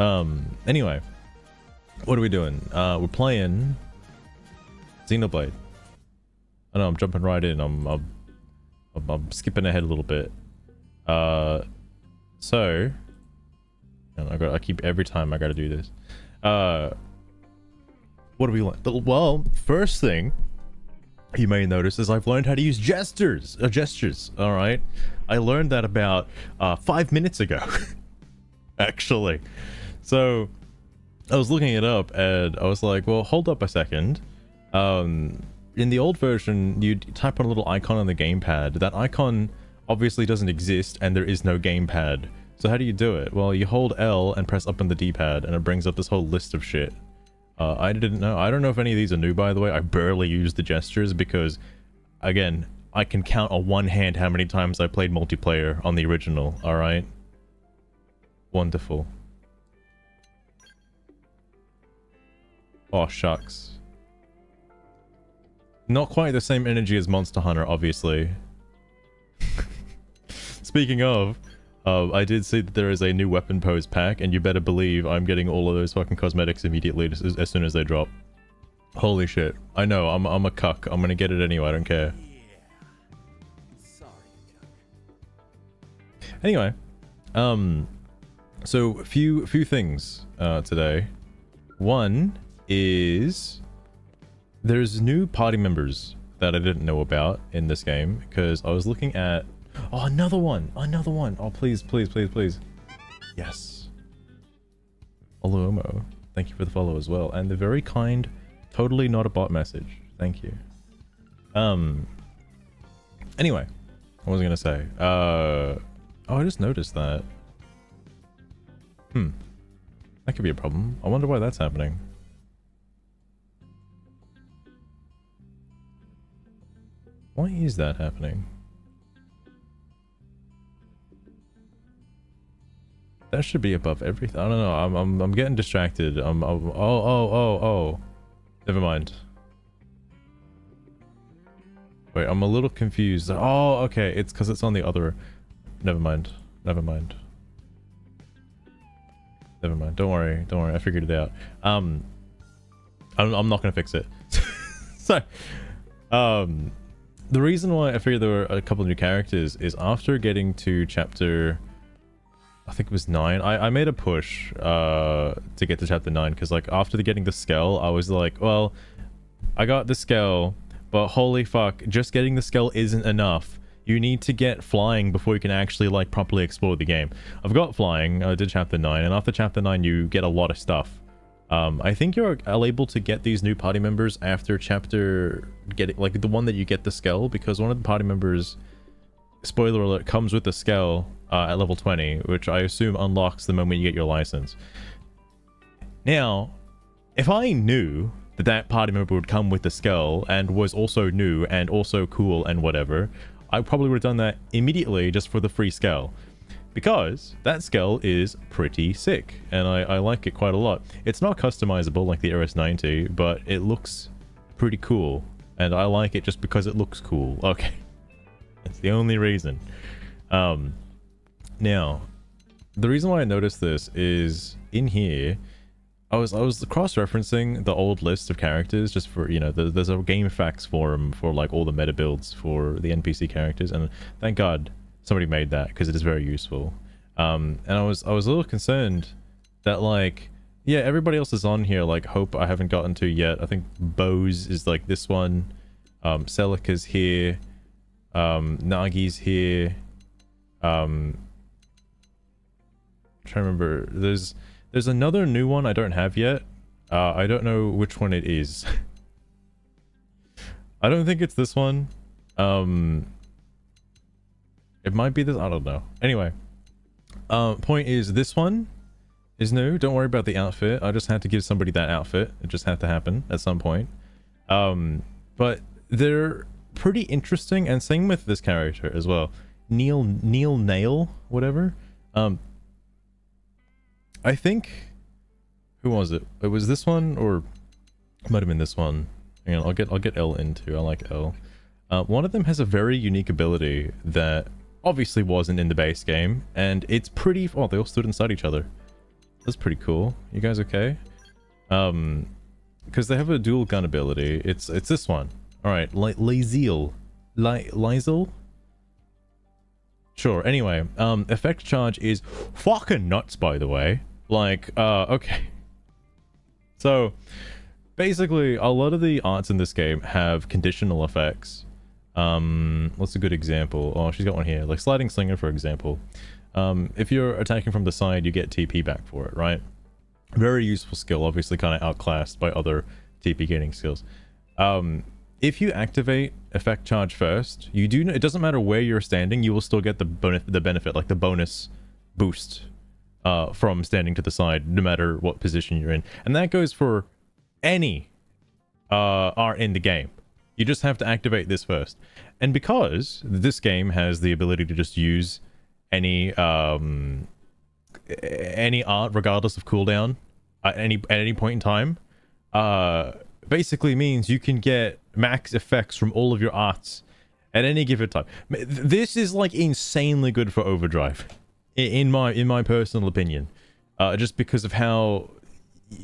Anyway, what are we doing? We're playing Xenoblade. I know I'm jumping right in. I'm skipping ahead a little bit. So, and I keep every time I gotta do this. What do we learn? Well, first thing you may notice is I've learned how to use gestures. All right, I learned that about 5 minutes ago, actually. So I was looking it up and I was like, well, hold up a second. In the old version, you'd type on a little icon on the gamepad. That icon obviously doesn't exist and there is no gamepad. So how do you do it? Well, you hold L and press up on the D-pad and it brings up this whole list of shit. I didn't know. I don't know if any of these are new, by the way. I barely use the gestures because, again, I can count on one hand how many times I played multiplayer on the original, alright? Wonderful. Oh, shucks. Not quite the same energy as Monster Hunter, obviously. Speaking of, I did see that there is a new weapon pose pack, and you better believe I'm getting all of those fucking cosmetics immediately as soon as they drop. Holy shit. I know, I'm a cuck. I'm gonna get it anyway, I don't care. Anyway, so a few things today. One is there's new party members that I didn't know about in this game because I was looking at another one. Oh, please. Yes. Oluomo, thank you for the follow as well, and the very kind, totally not a bot message. Thank you. Anyway, what was I gonna say? I just noticed that. That could be a problem. I wonder why that's happening. Why is that happening? That should be above everything. I don't know. I'm getting distracted. Oh. Never mind. Wait, I'm a little confused. Oh, okay. It's because it's on the other. Never mind. Don't worry. I figured it out. I'm not gonna fix it. So, the reason why I figured there were a couple of new characters is after getting to chapter, I think it was 9. I made a push to get to chapter 9 because, like, after getting the Skell, I was like, well, I got the Skell, but holy fuck, just getting the Skell isn't enough. You need to get flying before you can actually, like, properly explore the game. I've got flying. I did chapter 9, and after chapter 9 you get a lot of stuff. I think you're able to get these new party members after chapter, like the one that you get the Skell, because one of the party members, spoiler alert, comes with the Skell at level 20, which I assume unlocks the moment you get your license. Now, if I knew that that party member would come with the Skell and was also new and also cool and whatever, I probably would have done that immediately just for the free Skell. Because that Skell is pretty sick, and I like it quite a lot. It's not customizable like the RS90, but it looks pretty cool, and I like it just because it looks cool. Okay, that's the only reason. Now, the reason why I noticed this is in here, I was cross-referencing the old list of characters just for, you know, there's a game facts forum for like all the meta builds for the NPC characters, and thank God somebody made that because it is very useful. And I was a little concerned that, like, yeah, everybody else is on here, like Hope I haven't gotten to yet. I think Bose is like this one. Celica's here. Nagi's here. I'm trying to remember. There's another new one I don't have yet. I don't know which one it is. I don't think it's this one. It might be this, I don't know. Anyway, point is, this one is new. Don't worry about the outfit. I just had to give somebody that outfit. It just had to happen at some point. But they're pretty interesting, and same with this character as well. Neil Nail, whatever. I think, who was it? It was this one, or it might have been this one. Hang on, I'll get L in too. I like L. One of them has a very unique ability that obviously wasn't in the base game, and it's pretty... Oh, they all stood inside each other. That's pretty cool. You guys okay? Because they have a dual gun ability. It's this one. All right, Laziel. Lizel? Sure. Anyway, effect charge is fucking nuts, by the way. Like, okay. So, basically, a lot of the arts in this game have conditional effects. What's a good example? Oh, she's got one here. Like sliding slinger, for example. If you're attacking from the side, you get TP back for it, right? Very useful skill, obviously kind of outclassed by other TP gaining skills. If you activate effect charge first, you do, it doesn't matter where you're standing, you will still get the benefit, like the bonus boost from standing to the side, no matter what position you're in. And that goes for any art in the game. You just have to activate this first. And because this game has the ability to just use any art regardless of cooldown at any point in time, basically means you can get max effects from all of your arts at any given time. This is like insanely good for overdrive, in my personal opinion, just because of how,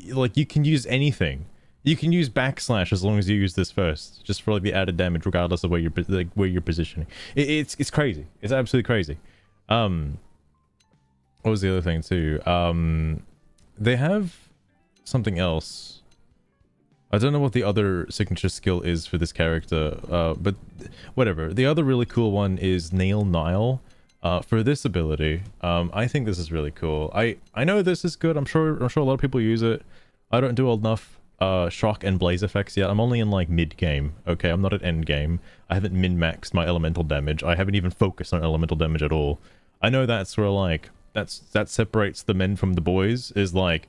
like, you can use anything. You can use backslash as long as you use this first, just for like the added damage, regardless of where you're positioning. It's crazy. It's absolutely crazy. What was the other thing too? They have something else. I don't know what the other signature skill is for this character, but whatever. The other really cool one is Nail Nile. For this ability, I think this is really cool. I know this is good. I'm sure a lot of people use it. I don't do enough shock and blaze effects yet. I'm only in like mid game. Okay, I'm not at end game. I haven't min-maxed my elemental damage. I haven't even focused on elemental damage at all. I know that's where like that separates the men from the boys, is like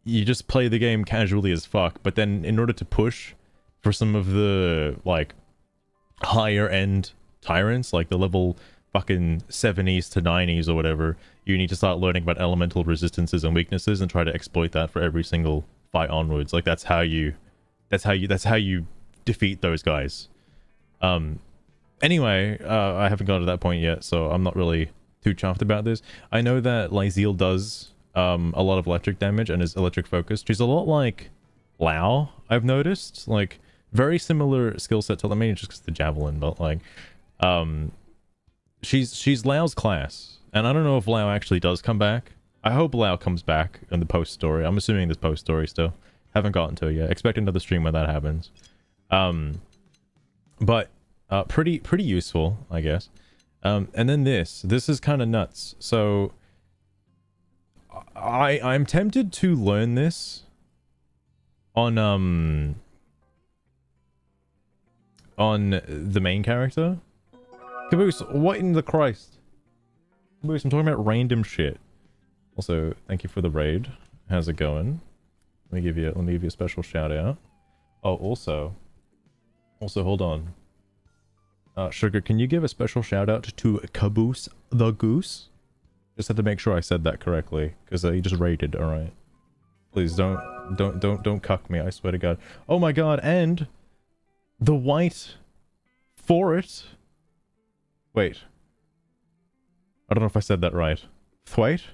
you just play the game casually as fuck, but then in order to push for some of the like higher end tyrants, like the level fucking 70s to 90s or whatever, you need to start learning about elemental resistances and weaknesses and try to exploit that for every single fight onwards. Like that's how you defeat those guys. Anyway, I haven't got to that point yet, so I'm not really too chuffed about this. I know that Laziel does a lot of electric damage and is electric focused. She's a lot like Lao, I've noticed. Like very similar skill set to, I mean, just because the javelin, but like she's Lao's class, and I don't know if Lao actually does come back. I hope Lao comes back in the post story. I'm assuming this post story still. Haven't gotten to it yet. Expect another stream when that happens. But pretty useful, I guess. And then this is kind of nuts. So I'm tempted to learn this on the main character. Caboose, what in the Christ? Caboose, I'm talking about random shit. Also, thank you for the raid. How's it going? Let me give you a special shout out. Oh, also, hold on. Sugar, can you give a special shout out to Caboose the Goose? Just had to make sure I said that correctly, because he just raided. All right, please don't cuck me. I swear to God. Oh my God, and the white for it. Wait, I don't know if I said that right. Thwaite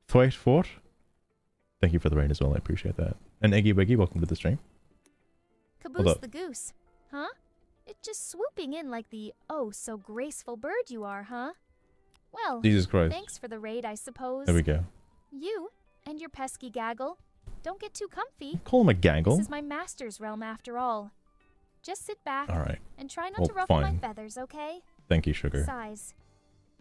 Fort. Thank you for the raid as well. I appreciate that. And Eggy Wiggy, welcome to the stream. Caboose the goose, huh? It's just swooping in like the oh so graceful bird you are, huh? Well, Jesus Christ. Thanks for the raid, I suppose. There we go. You and your pesky gaggle, don't get too comfy. Call him a gaggle. This is my master's realm after all. Just sit back. All right. And try not to ruffle my feathers, okay? Thank you, Sugar. Size.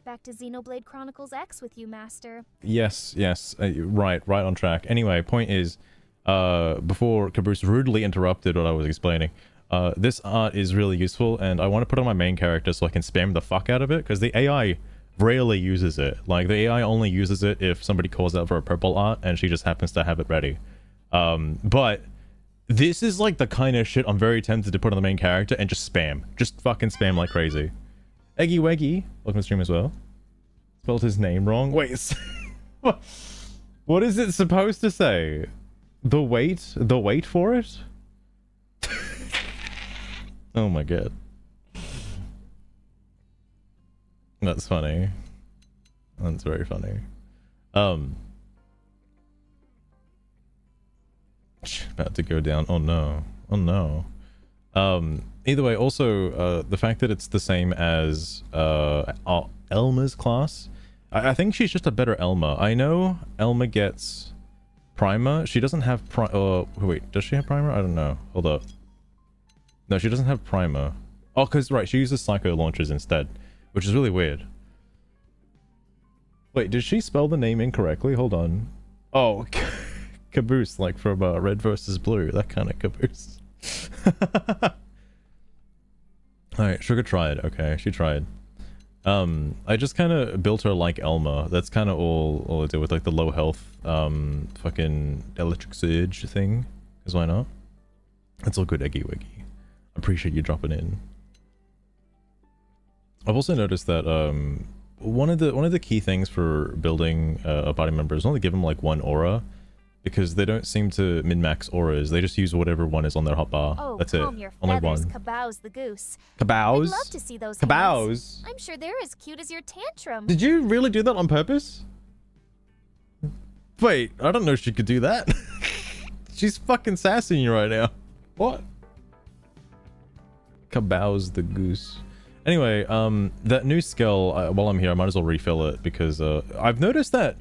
Back to Xenoblade Chronicles X with you, Master. Yes. Right on track. Anyway, point is, before Caboose rudely interrupted what I was explaining, this art is really useful, and I want to put it on my main character so I can spam the fuck out of it, because the AI rarely uses it. Like, the AI only uses it if somebody calls out for a purple art, and she just happens to have it ready. But this is like the kind of shit I'm very tempted to put on the main character and just spam. Just fucking spam like crazy. Eggy Weggy, welcome to the stream as well. Spelled his name wrong. Wait, what is it supposed to say? The wait for it? Oh my God. That's funny. That's very funny. About to go down. Oh no. Oh no. Either way, also, the fact that it's the same as Elma's class, I think she's just a better Elma. I know Elma gets Primer. She doesn't have wait, does she have Primer? I don't know. Hold up. No, she doesn't have Primer. Oh, because, right, she uses Psycho Launchers instead, which is really weird. Wait, did she spell the name incorrectly? Hold on. Oh, caboose, like from Red versus Blue. That kind of caboose. Alright, Sugar tried. Okay, she tried. I just kind of built her like Elma. That's kind of all I did with like the low health fucking electric surge thing. Because why not? That's all good, Eggy Wiggy. Appreciate you dropping in. I've also noticed that one of the key things for building a party member is only give them like one aura, because they don't seem to min-max auras. They just use whatever one is on their hotbar. Oh, that's it. Your only feathers, one. Cabows the goose. Cabows? I'd love to see those Cabows? hands. I'm sure they're as cute as your tantrum. Did you really do that on purpose? Wait, I don't know if she could do that. She's fucking sassing you right now. What? Cabows the goose. Anyway, that new skill, while I'm here, I might as well refill it, because I've noticed that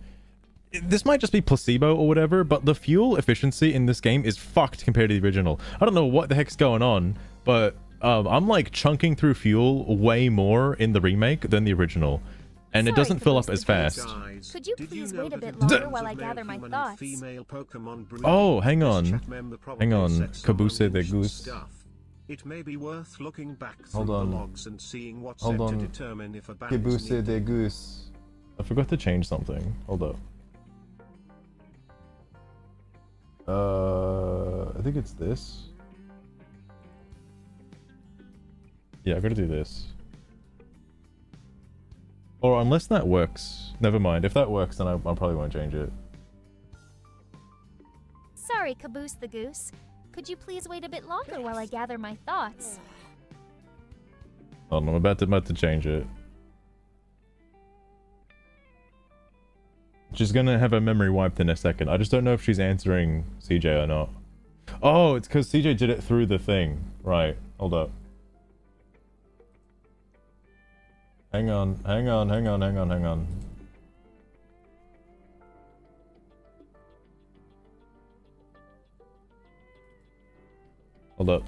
this might just be placebo or whatever, but the fuel efficiency in this game is fucked compared to the original. I don't know what the heck's going on, but I'm like chunking through fuel way more in the remake than the original, and it doesn't fill up as fast. Could you please wait a bit longer while I gather my thoughts? Oh, hang on. Hang on. Cabuse de Goose. It may be worth looking back Hold through on. the logs and seeing what's Hold said on. to determine if a ban is Cabuse needed. de Goose. I forgot to change something. Hold up. I think it's this. Yeah, I gotta do this. Or unless that works. Never mind. If that works, then I probably won't change it. Sorry, Caboose the goose. Could you please wait a bit longer while I gather my thoughts? Hold on, I'm about to change it. She's gonna have her memory wiped in a second. I just don't know if she's answering CJ or not. Oh, it's because CJ did it through the thing. Right, hold up. Hang on. Hold up.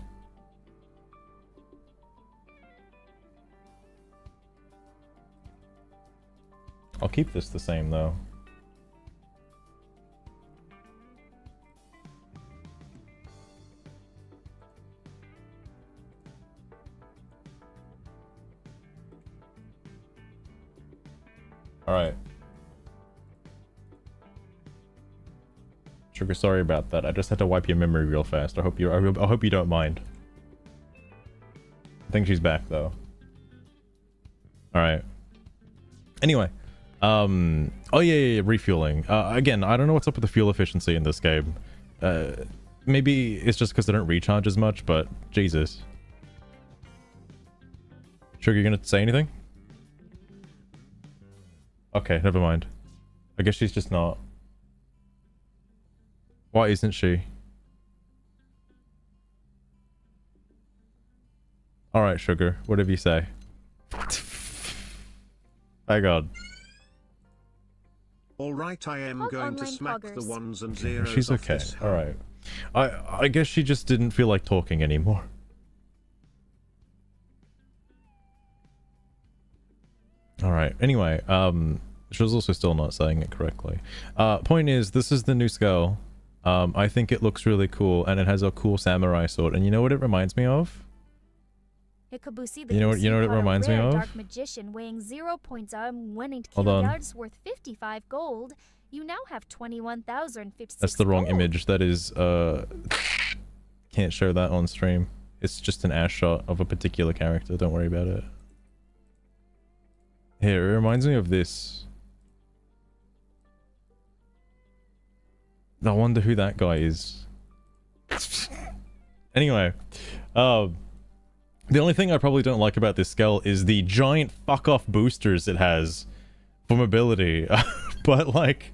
I'll keep this the same though. Alright. Sugar, sorry about that. I just had to wipe your memory real fast. I hope you don't mind. I think she's back though. Alright. Anyway. Oh yeah, refueling. Again, I don't know what's up with the fuel efficiency in this game. Maybe it's just because they don't recharge as much, but Jesus. Sugar, you gonna say anything? Okay, never mind. I guess she's just not. Why isn't she? Alright, Sugar, whatever you say. My god. Alright, I am going to smack the ones and zeros. She's off okay. this Alright. I guess she just didn't feel like talking anymore. Alright, anyway, she was also still not saying it correctly. Point is, this is the new skull. I think it looks really cool, and it has a cool samurai sword. And you know what it reminds me of? You know what it reminds me of? Dark magician weighing 0.1 Hold on. kilograms worth 55 gold. You now have 21,056. That's the wrong gold. image. That is, can't show that on stream. It's just an ass shot of a particular character. Don't worry about it. Here, it reminds me of this. I wonder who that guy is. Anyway, the only thing I probably don't like about this skull is the giant fuck off boosters it has for mobility. But like,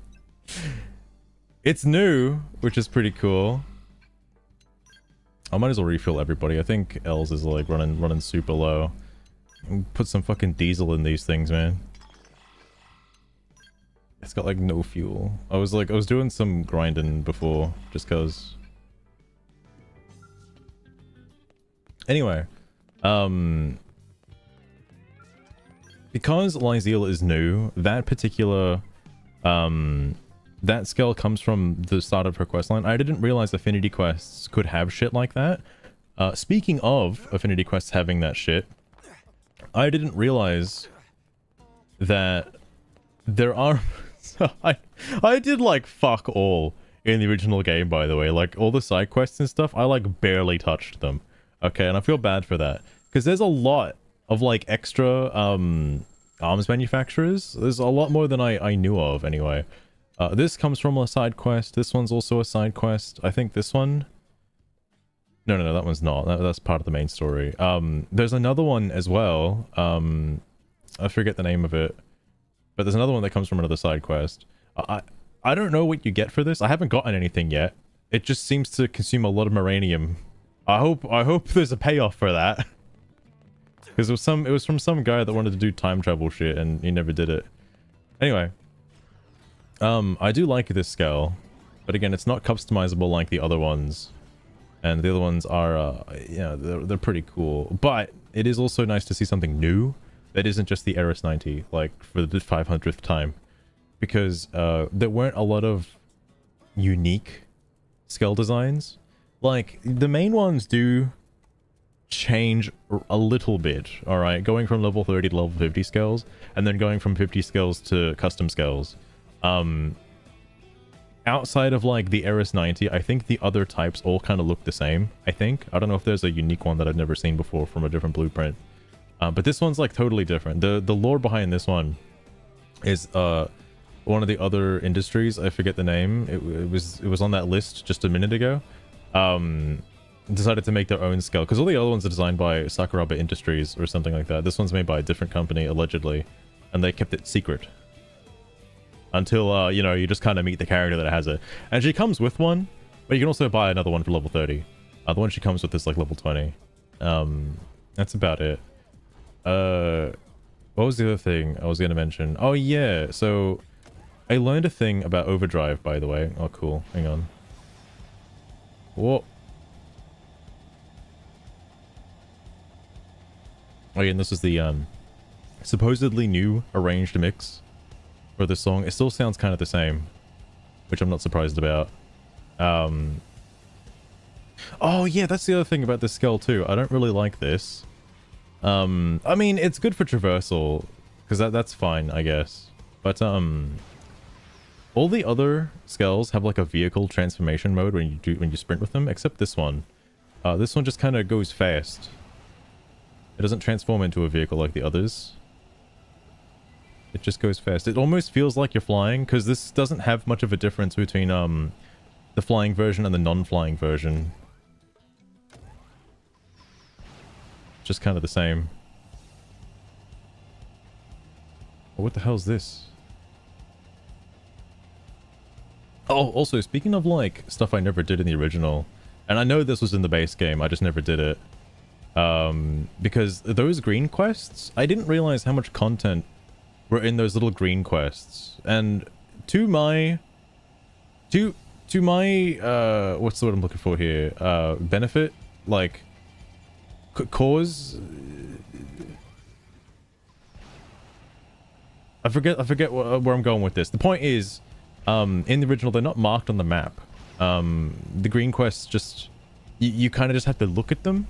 it's new, which is pretty cool. I might as well refill everybody. I think Els is like running super low. Put some fucking diesel in these things, man. It's got like no fuel. I was doing some grinding before just cause. Anyway, because Lysiel is new, that particular that skill comes from the start of her questline. I didn't realize affinity quests could have shit like that. Speaking of affinity quests having that shit, I didn't realize that there are I did like fuck all in the original game, by the way. Like all the side quests and stuff, I like barely touched them. Okay, and I feel bad for that because there's a lot of like extra arms manufacturers. There's a lot more than I knew of anyway. This comes from a side quest. This one's also a side quest. I think this one. No, that one's not. That's part of the main story. There's another one as well. I forget the name of it, but there's another one that comes from another side quest. I don't know what you get for this. I haven't gotten anything yet. It just seems to consume a lot of Moranium. I hope there's a payoff for that. Because it was from some guy that wanted to do time travel shit and he never did it. Anyway, I do like this scale, but again, it's not customizable like the other ones, and the other ones are, yeah, they're pretty cool. But it is also nice to see something new that isn't just the Eris 90, like for the 500th time, because there weren't a lot of unique scale designs. Like the main ones do change a little bit, all right, going from level 30 to level 50 scales, and then going from 50 scales to custom scales. Outside of like the Eris 90, I think the other types all kind of look the same. I don't know if there's a unique one that I've never seen before from a different blueprint, but this one's like totally different. The lore behind this one is one of the other industries. I forget the name. It was on that list just a minute ago. Decided to make their own scale because all the other ones are designed by Sakuraba Industries or something like that. This one's made by a different company allegedly, and they kept it secret until you know, you just kind of meet the character that has it. And she comes with one, but you can also buy another one for level 30. The one she comes with is like level 20. That's about it. What was the other thing I was going to mention? Oh yeah, so I learned a thing about overdrive, by the way. Oh cool, hang on. Whoa. Oh yeah, and this is the supposedly new arranged mix for the song. It still sounds kind of the same, which I'm not surprised about. Oh yeah, that's the other thing about this scale too. I don't really like this. I mean, it's good for traversal because that's fine, I guess. But all the other scales have like a vehicle transformation mode when you sprint with them, except this one. This one just kind of goes fast. It doesn't transform into a vehicle like the others. It just goes fast. It almost feels like you're flying, because this doesn't have much of a difference between the flying version and the non-flying version. Just kind of the same. Oh, what the hell is this? Oh, also, speaking of like stuff I never did in the original, and I know this was in the base game, I just never did it. Because those green quests, I didn't realize how much content were in those little green quests. And to my what's the word I'm looking for here? Benefit, like cause. I forget where I'm going with this. The point is, in the original, they're not marked on the map. The green quests just you kind of just have to look at them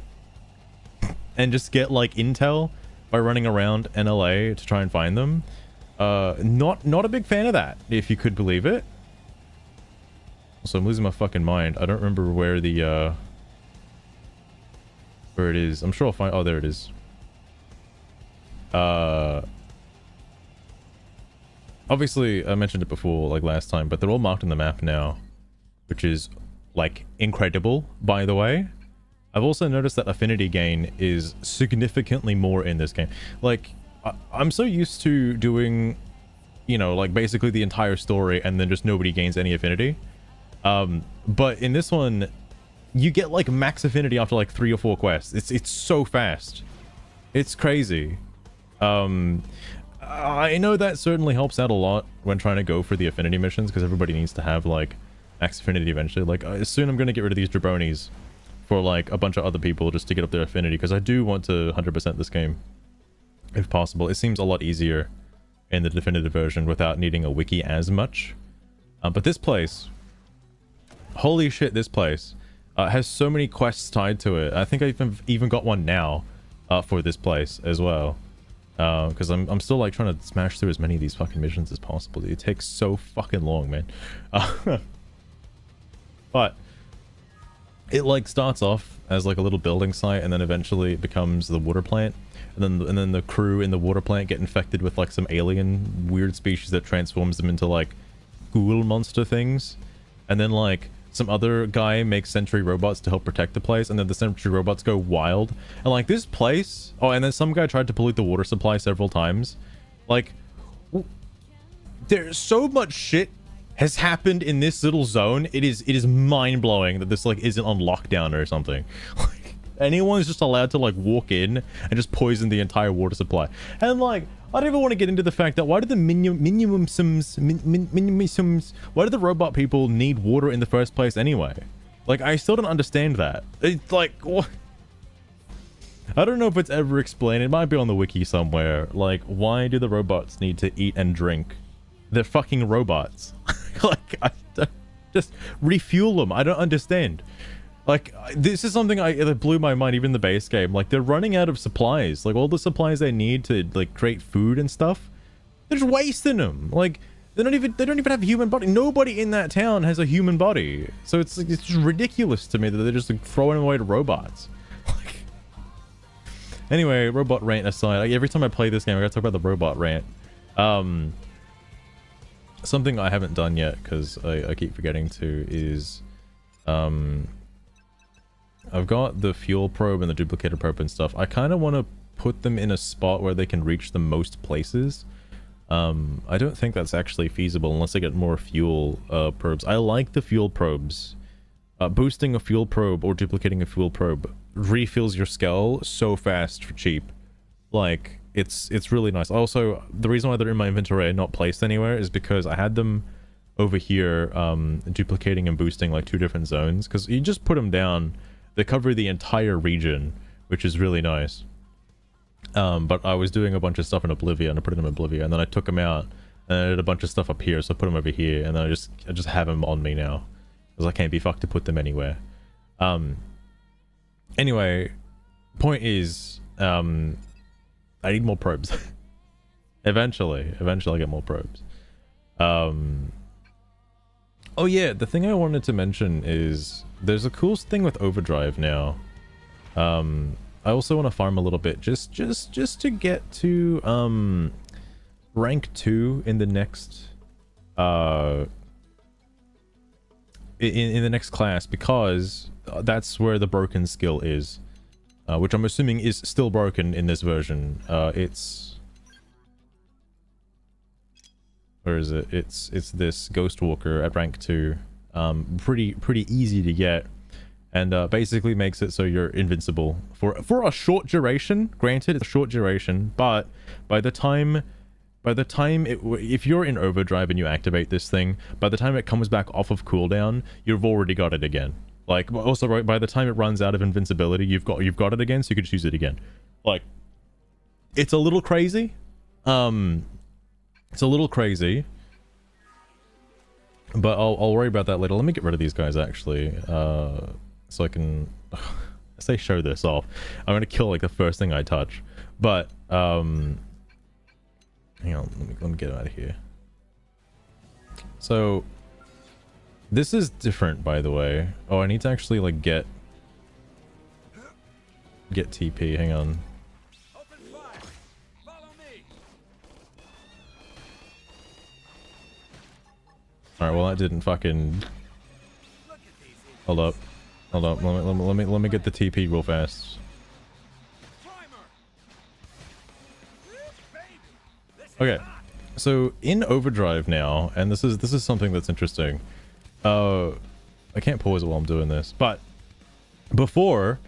and just get like intel by running around NLA to try and find them. Not a big fan of that, if you could believe it. Also, I'm losing my fucking mind. I don't remember where the where it is. I'm sure I'll find. Oh, there it is. Obviously, I mentioned it before, like last time, but they're all marked on the map now, which is like incredible, by the way. I've also noticed that affinity gain is significantly more in this game. Like, I'm so used to doing, you know, like basically the entire story and then just nobody gains any affinity. But in this one, you get like max affinity after like 3 or 4 quests. It's so fast. It's crazy. I know that certainly helps out a lot when trying to go for the affinity missions, because everybody needs to have like max affinity eventually. Like soon I'm going to get rid of these jabronis for like a bunch of other people just to get up their affinity, because I do want to 100% this game if possible. It seems a lot easier in the definitive version without needing a wiki as much. But this place, holy shit, this place has so many quests tied to it. I think I've even got one now for this place as well. Because I'm still like trying to smash through as many of these fucking missions as possible. It takes so fucking long, man. But it like starts off as like a little building site, and then eventually it becomes the water plant, and then the crew in the water plant get infected with like some alien weird species that transforms them into like ghoul monster things, and then like some other guy makes sentry robots to help protect the place, and then the sentry robots go wild, and like this place, oh, and then some guy tried to pollute the water supply several times. Like there's so much shit has happened in this little zone. It is mind-blowing that this like isn't on lockdown or something. Like anyone's just allowed to like walk in and just poison the entire water supply. And like I don't even want to get into the fact that why do the why do the robot people need water in the first place anyway? Like I still don't understand that. It's like what? I don't know if it's ever explained. It might be on the wiki somewhere. Like why do the robots need to eat and drink? They're fucking robots. Like just refuel them. I don't understand. Like this is something that blew my mind even in the base game. Like they're running out of supplies. Like all the supplies they need to like create food and stuff, they're just wasting them. Like they don't even have a human body. Nobody in that town has a human body. So it's just ridiculous to me that they're just like throwing away to robots. Like anyway, robot rant aside, like, every time I play this game I gotta talk about the robot rant. Something I haven't done yet because I keep forgetting to is I've got the fuel probe and the duplicator probe and stuff. I kind of want to put them in a spot where they can reach the most places. I don't think that's actually feasible unless I get more fuel probes. I like the fuel probes. Boosting a fuel probe or duplicating a fuel probe refills your skull so fast for cheap. Like it's really nice. Also, the reason why they're in my inventory and not placed anywhere is because I had them over here duplicating and boosting like 2 different zones, because you just put them down, they cover the entire region, which is really nice. But I was doing a bunch of stuff in Oblivion. I put them in Oblivion, and then I took them out and I did a bunch of stuff up here, so I put them over here, and then I just have them on me now because I can't be fucked to put them anywhere. Anyway, point is I need more probes. Eventually I'll get more probes. Oh yeah, the thing I wanted to mention is there's a cool thing with overdrive now. I also want to farm a little bit just to get to rank 2 in the next in the next class, because that's where the broken skill is. Which I'm assuming is still broken in this version. It's... Where is it? It's this Ghost Walker at rank 2. Pretty easy to get. And basically makes it so you're invincible. For a short duration. Granted, it's a short duration. But by the time if you're in overdrive and you activate this thing, by the time it comes back off of cooldown, you've already got it again. Like, also, right, by the time it runs out of invincibility, you've got it again, so you could just use it again. Like, it's a little crazy. It's a little crazy. But I'll worry about that later. Let me get rid of these guys, actually. So I can... I say show this off. I'm gonna kill, like, the first thing I touch. But, hang on, let me get out of here. So... This is different, by the way. Oh, I need to actually, like, get TP. Hang on. Alright, well, that didn't fucking... Hold up. Let me get the TP real fast. Okay. So, in overdrive now, and this is something that's interesting. I can't pause it while I'm doing this, but before,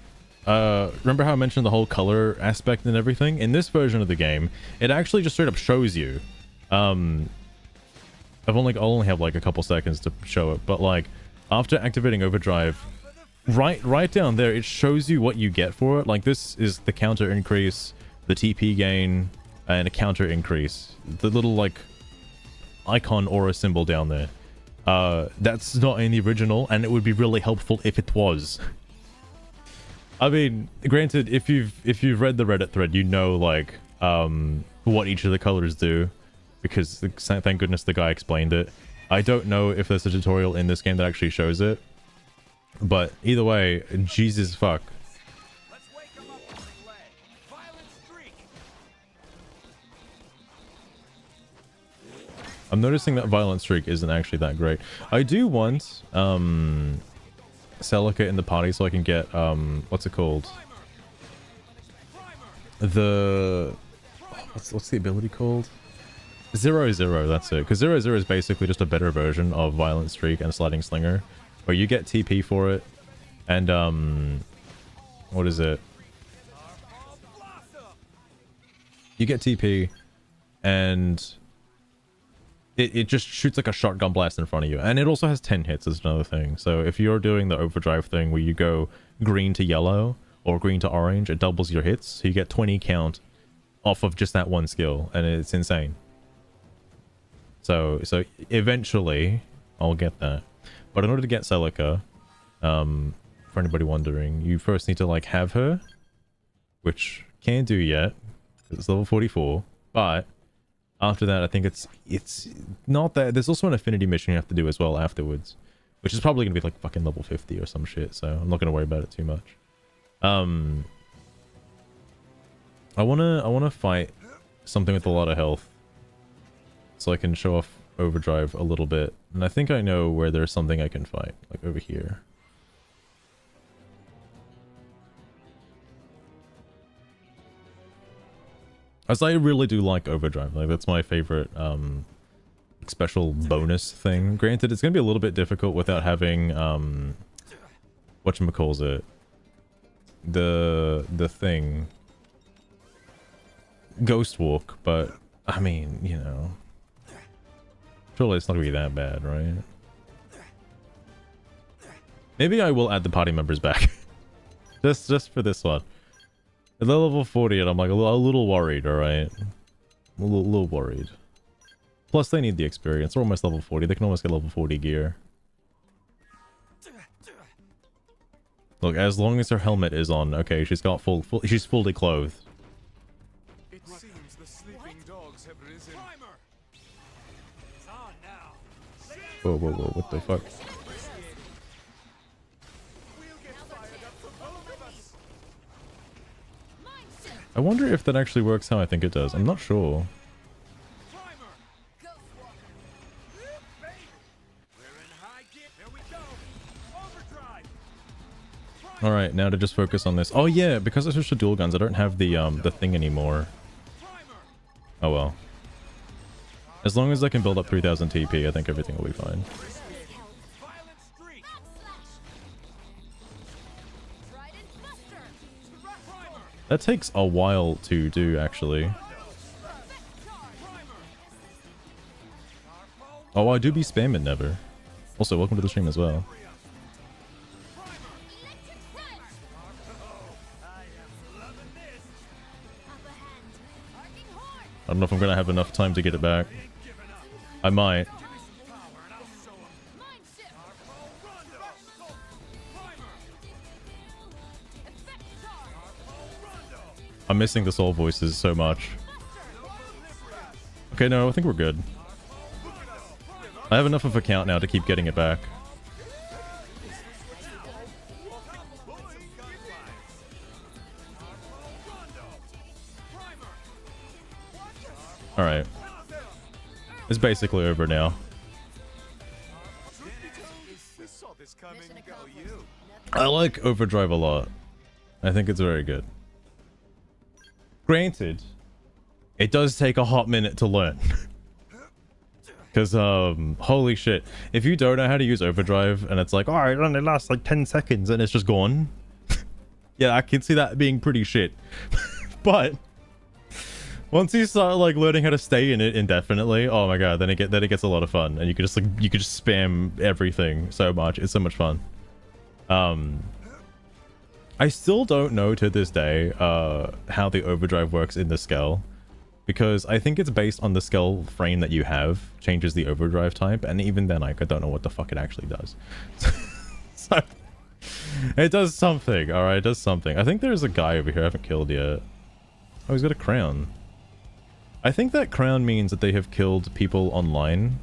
remember how I mentioned the whole color aspect and everything? In this version of the game, it actually just straight up shows you. I'll only have like a couple seconds to show it, but like after activating overdrive, right down there, it shows you what you get for it. Like this is the counter increase, the TP gain, and a counter increase. The little like icon aura symbol down there. That's not in the original, and it would be really helpful if it was. I mean, granted, if you've read the Reddit thread, you know like what each of the colors do, because thank goodness the guy explained it. I don't know if there's a tutorial in this game that actually shows it, but either way, Jesus fuck. Let's wake 'em up on the leg. Violent streak. I'm noticing that Violent Streak isn't actually that great. I do want Celica in the party so I can get what's it called? The what's the ability called? 0-0, that's it. Because 0-0 is basically just a better version of Violent Streak and Sliding Slinger, where you get TP for it, and what is it? You get TP, and it just shoots like a shotgun blast in front of you, and it also has 10 hits as another thing. So if you're doing the overdrive thing where you go green to yellow or green to orange, it doubles your hits, so you get 20 count off of just that one skill, and it's insane. So eventually I'll get that, but in order to get Celica, for anybody wondering, you first need to like have her, which can't do yet, it's level 44, but after that I think it's not that. There's also an affinity mission you have to do as well afterwards, which is probably gonna be like fucking level 50 or some shit, so I'm not gonna worry about it too much. I wanna fight something with a lot of health so I can show off overdrive a little bit, and I think I know where there's something I can fight, like over here. As I really do like overdrive, like that's my favorite special bonus thing. Granted, it's gonna be a little bit difficult without having whatchamacallit, the thing, Ghost Walk, but I mean, you know, surely it's not gonna be that bad, right? Maybe I will add the party members back. just for this one. They're level 40 and I'm like a little worried, alright? A little worried. Plus they need the experience. They're almost level 40. They can almost get level 40 gear. Look, as long as her helmet is on, okay, she's got she's fully clothed. It seems the sleeping dogs have risen. It's on now. Whoa, what the fuck? I wonder if that actually works how I think it does. I'm not sure. Alright, now to just focus on this. Oh yeah, because I switched to dual guns, I don't have the thing anymore. Oh well. As long as I can build up 3000 TP, I think everything will be fine. That takes a while to do, actually. Oh, I do be spamming never. Also, welcome to the stream as well. I don't know if I'm gonna have enough time to get it back. I might. I'm missing the soul voices so much. Okay, no, I think we're good. I have enough of a count now to keep getting it back. Alright. It's basically over now. I like Overdrive a lot. I think it's very good. Granted, it does take a hot minute to learn. Because, holy shit. If you don't know how to use Overdrive and it's like, oh, it only lasts like 10 seconds and it's just gone. Yeah, I can see that being pretty shit. But once you start like learning how to stay in it indefinitely, oh my god, then it gets a lot of fun, and you could just spam everything so much. It's so much fun. I still don't know to this day how the overdrive works in the skull, because I think it's based on the skull frame that you have changes the overdrive type, and even then I don't know what the fuck it actually does. So it does something. All right, it does something. I think there's a guy over here I haven't killed yet. Oh, he's got a crown. I think that crown means that they have killed people online.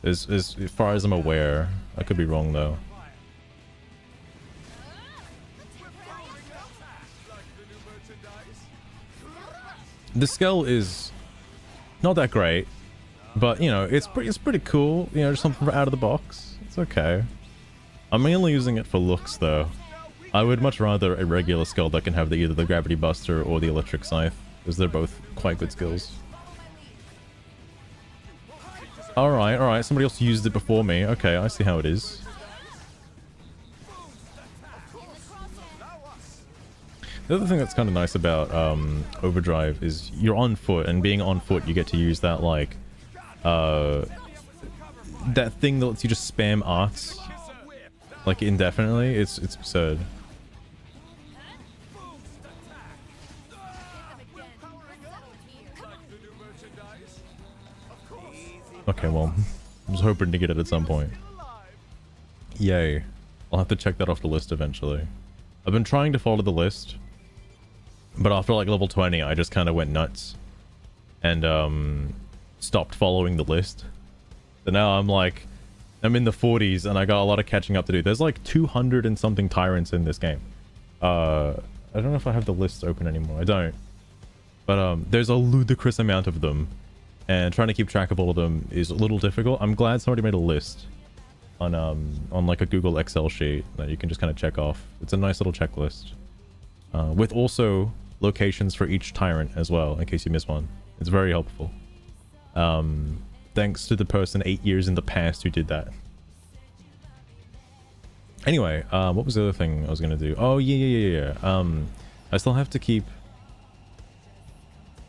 As far as I'm aware. I could be wrong though. The skull is not that great, but you know, it's pretty cool. You know, just something out of the box. It's okay. I'm mainly using it for looks though. I would much rather a regular skull that can have either the gravity buster or the electric scythe, because they're both quite good skills. Alright, somebody else used it before me. Okay, I see how it is. The other thing that's kind of nice about overdrive is you're on foot, and being on foot you get to use that like that thing that lets you just spam arts like indefinitely. It's absurd. Okay, well, I was hoping to get it at some point. Yay. I'll have to check that off the list eventually. I've been trying to follow the list, but after like level 20 I just kind of went nuts and stopped following the list. So now I'm in the 40s and I got a lot of catching up to do. There's like 200 and something tyrants in this game. I don't know if I have the list open anymore. I don't. But there's a ludicrous amount of them, and trying to keep track of all of them is a little difficult. I'm glad somebody made a list on like a Google Excel sheet that you can just kind of check off. It's a nice little checklist with also locations for each tyrant as well in case you miss one. It's very helpful. Thanks to the person 8 years in the past who did that. Anyway, what was the other thing I was gonna do? Oh yeah. I still have to keep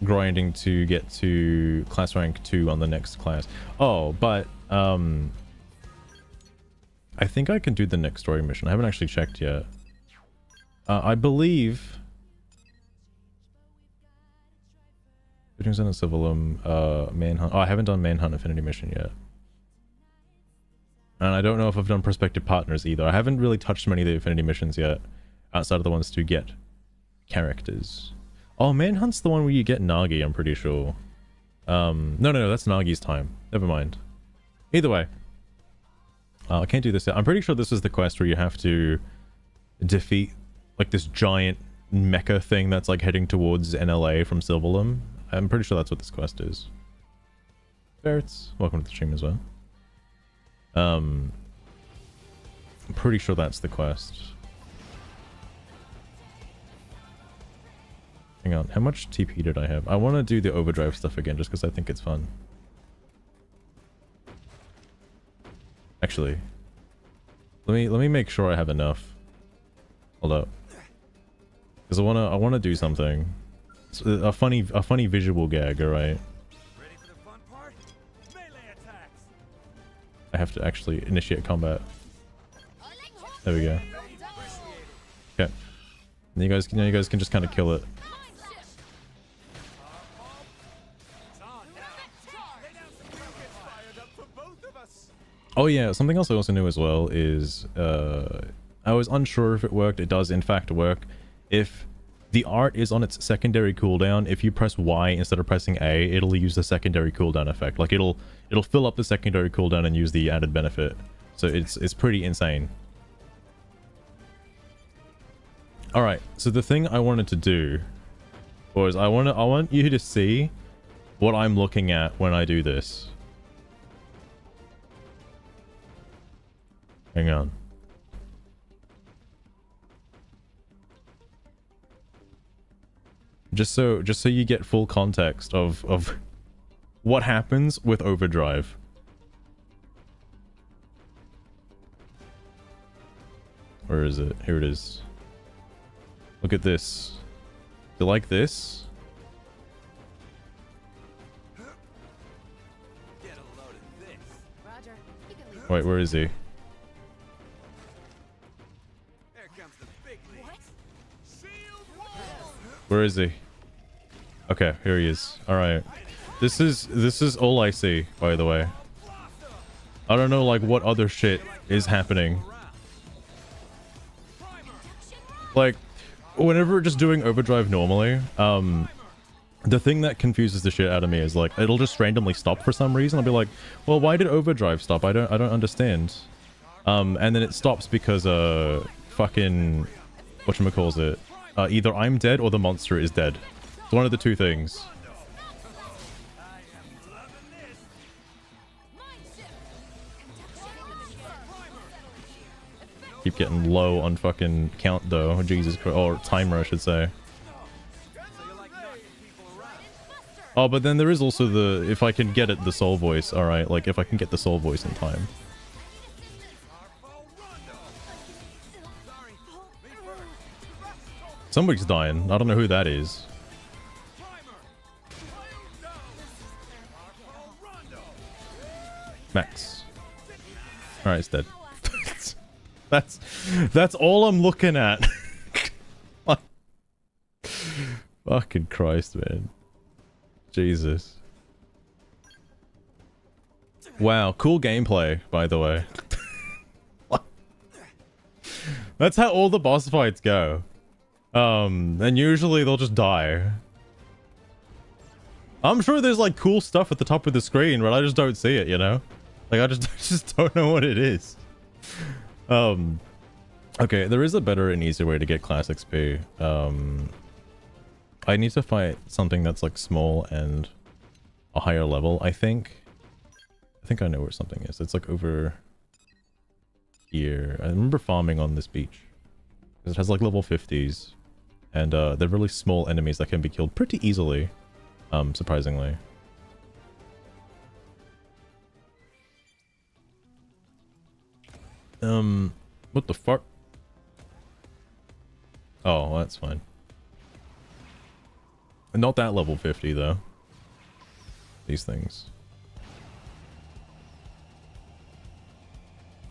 grinding to get to class rank 2 on the next class. Oh, but I think I can do the next story mission. I haven't actually checked yet. I believe Manhunt. Oh, I haven't done Manhunt Affinity mission yet. And I don't know if I've done Prospective Partners either. I haven't really touched many of the Affinity missions yet, outside of the ones to get characters. Oh, Manhunt's the one where you get Nagi, I'm pretty sure. No, that's Nagi's time. Never mind. Either way. I can't do this yet. I'm pretty sure this is the quest where you have to defeat like this giant mecha thing that's like heading towards NLA from Silverlum. I'm pretty sure that's what this quest is. Ferrets, welcome to the stream as well. I'm pretty sure that's the quest. Hang on, how much TP did I have? I want to do the overdrive stuff again just because I think it's fun. Actually, let me make sure I have enough. Hold up, because I wanna do something. It's a funny visual gag, alright? Ready for the fun part? Melee attacks. I have to actually initiate combat. There we go. Okay. And you guys can just kind of kill it. Oh yeah, something else I also knew as well is I was unsure if it worked. It does in fact work. If the art is on its secondary cooldown, if you press Y instead of pressing A, it'll use the secondary cooldown effect. Like it'll fill up the secondary cooldown and use the added benefit. So it's pretty insane. All right, so the thing I wanted to do was I want you to see what I'm looking at when I do this. Hang on. Just so you get full context of what happens with overdrive. Where is it? Here it is. Look at this. You like this? Get a load of this. Roger. You can leave. Wait, where is he? Here comes the big league. What? Sealed wall. Where is he? Okay, here he is. All right. This is all I see, by the way. I don't know like what other shit is happening. Like whenever just doing overdrive normally, the thing that confuses the shit out of me is like it'll just randomly stop for some reason. I'll be like, well, why did overdrive stop? I don't understand. And then it stops because fucking whatchamacallit, either I'm dead or the monster is dead. It's one of the two things. Keep getting low on fucking count though. Jesus Christ. Or timer, I should say. Oh, but then there is also the, if I can get it, the soul voice. Alright, like if I can get the soul voice in time. Somebody's dying. I don't know who that is. Max. Alright, it's dead. That's all I'm looking at. Fucking Christ, man. Jesus. Wow, cool gameplay, by the way. That's how all the boss fights go. And usually they'll just die. I'm sure there's like cool stuff at the top of the screen, but I just don't see it, you know? Like I just don't know what it is. Okay, there is a better and easier way to get class XP. I need to fight something that's like small and a higher level, I think. I think I know where something is. It's like over here. I remember farming on this beach. It has like level 50s. And they're really small enemies that can be killed pretty easily. Surprisingly. What the fuck? Oh, that's fine. Not that level 50 though. These things.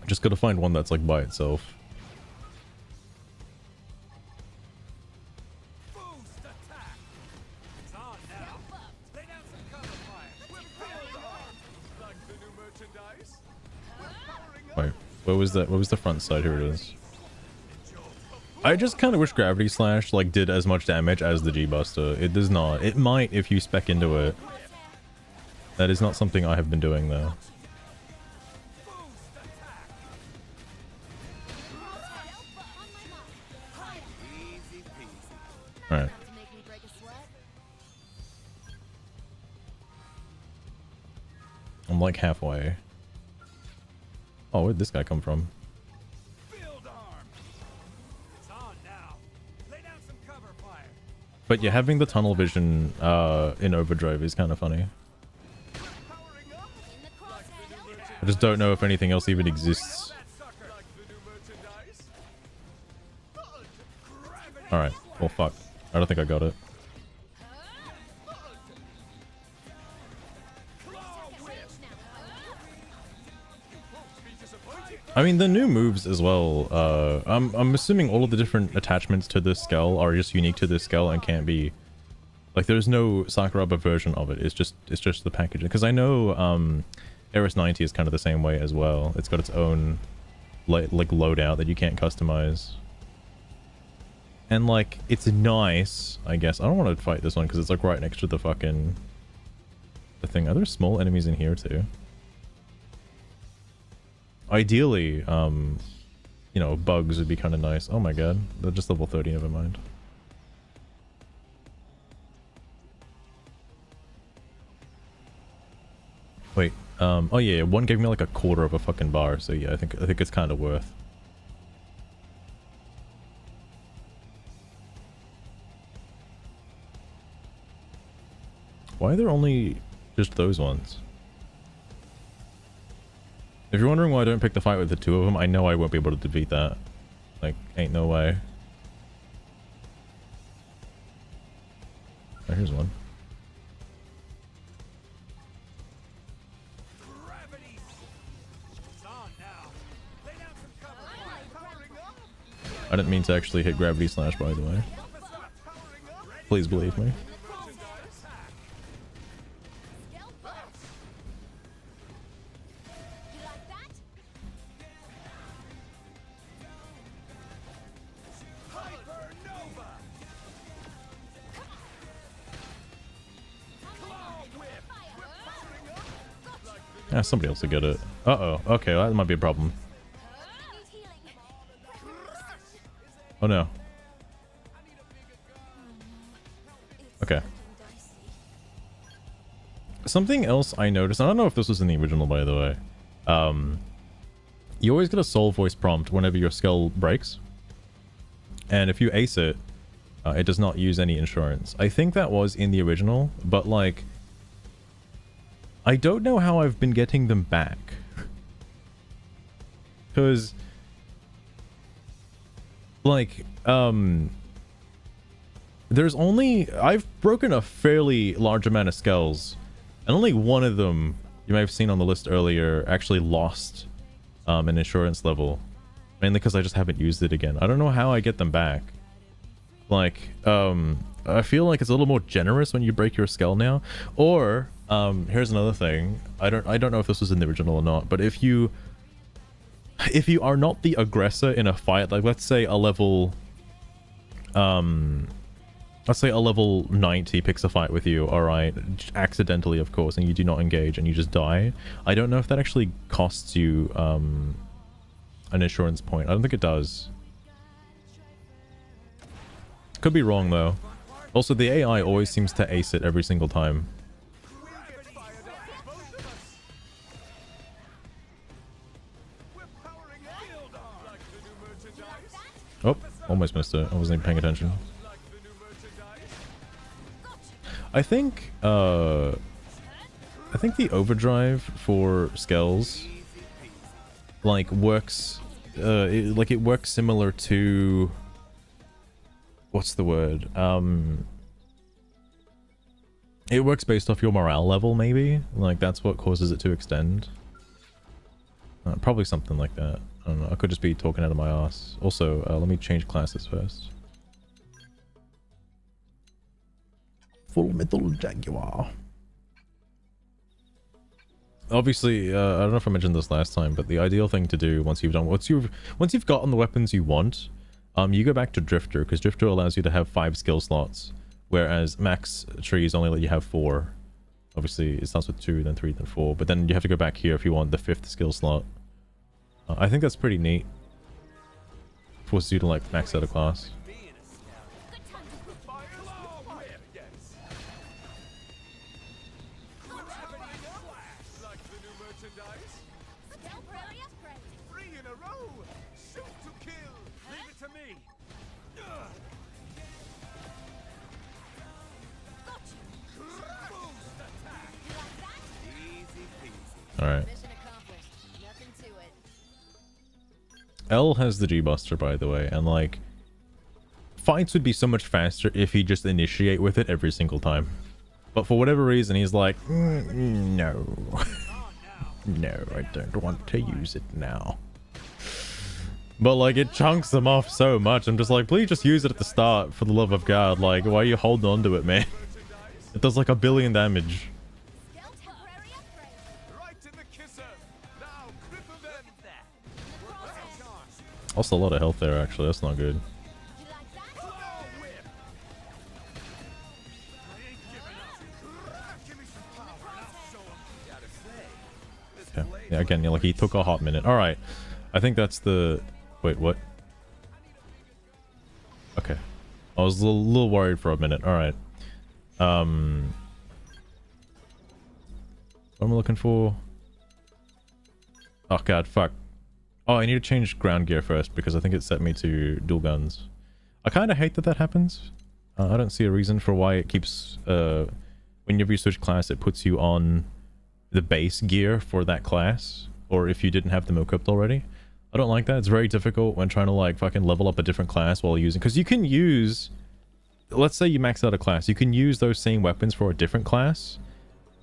I just gotta find one that's like by itself. Boost attack. It's on now. Lay down some cover fire. We're building on. Like the new merchandise. We're powering up. Wait, what was that? What was the front side? Here it is. I just kind of wish Gravity Slash like did as much damage as the G-Buster. It does not. It might if you spec into it. That is not something I have been doing though. Alright. I'm like halfway. Oh, where'd this guy come from? Build arm. It's on now. Lay down some cover fire. But yeah, having the tunnel vision in overdrive is kind of funny. Powering up. I just don't know if anything else even exists. That sucker. Like the new merchandise. Gravity. Alright, well fuck. I don't think I got it. I mean, the new moves as well, I'm assuming all of the different attachments to this skull are just unique to this skull and can't be... Like, there's no Sakuraba version of it, it's just the packaging. Because I know, Eris 90 is kind of the same way as well. It's got its own, like, loadout that you can't customize. And, like, it's nice, I guess. I don't want to fight this one because it's, like, right next to the fucking... the thing. Are there small enemies in here, too? Ideally, you know, bugs would be kind of nice. Oh my god, they're just level 30, never mind. Wait, oh yeah, one gave me like a quarter of a fucking bar, so yeah, I think it's kind of worth. Why are there only just those ones? If you're wondering why I don't pick the fight with the two of them, I know I won't be able to defeat that. Like, ain't no way. Oh, here's one. Gravity. It's on now. Lay down some cover fire. Powering up. I didn't mean to actually hit gravity slash, by the way. Powering up. Please believe me. Merchandise. Skill boost. You like that? Hypernova. Claw whip. We're powering up. Yeah, somebody else will get it. Uh-oh. Okay, well, that might be a problem. Need healing. Oh, no. Okay. Something else I noticed, I don't know if this was in the original, by the way. You always get a soul voice prompt whenever your skull breaks. And if you ace it, it does not use any insurance. I think that was in the original, but like, I don't know how I've been getting them back. Because, like, there's only... I've broken a fairly large amount of skulls, and only one of them, you may have seen on the list earlier, actually lost an insurance level. Mainly because I just haven't used it again. I don't know how I get them back. Like, I feel like it's a little more generous when you break your skull now. Or, here's another thing. I don't know if this was in the original or not, but if you are not the aggressor in a fight, like let's say a level 90 picks a fight with you, alright, accidentally of course, and you do not engage and you just die, I don't know if that actually costs you an insurance point. I don't think it does. Could be wrong though. Also, the AI always seems to ace it every single time. We'll get fired up. Both of us. We're powering up. Build on. Like the new merchandise. Oh, almost missed it. I wasn't even paying attention. Like the new merchandise. I think the overdrive for skills like works it works similar to, what's the word, it works based off your morale level, maybe, like that's what causes it to extend. Probably something like that. I don't know, I could just be talking out of my ass. Also, let me change classes first. Full Metal Jaguar. Obviously, I don't know if I mentioned this last time, but the ideal thing to do once you've gotten the weapons you want, you go back to Drifter, because Drifter allows you to have 5 skill slots, whereas max trees only let you have 4. Obviously, it starts with 2, then 3, then 4, but then you have to go back here if you want the 5th skill slot. I think that's pretty neat. Forces you to like max out a class. Being a scout. Fire claw whip. Yes. Gravity flash. Like the new merchandise. Stealth rally upgrade. 3 in a row. Shoot to kill. Leave it to me. Ugh. Boost attack. You like that? Easy peasy. Alright. Mission accomplished. Nothing to it. L has the G-Buster, by the way, and like, fights would be so much faster if he just initiate with it every single time. But for whatever reason, he's like, no. No, I don't want to use it now. But like, it chunks them off so much. I'm just like, please just use it at the start, for the love of God. Like, why are you holding on to it, man? It does like 1 billion damage. Stealth temporary upgrade. Right in the kisser. Now, grip of them. That. Also a lot of health there, actually. That's not good. You like that? Claw whip. I ain't giving up. Give me some power and I'll show 'em. Gotta say, this Okay. blade Yeah, again, yeah, like he took a hot minute. Alright. I think that's the... Wait, what? Okay. I was a little worried for a minute. Alright. What am I looking for? Oh god, fuck. Oh, I need to change ground gear first because I think it set me to dual guns. I kind of hate that that happens. I don't see a reason for why it keeps... whenever you switch class, it puts you on the base gear for that class. Or if you didn't have them equipped already. I don't like that. It's very difficult when trying to like fucking level up a different class while using, because you can use, let's say you max out a class, you can use those same weapons for a different class,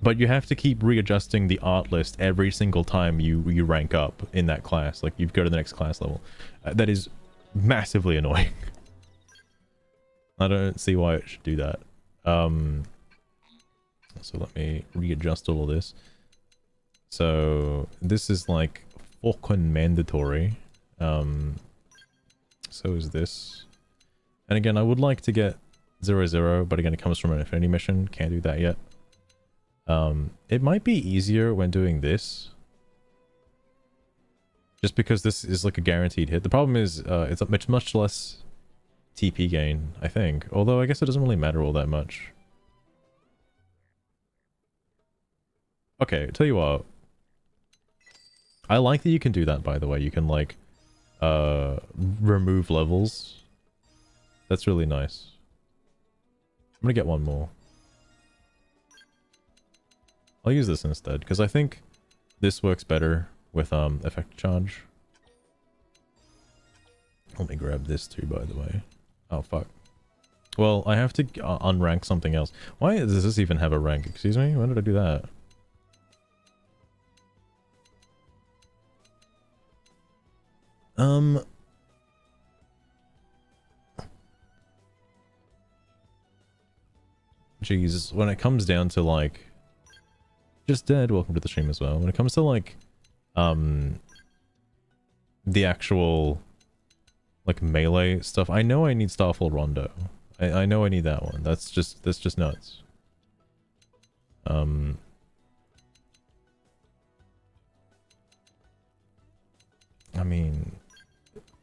but you have to keep readjusting the art list every single time you rank up in that class. Like you go to the next class level. That is massively annoying. I don't see why it should do that. So let me readjust all of this. So this is like fucking mandatory. So is this. And again, I would like to get 0-0, but again, it comes from an Infinity mission. Can't do that yet. It might be easier when doing this. Just because this is like a guaranteed hit. The problem is, it's a much less TP gain, I think. Although I guess it doesn't really matter all that much. Okay, tell you what. I like that you can do that, by the way. You can, like, remove levels. That's really nice. I'm gonna get one more. I'll use this instead, because I think this works better with, effect charge. Let me grab this too, by the way. Oh, fuck. Well, I have to unrank something else. Why does this even have a rank? Excuse me? When did I do that? Jeez, when it comes down to like just dead, welcome to the stream as well. When it comes to like the actual like melee stuff, I know I need Starfall Rondo. I know I need that one. That's just nuts. I mean,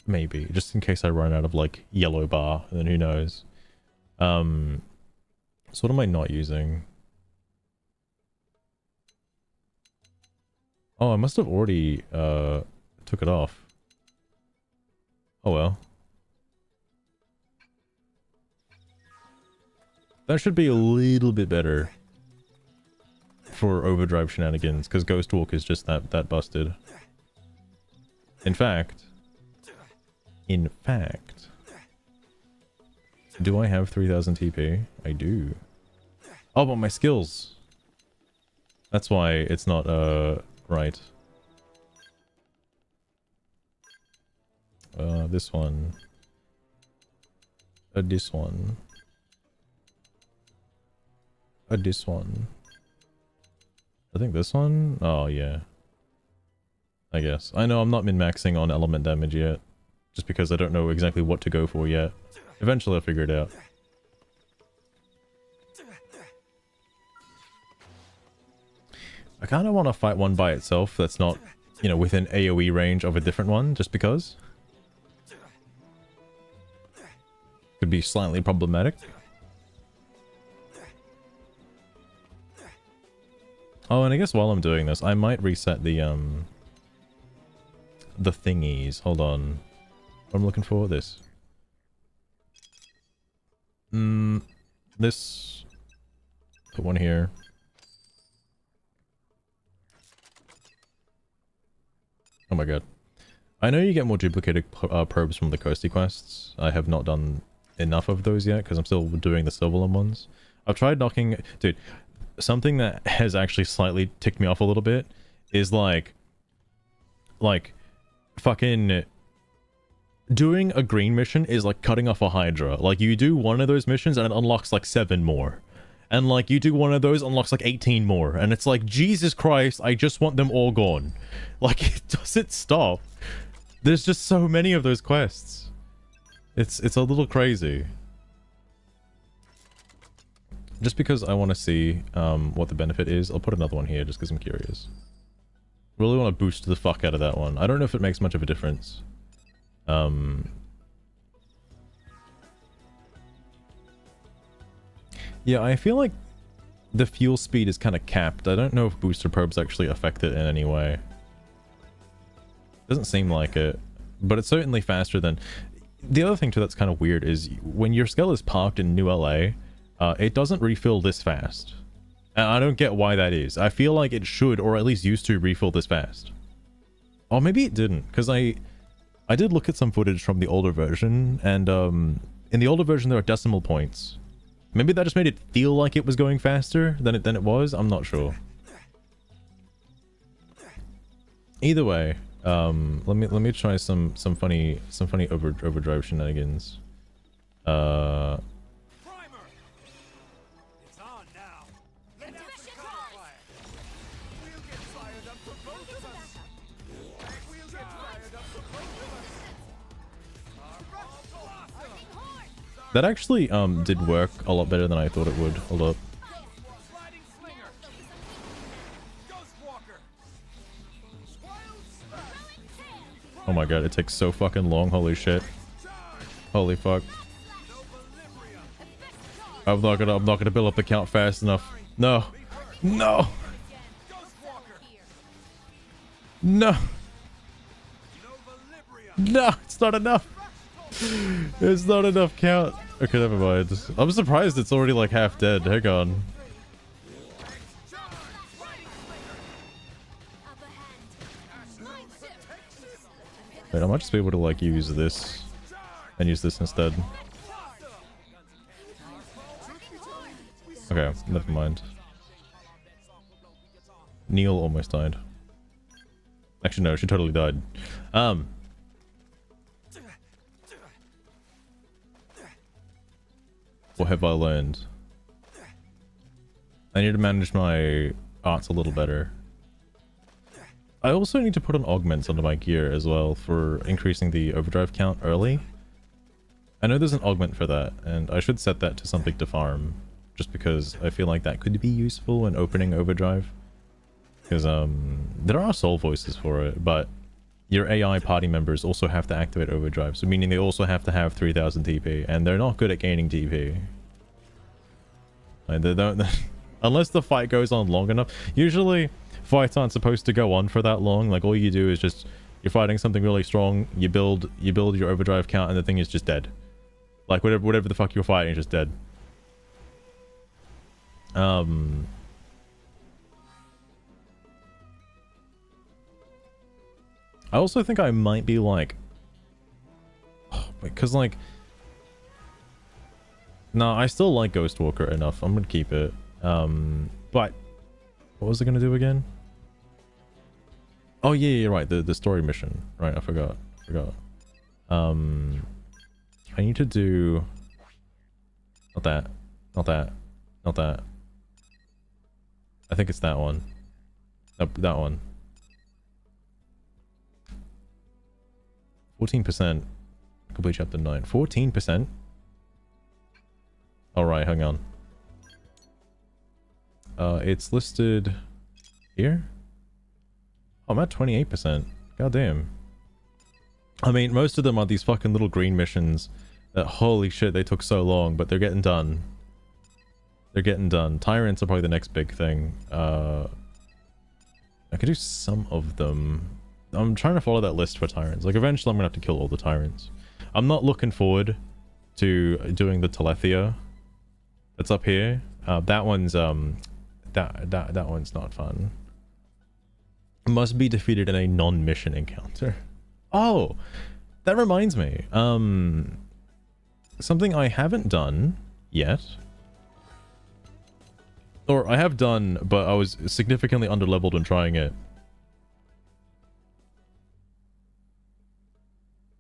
maybe just in case I run out of like yellow bar, and then who knows. So what am I not using? Oh, I must have already took it off. Oh well. That should be a little bit better for overdrive shenanigans, because Ghost Walk is just that busted. In fact, do I have 3000 TP? I do. Oh, but my skills. That's why it's not, right. This one. This one. This one. I think this one? Oh, yeah. I guess. I know I'm not min-maxing on element damage yet. Just because I don't know exactly what to go for yet. Eventually I'll figure it out. I kind of want to fight one by itself that's not, you know, within AoE range of a different one, just because. Could be slightly problematic. Oh, and I guess while I'm doing this, I might reset the thingies. Hold on. What I'm looking for? This. This. Put one here. Oh my god. I know you get more duplicated probes from the coasty quests. I have not done enough of those yet, because I'm still doing the Silverlum ones. I've tried knocking... Dude, something that has actually slightly ticked me off a little bit is like fucking doing a green mission is like cutting off a Hydra. Like, you do one of those missions and it unlocks like 7 more. And like, you do one of those, unlocks like 18 more. And it's like, Jesus Christ, I just want them all gone. Like, does it stop? There's just so many of those quests. It's a little crazy. Just because I want to see what the benefit is, I'll put another one here just because I'm curious. Really want to boost the fuck out of that one. I don't know if it makes much of a difference. Yeah, I feel like the fuel speed is kind of capped. I don't know if booster probes actually affect it in any way. Doesn't seem like it, but it's certainly faster than... The other thing too that's kind of weird is when your skull is parked in New LA, it doesn't refill this fast. And I don't get why that is. I feel like it should, or at least used to, refill this fast. Or maybe it didn't, because I did look at some footage from the older version, and in the older version there are decimal points. Maybe that just made it feel like it was going faster than it was. I'm not sure. Either way, let me try some funny overdrive shenanigans. Primer! It's on now. Let out the cover fire. We'll get fired up for both of us. We'll get fired up for both of us. Our bombs blossom. That actually did work a lot better than I thought it would. Hold up. Sliding slinger. Ghost walker. Wild smash. Oh my god, it takes so fucking long. Holy shit. Holy fuck. I'm not gonna build up the count fast enough. No. No. No. No, it's not enough. It's not enough count. Okay, never mind. I'm surprised it's already like half dead. Hang on. Wait, I might just be able to like use this and use this instead. Okay, never mind. Neil almost died. Actually, no, she totally died. What have I learned? I need to manage my arts a little better. I also need to put on augments onto my gear as well for increasing the overdrive count early. I know there's an augment for that, and I should set that to something to farm, just because I feel like that could be useful when opening overdrive. Because there are soul voices for it, but your AI party members also have to activate overdrive, so meaning they also have to have 3000 TP, and they're not good at gaining TP. Like, they don't unless the fight goes on long enough. Usually fights aren't supposed to go on for that long. Like, all you do is just, you're fighting something really strong, you build your overdrive count, and the thing is just dead. Like, whatever the fuck you're fighting is just dead. I also think I might be like, because like, no, I still like Ghostwalker enough. I'm gonna keep it. But what was it gonna do again? Oh yeah, you're right. The story mission. Right, I forgot. I need to do not that. I think it's that one. Nope, that one. 14%. Complete chapter 9. 14%? Alright, hang on. It's listed here? Oh, I'm at 28%. God damn. I mean, most of them are these fucking little green missions that, holy shit, they took so long, but they're getting done. They're getting done. Tyrants are probably the next big thing. I could do some of them. I'm trying to follow that list for tyrants. Like, eventually I'm gonna have to kill all the tyrants. I'm not looking forward to doing the Telethia that's up here. That one's that one's not fun. Must be defeated in a non-mission encounter. Oh, that reminds me. Something I haven't done yet. Or I have done, but I was significantly underleveled when trying it.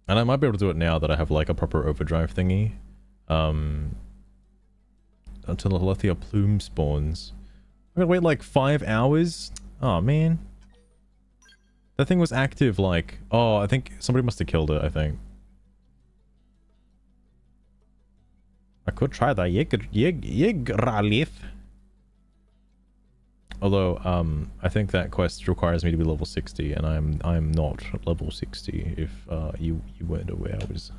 And I might be able to do it now that I have like a proper overdrive thingy. Until the Telethia plume spawns. I'm gonna wait like 5 hours? Oh man. That thing was active like... Oh, I think somebody must have killed it, I think. I could try that. Yggdralith. Although, I think that quest requires me to be level 60, and I'm not level 60. If you weren't aware, I was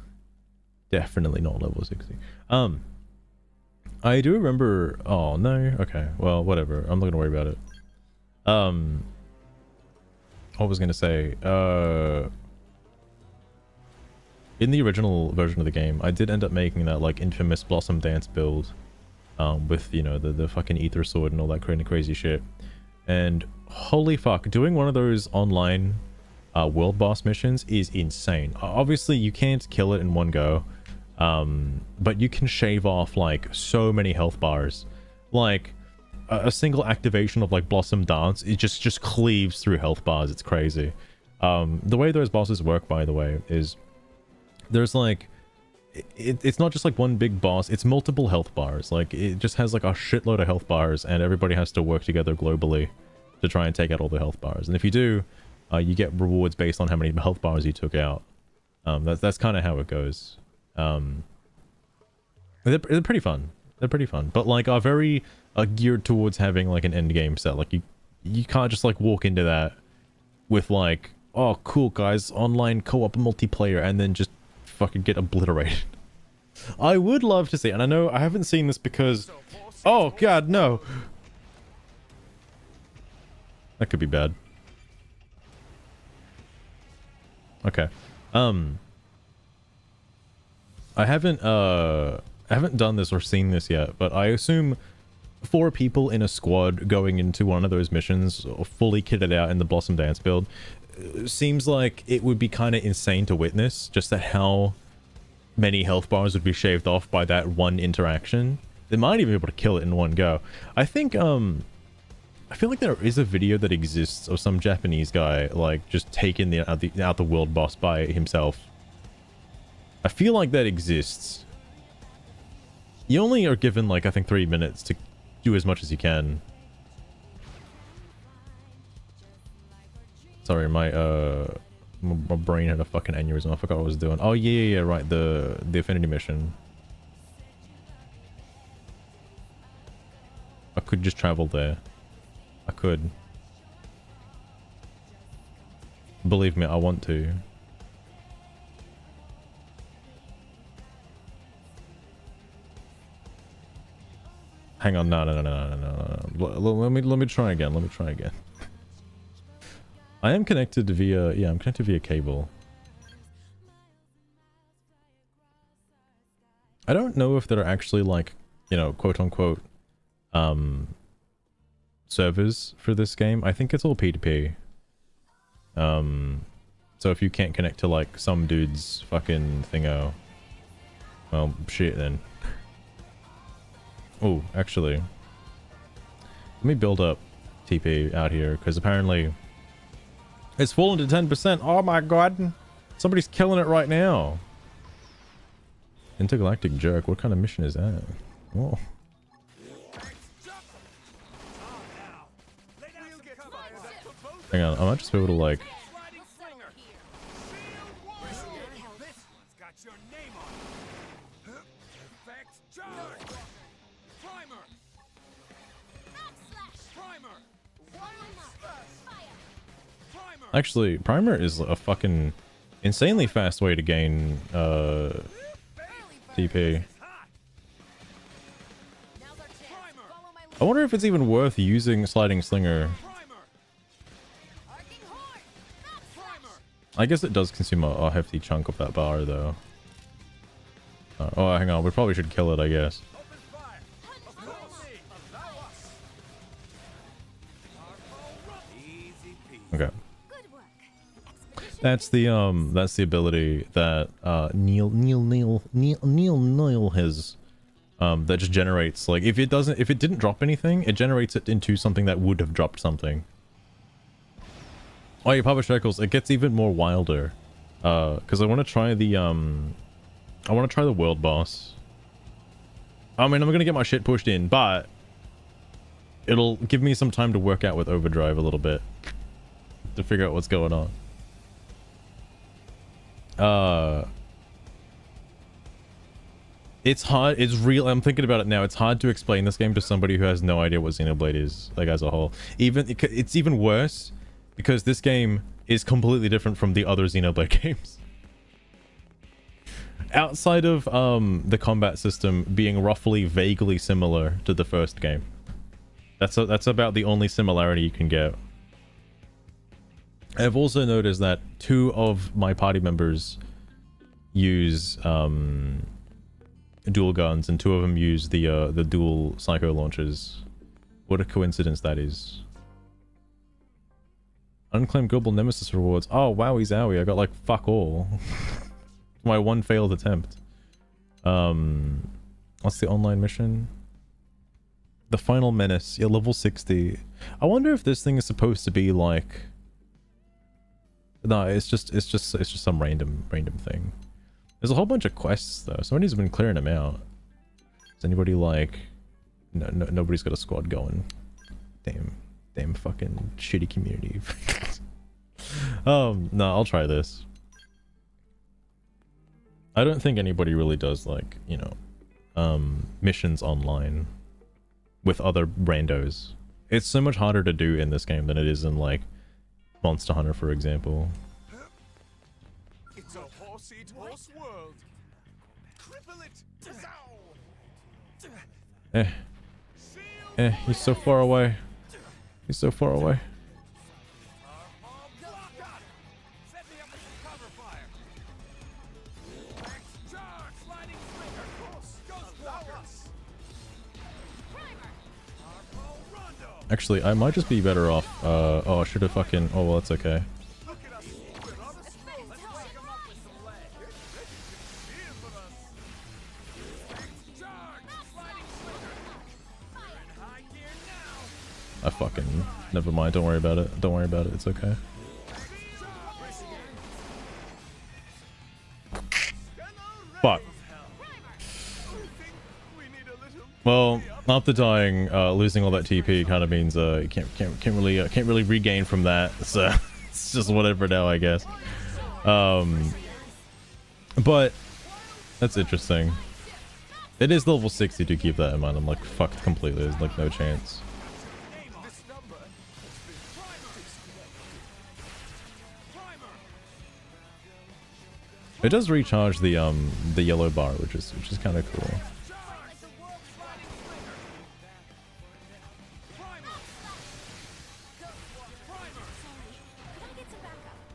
definitely not level 60. I do remember. Oh no. Okay. Well, whatever. I'm not gonna worry about it. What was I gonna say? In the original version of the game, I did end up making that like infamous Blossom Dance build. With, you know, the fucking ether sword and all that crazy shit. And holy fuck, doing one of those online world boss missions is insane. Obviously, you can't kill it in one go, but you can shave off like so many health bars. Like a single activation of like Blossom Dance, it just cleaves through health bars. It's crazy. The way those bosses work, by the way, is there's like it's not just like one big boss, it's multiple health bars. Like it just has like a shitload of health bars, and everybody has to work together globally to try and take out all the health bars. And if you do, you get rewards based on how many health bars you took out. That's kind of how it goes. They're pretty fun. They're pretty fun, but like are very geared towards having like an end game set. Like you can't just like walk into that with like, oh cool guys, online co-op multiplayer, and then just fucking get obliterated. I would love to see, and I know I haven't seen this because, oh god no, that could be bad. Okay, I haven't done this or seen this yet, but I assume 4 people in a squad going into one of those missions, fully kitted out in the Blossom Dance build, seems like it would be kind of insane to witness, just that how many health bars would be shaved off by that one interaction. They might even be able to kill it in one go. I think I feel like there is a video that exists of some Japanese guy like just taking out the world boss by himself. I feel like that exists. You only are given like I think 3 minutes to do as much as you can. Sorry, my brain had a fucking aneurysm. I forgot what I was doing. Oh yeah, right, the affinity mission. I could just travel there. I could. Believe me, I want to. Hang on, no. Let me try again. Let me try again. I am connected via, yeah, I'm connected via cable. I don't know if there are actually like, you know, quote unquote, servers for this game. I think it's all P2P. So if you can't connect to like some dude's fucking thingo, well, shit then. Oh, actually, let me build up TP out here, because apparently it's fallen to 10%. Oh my god, somebody's killing it right now. Intergalactic jerk, what kind of mission is that? Whoa. Hang on, I might just be able to like... Actually, Primer is a fucking insanely fast way to gain TP. I wonder if it's even worth using Sliding Slinger. I guess it does consume a hefty chunk of that bar though. Oh, hang on, we probably should kill it, I guess. Okay. That's the ability that Neil has, that just generates, like, if it didn't drop anything, it generates it into something that would have dropped something. Oh yeah, Papa Shekels, it gets even more wilder. Because I want to try the world boss. I mean, I'm gonna get my shit pushed in, but it'll give me some time to work out with Overdrive a little bit to figure out what's going on. It's hard, it's real. I'm thinking about it now. It's hard to explain this game to somebody who has no idea what Xenoblade is, like, as a whole. It's even worse because this game is completely different from the other Xenoblade games. Outside of the combat system being roughly vaguely similar to the first game. That's about the only similarity you can get. I've also noticed that 2 of my party members use dual guns, and 2 of them use the dual psycho launchers. What a coincidence that is. Unclaimed global nemesis rewards. Oh, wowie zowie. I got like fuck all. My one failed attempt. What's the online mission? The final menace. Yeah, level 60. I wonder if this thing is supposed to be like... No, it's just some random thing. There's a whole bunch of quests though. Somebody's been clearing them out. Is anybody like... No, nobody's got a squad going. Damn fucking shitty community. No, I'll try this. I don't think anybody really does like, you know, missions online with other randos. It's so much harder to do in this game than it is in like Monster Hunter, for example. It's a horse-eat-horse world. Cripple it. He's so far away. He's so far away. Set me up with some cover fire. Charge, sliding slinger, ghost walkers. Rondo. Actually, I might just be better off. Oh, I should have fucking. Oh, well, that's okay. Look at us. We're on a slope. Let's wake 'em up with some lead. Here for us. Charge, sliding slinger. We're in high gear now. I fucking. Never mind. Don't worry about it. Don't worry about it. It's okay. Fuck. Well, after dying, losing all that TP kind of means you can't really regain from that. So it's just whatever now, I guess. But that's interesting. It is level 60 to keep that in mind. I'm like fucked completely. There's like no chance. It does recharge the yellow bar, which is kind of cool.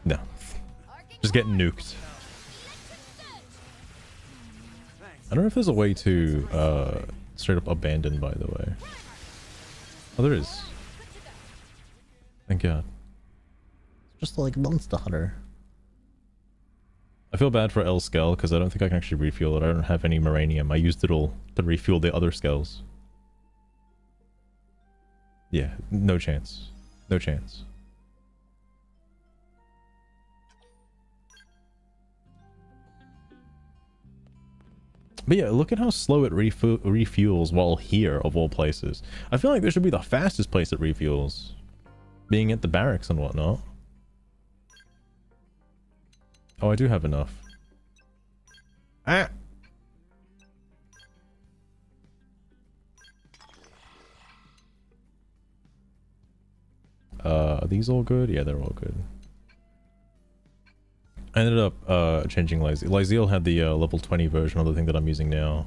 No, just getting nuked. I don't know if there's a way to straight up abandon, by the way. Oh, there is. Thank God. Just like Monster Hunter. I feel bad for L Skell because I don't think I can actually refuel it. I don't have any Moranium. I used it all to refuel the other Skells. Yeah, no chance. No chance. But yeah, look at how slow it refuels while here, of all places. I feel like this should be the fastest place it refuels. Being at the barracks and whatnot. Oh, I do have enough. Ah! Are these all good? Yeah, they're all good. I ended up changing Lyzeal. Lyzeal had the level 20 version of the thing that I'm using now.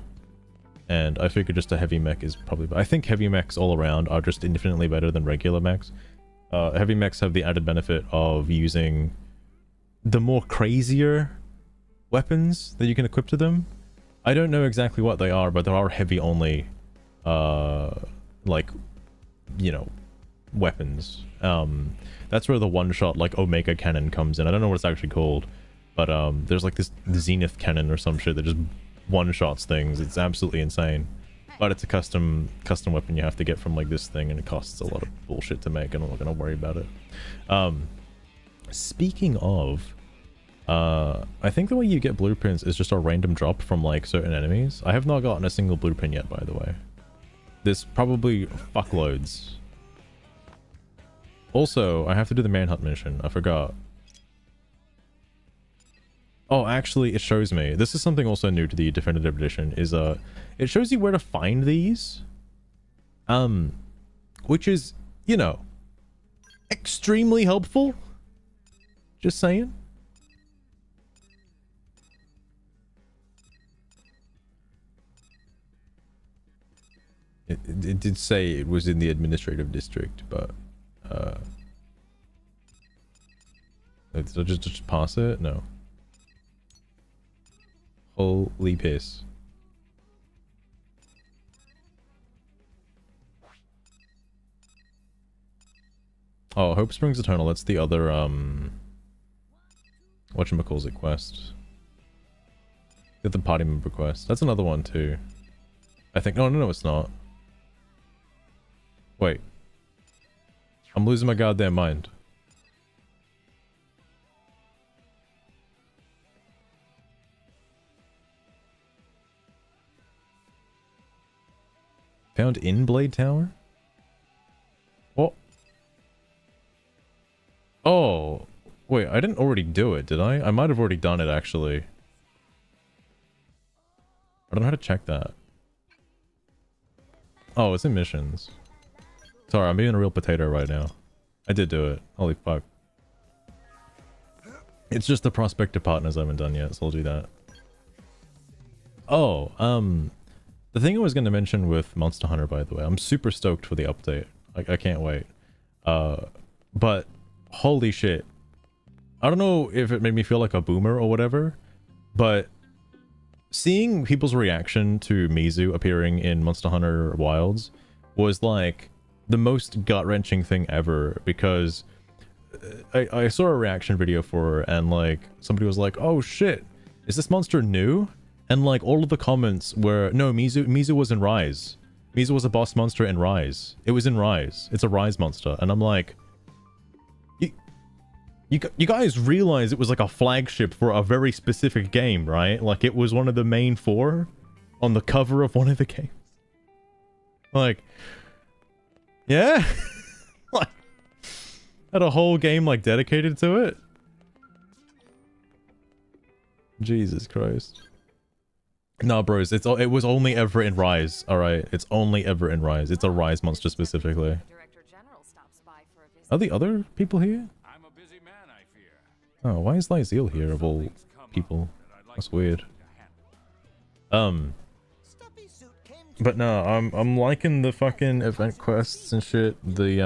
And I figured just a heavy mech is probably... I think heavy mechs all around are just infinitely better than regular mechs. Heavy mechs have the added benefit of using the more crazier weapons that you can equip to them. I don't know exactly what they are, but there are heavy only like, you know, weapons. That's where the one-shot like Omega cannon comes in. I don't know what it's actually called, but there's like this Zenith cannon or some shit that just one-shots things. It's absolutely insane. But it's a custom weapon you have to get from like this thing, and it costs a lot of bullshit to make, and I'm not gonna worry about it. Speaking of, I think the way you get blueprints is just a random drop from like certain enemies. I have not gotten a single blueprint yet, by the way. There's probably fuckloads. Also, I have to do the manhunt mission. I forgot. Oh, actually, it shows me. This is something also new to the definitive edition. Is it shows you where to find these. Which is, you know, extremely helpful. Just saying. It did say it was in the administrative district, but did I just pass it? No. Holy piss. Oh, Hope Springs Eternal. That's the other whatchamacallit quest. Get the party member quest. That's another one too. I think. Oh no, it's not. Wait. I'm losing my goddamn mind. Found in Blade Tower? What? Oh. Wait, I didn't already do it, did I? I might have already done it, actually. I don't know how to check that. Oh, it's in missions. Sorry, I'm being a real potato right now. I did do it. Holy fuck. It's just the prospective partners I haven't done yet, so I'll do that. Oh, the thing I was going to mention with Monster Hunter, by the way, I'm super stoked for the update. I can't wait. But holy shit. I don't know if it made me feel like a boomer or whatever, but seeing people's reaction to Mizu appearing in Monster Hunter Wilds was like the most gut-wrenching thing ever, because I saw a reaction video for her and like somebody was like, oh shit, is this monster new? And like all of the comments were, no, Mizu was in Rise. Mizu was a boss monster in Rise. It was in Rise. It's a Rise monster. And I'm like, you guys realize it was like a flagship for a very specific game, right? Like it was one of the main 4 on the cover of one of the games. Like, yeah. Like, had a whole game like dedicated to it. Jesus Christ. No, bros, it was only ever in Rise, alright? It's only ever in Rise. It's a Rise monster specifically. Are the other people here? Oh, why is Lyzeal here of all people? That's weird. But no, I'm liking the fucking event quests and shit. The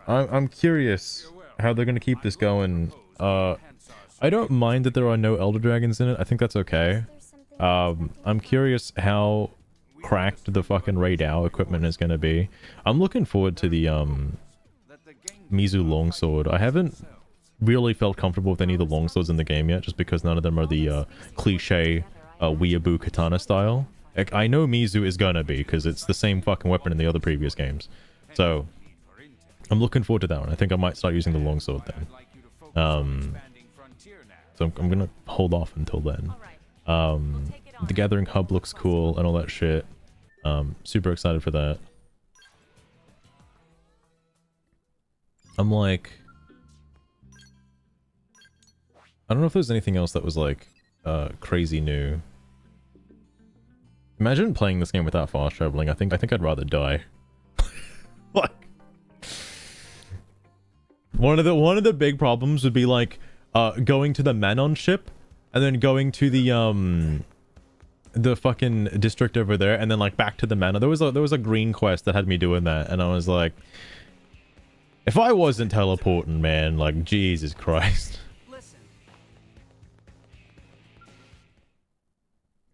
I'm curious how they're gonna keep this going. I don't mind that there are no Elder Dragons in it. I think that's okay. I'm curious how cracked the fucking Raid Owl equipment is gonna be. I'm looking forward to the Mizu longsword. I haven't really felt comfortable with any of the longswords in the game yet, just because none of them are the cliche weeaboo katana style. Like, I know Mizu is gonna be, because it's the same fucking weapon in the other previous games. So I'm looking forward to that one. I think I might start using the longsword then. So I'm gonna hold off until then. The Gathering Hub looks cool and all that shit. Super excited for that. I'm like, I don't know if there's anything else that was like crazy new. Imagine playing this game without fast traveling. I think I'd rather die. Like, one of the big problems would be like going to the Manon ship and then going to the fucking district over there and then like back to the Manon. There was a green quest that had me doing that, and I was like, if I wasn't teleporting, man, like Jesus Christ.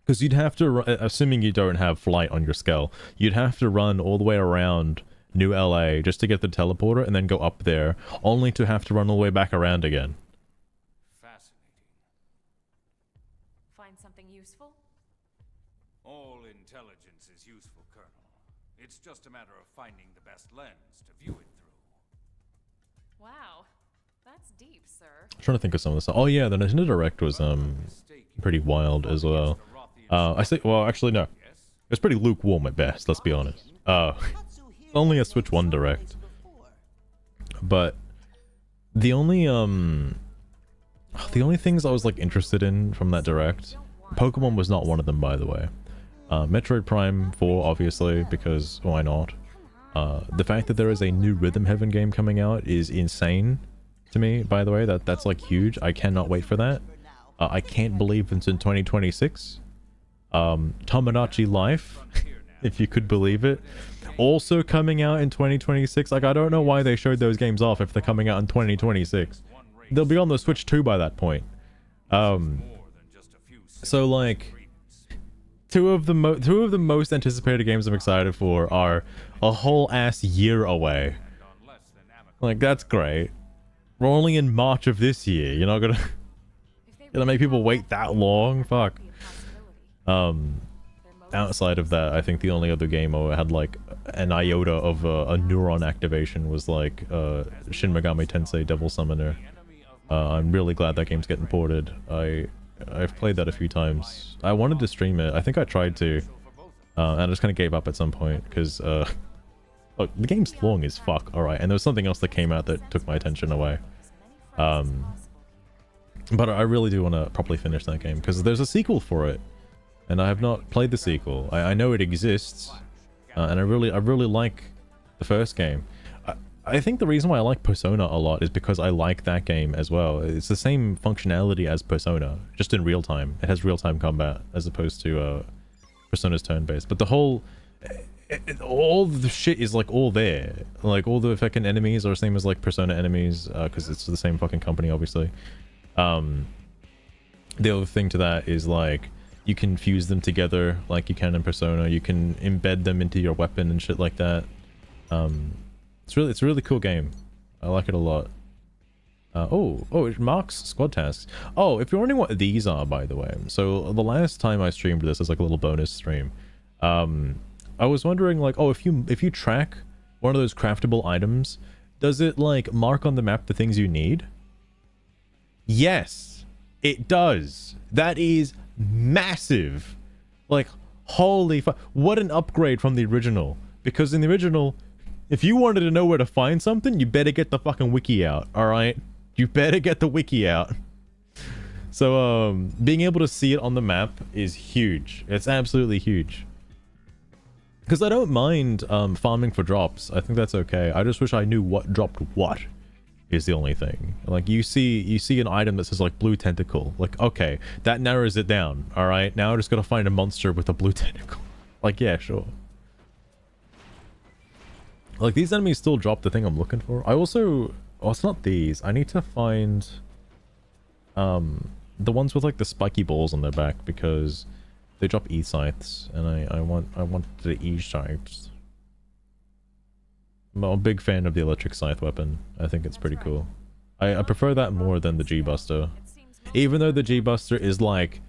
Because you'd have to, assuming you don't have flight on your skull, you'd have to run all the way around New LA just to get the teleporter and then go up there, only to have to run all the way back around again. Fascinating. Find something useful? All intelligence is useful, Colonel. It's just a matter of finding the best lens to view it through. Wow. That's deep, sir. I'm trying to think of some of this. Oh yeah, the Nintendo Direct was pretty wild as well. I say, well, actually no, it's pretty lukewarm at best. Let's be honest. Only a Switch 1 Direct, but the only things I was like interested in from that Direct, Pokemon was not one of them, by the way. Metroid Prime 4, obviously, because why not? The fact that there is a new Rhythm Heaven game coming out is insane to me, by the way. That's like huge. I cannot wait for that. I can't believe it's in 2026. Tomodachi Life, if you could believe it, also coming out in 2026. Like, I don't know why they showed those games off if they're coming out in 2026. They'll be on the Switch 2 by that point. So like, two of the most anticipated games I'm excited for are a whole ass year away. Like, that's great. We're only in March of this year. You're not gonna gonna make people wait that long? Fuck. Outside of that, I think the only other game I had like an iota of a neuron activation was like Shin Megami Tensei Devil Summoner. I'm really glad that game's getting ported. I've played that a few times. I wanted to stream it. I think I tried to, and I just kind of gave up at some point because look, the game's long as fuck. All right, and there was something else that came out that took my attention away. But I really do want to properly finish that game because there's a sequel for it. And I have not played the sequel. I know it exists, and I really like the first game. I think the reason why I like Persona a lot is because I like that game as well. It's the same functionality as Persona, just in real time. It has real-time combat as opposed to Persona's turn-based. But the whole... all the shit is like all there. Like all the fucking enemies are the same as like Persona enemies, because it's the same fucking company, obviously. The other thing to that is like... you can fuse them together like you can in Persona. You can embed them into your weapon and shit like that. It's a really cool game. I like it a lot. Oh, it marks squad tasks. Oh, if you're wondering what these are, by the way. So the last time I streamed this as like a little bonus stream, I was wondering like, oh, if you track one of those craftable items, does it like mark on the map the things you need? Yes, it does. That is massive. Like, holy fuck, what an upgrade from the original. Because in the original, if you wanted to know where to find something, you better get the fucking wiki out. All right, you better get the wiki out. So being able to see it on the map is huge. It's absolutely huge. Because I don't mind farming for drops. I think that's okay. I just wish I knew what dropped what is the only thing. Like you see an item that says like blue tentacle. Like, okay, that narrows it down. All right, now I just gotta find a monster with a blue tentacle. Like, yeah, sure. Like these enemies still drop the thing I'm looking for. I also, oh, it's not these. I need to find the ones with like the spiky balls on their back because they drop E-scythes, and I want the E-scythes. I'm a big fan of the electric scythe weapon. I think it's pretty cool. I prefer that more than the G-Buster. Even though the G-Buster is like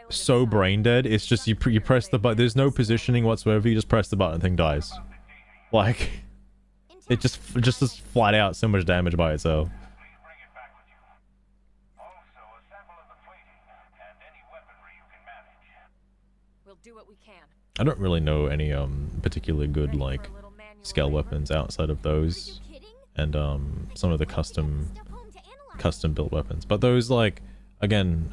so brain dead, it's just you press the button. There's no positioning whatsoever. You just press the button, the thing dies. Like it just does flat out so much damage by itself. We'll do what we can. I don't really know any particularly good like scale weapons outside of those and some of the custom built weapons, but those like again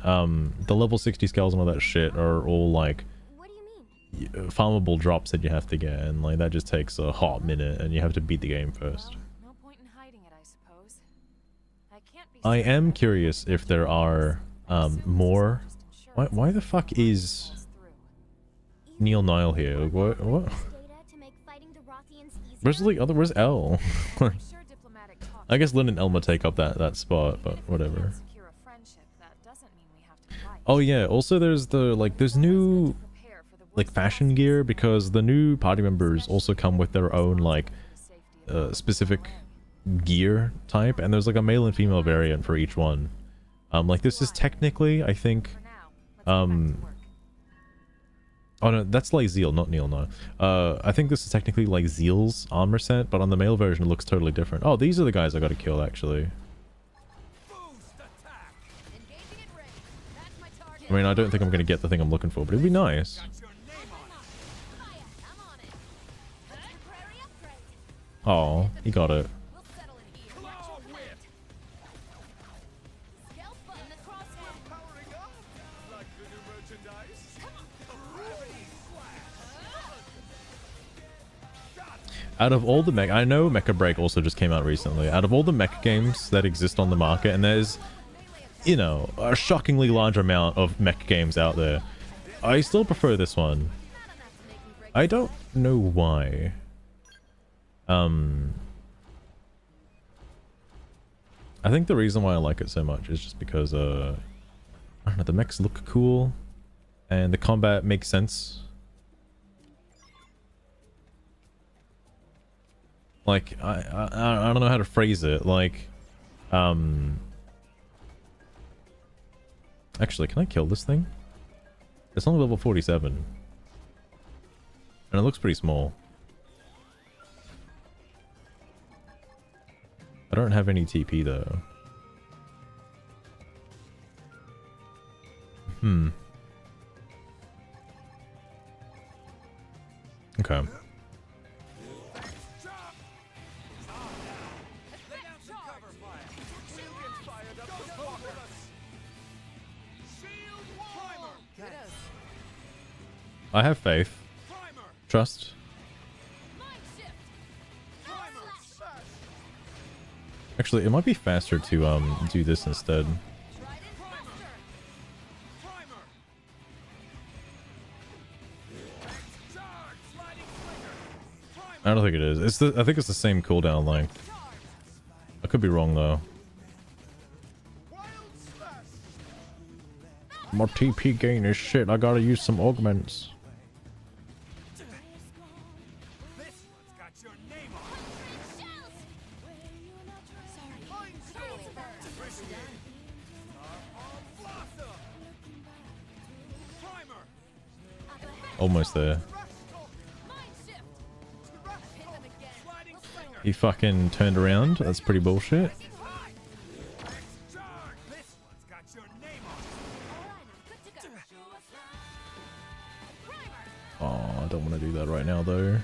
the level 60 scales and all that shit are all like farmable drops that you have to get, and like that just takes a hot minute and you have to beat the game first. No point in hiding it, I suppose. I am curious if there are more. Why the fuck is Neil Nile here? What? Where's the other? Where's L? I guess Lynn and Elma take up that spot, but whatever. Oh yeah, also there's new like fashion gear, because the new party members also come with their own like specific gear type, and there's like a male and female variant for each one. Like this is technically, I think, oh no, that's like Zeal, not Neil, no. I think this is technically like Zeal's armor set, but on the male version it looks totally different. Oh, these are the guys I gotta kill, actually. I mean, I don't think I'm gonna get the thing I'm looking for, but it'd be nice. Oh, he got it. Out of all the mech, I know Mecha Break also just came out recently. Out of all the mech games that exist on the market, and there's, you know, a shockingly large amount of mech games out there, I still prefer this one. I don't know why. I think the reason why I like it so much is just because, I don't know, the mechs look cool, and the combat makes sense. Like, I don't know how to phrase it. Like, actually, can I kill this thing? It's only level 47. And it looks pretty small. I don't have any TP though. Okay. I have faith. Trust. Actually, it might be faster to do this instead. I don't think it is. I think it's the same cooldown length. I could be wrong though. My TP gain is shit. I gotta use some augments. Almost there. He fucking turned around. That's pretty bullshit. Oh, I don't want to do that right now though.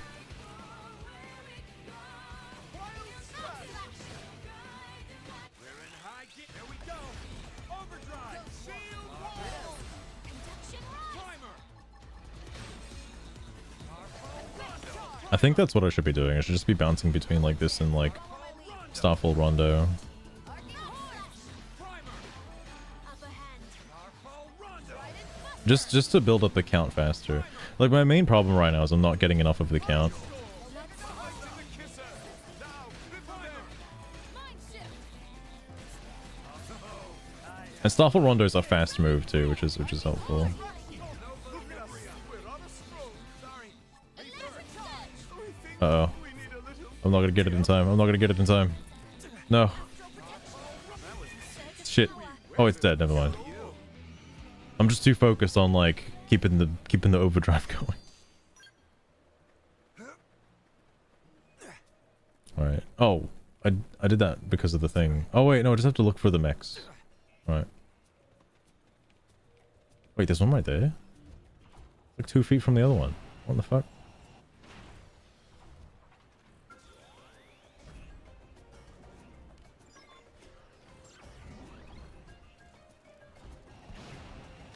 I think that's what I should be doing. I should just be bouncing between like this and like Starfall Rondo. Just to build up the count faster. Like my main problem right now is I'm not getting enough of the count. And Starfall Rondo is a fast move too, which is helpful. Uh-oh. I'm not gonna get it in time. I'm not gonna get it in time. No. Shit. Oh, it's dead. Never mind. I'm just too focused on like keeping the overdrive going. All right. Oh, I did that because of the thing. Oh wait, no, I just have to look for the mechs. All right. Wait, there's one right there. Like 2 feet from the other one. What the fuck?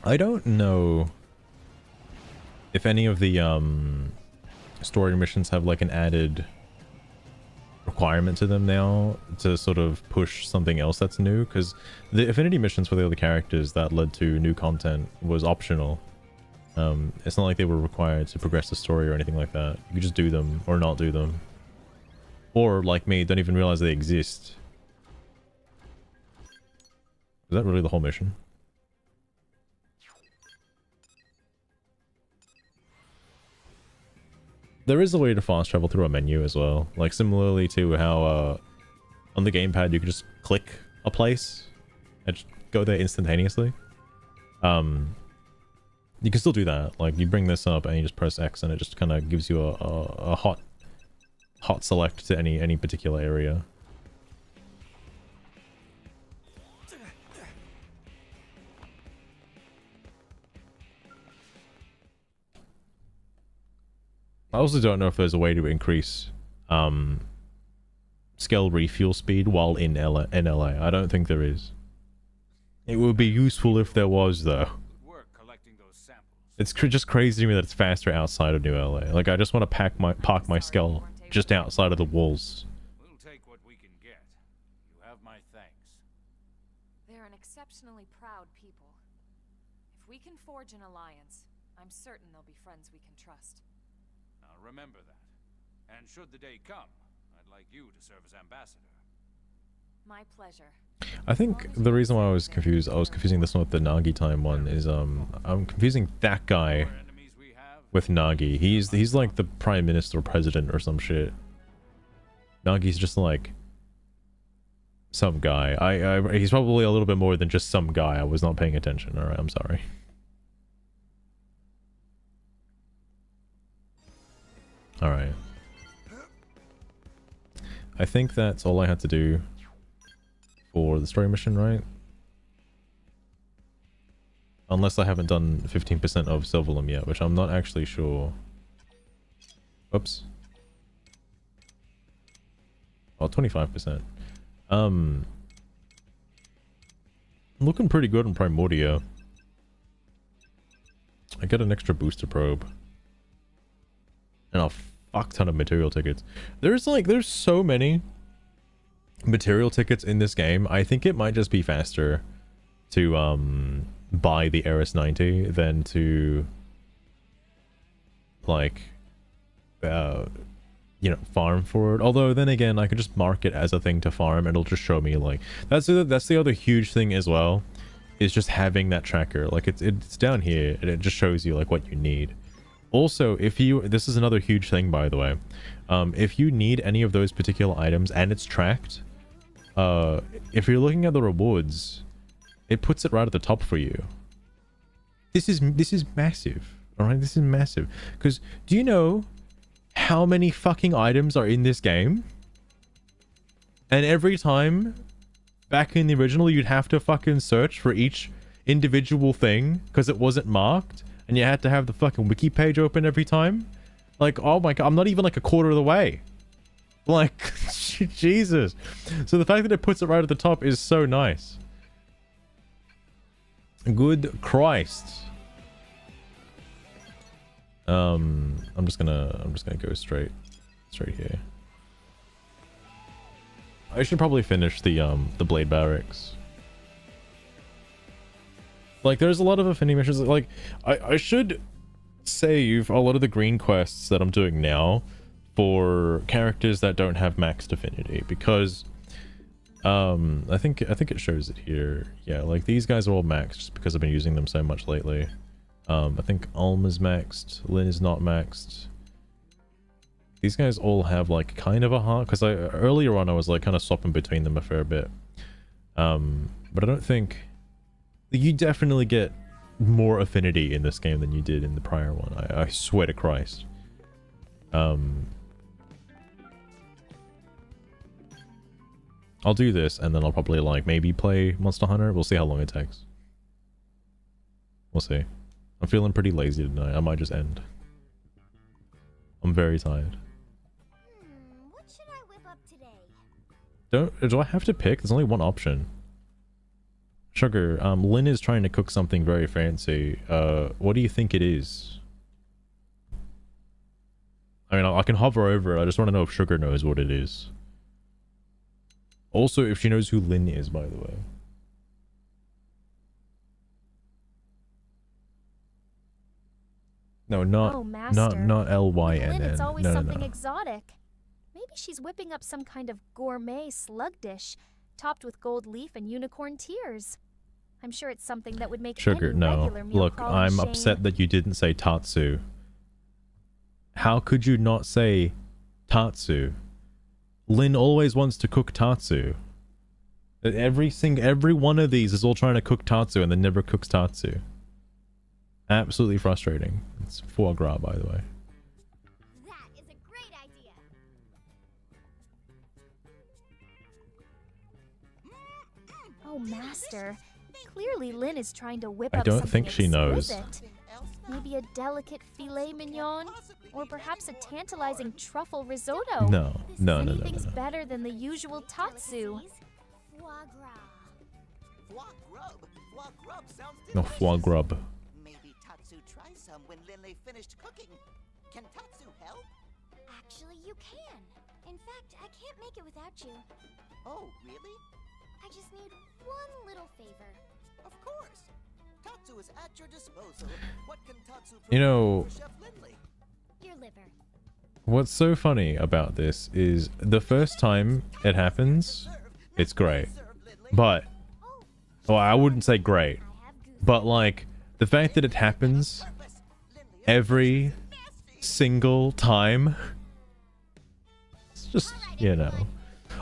I don't know if any of the story missions have like an added requirement to them now to sort of push something else that's new, because the affinity missions for the other characters that led to new content was optional. It's not like they were required to progress the story or anything like that. You could just do them or not do them, or like me, don't even realize they exist. Is that really the whole mission? There is a way to fast travel through a menu as well, like similarly to how on the gamepad you can just click a place and just go there instantaneously. You can still do that. Like you bring this up and you just press X and it just kind of gives you a hot select to any particular area. I also don't know if there's a way to increase scale refuel speed while in LA. I don't think there is. It would be useful if there was, though. It's just crazy to me that it's faster outside of New LA. Like, I just want to park my skull just outside of the walls. We'll take what we can get. You have my thanks. They're an exceptionally proud people. If we can forge an alliance, I'm certain they'll be friends we can trust. Now remember that. And should the day come, I'd like you to serve as ambassador. My pleasure. I think the reason why I was confusing this one with the Nagi time one is I'm confusing that guy with Nagi. He's like the prime minister or president or some shit. Nagi's just like some guy. He's probably a little bit more than just some guy. I was not paying attention. All right, I'm sorry. All right. I think that's all I had to do for the story mission, right? Unless I haven't done 15% of Silverlim yet, which I'm not actually sure. Oops. Oh, 25%. Looking pretty good on Primordia. I get an extra booster probe. And a fuck ton of material tickets. There's so many material tickets in this game. I think it might just be faster to buy the RS90 than to like you know, farm for it. Although then again, I could just mark it as a thing to farm. It'll just show me like that's the other huge thing as well, is just having that tracker. Like it's down here and it just shows you like what you need. Also, if you, this is another huge thing by the way, if you need any of those particular items and it's tracked, if you're looking at the rewards, it puts it right at the top for you. This is massive. All right, this is massive. Because do you know how many fucking items are in this game? And every time back in the original, you'd have to fucking search for each individual thing because it wasn't marked, and you had to have the fucking wiki page open every time. Like, oh my god, I'm not even like a quarter of the way. Like, Jesus. So the fact that it puts it right at the top is so nice. Good Christ. I'm just gonna go straight here. I should probably finish the Blade Barracks. Like, there's a lot of affinity missions. Like, I should save a lot of the green quests that I'm doing now for characters that don't have maxed affinity, because I think it shows it here. Yeah, like these guys are all maxed just because I've been using them so much lately. I think Alma's maxed, Lynn is not maxed. These guys all have like kind of a heart, because earlier on I was like kind of swapping between them a fair bit. But I don't think you definitely get more affinity in this game than you did in the prior one. I swear to Christ. I'll do this and then I'll probably like maybe play Monster Hunter. We'll see how long it takes. We'll see. I'm feeling pretty lazy tonight. I might just end. I'm very tired. What should I whip up today? Do I have to pick? There's only one option. Sugar, Lynn is trying to cook something very fancy. What do you think it is? I mean, I can hover over it. I just want to know if Sugar knows what it is. Also, if she knows who Lynn is, by the way. No, not Lynn. It's always No. something exotic. Maybe she's whipping up some kind of gourmet slug dish, topped with gold leaf and unicorn tears. I'm sure it's something that would make Sugar, any no. regular meal Look, crawl in I'm shame. upset that you didn't say Tatsu. How could you not say Tatsu? Lynn always wants to cook Tatsu. Every one of these is all trying to cook Tatsu and then never cooks Tatsu. Absolutely frustrating. It's foie gras, by the way. That is a great idea. Oh, Master. Clearly Lynn is trying to whip I up don't something think she knows. exquisite. Maybe a delicate filet mignon? Or perhaps a tantalizing truffle risotto? No. Anything's better than the usual Tatsu. Foie gras. Foie grub. Foie grub sounds No, delicious. foie grub. Maybe Tatsu tries some when Linley finished cooking. Can Tatsu help? Actually, you can. In fact, I can't make it without you. Oh, really? I just need one little favor. Of course. Tatsu is at your disposal. What can Tatsu You know, provide for Chef Linley? Your liver. what's so funny about this is the first time it happens, it's great. But, well, I wouldn't say great. I have goose. But like, the fact that it happens every single time, it's just, you know.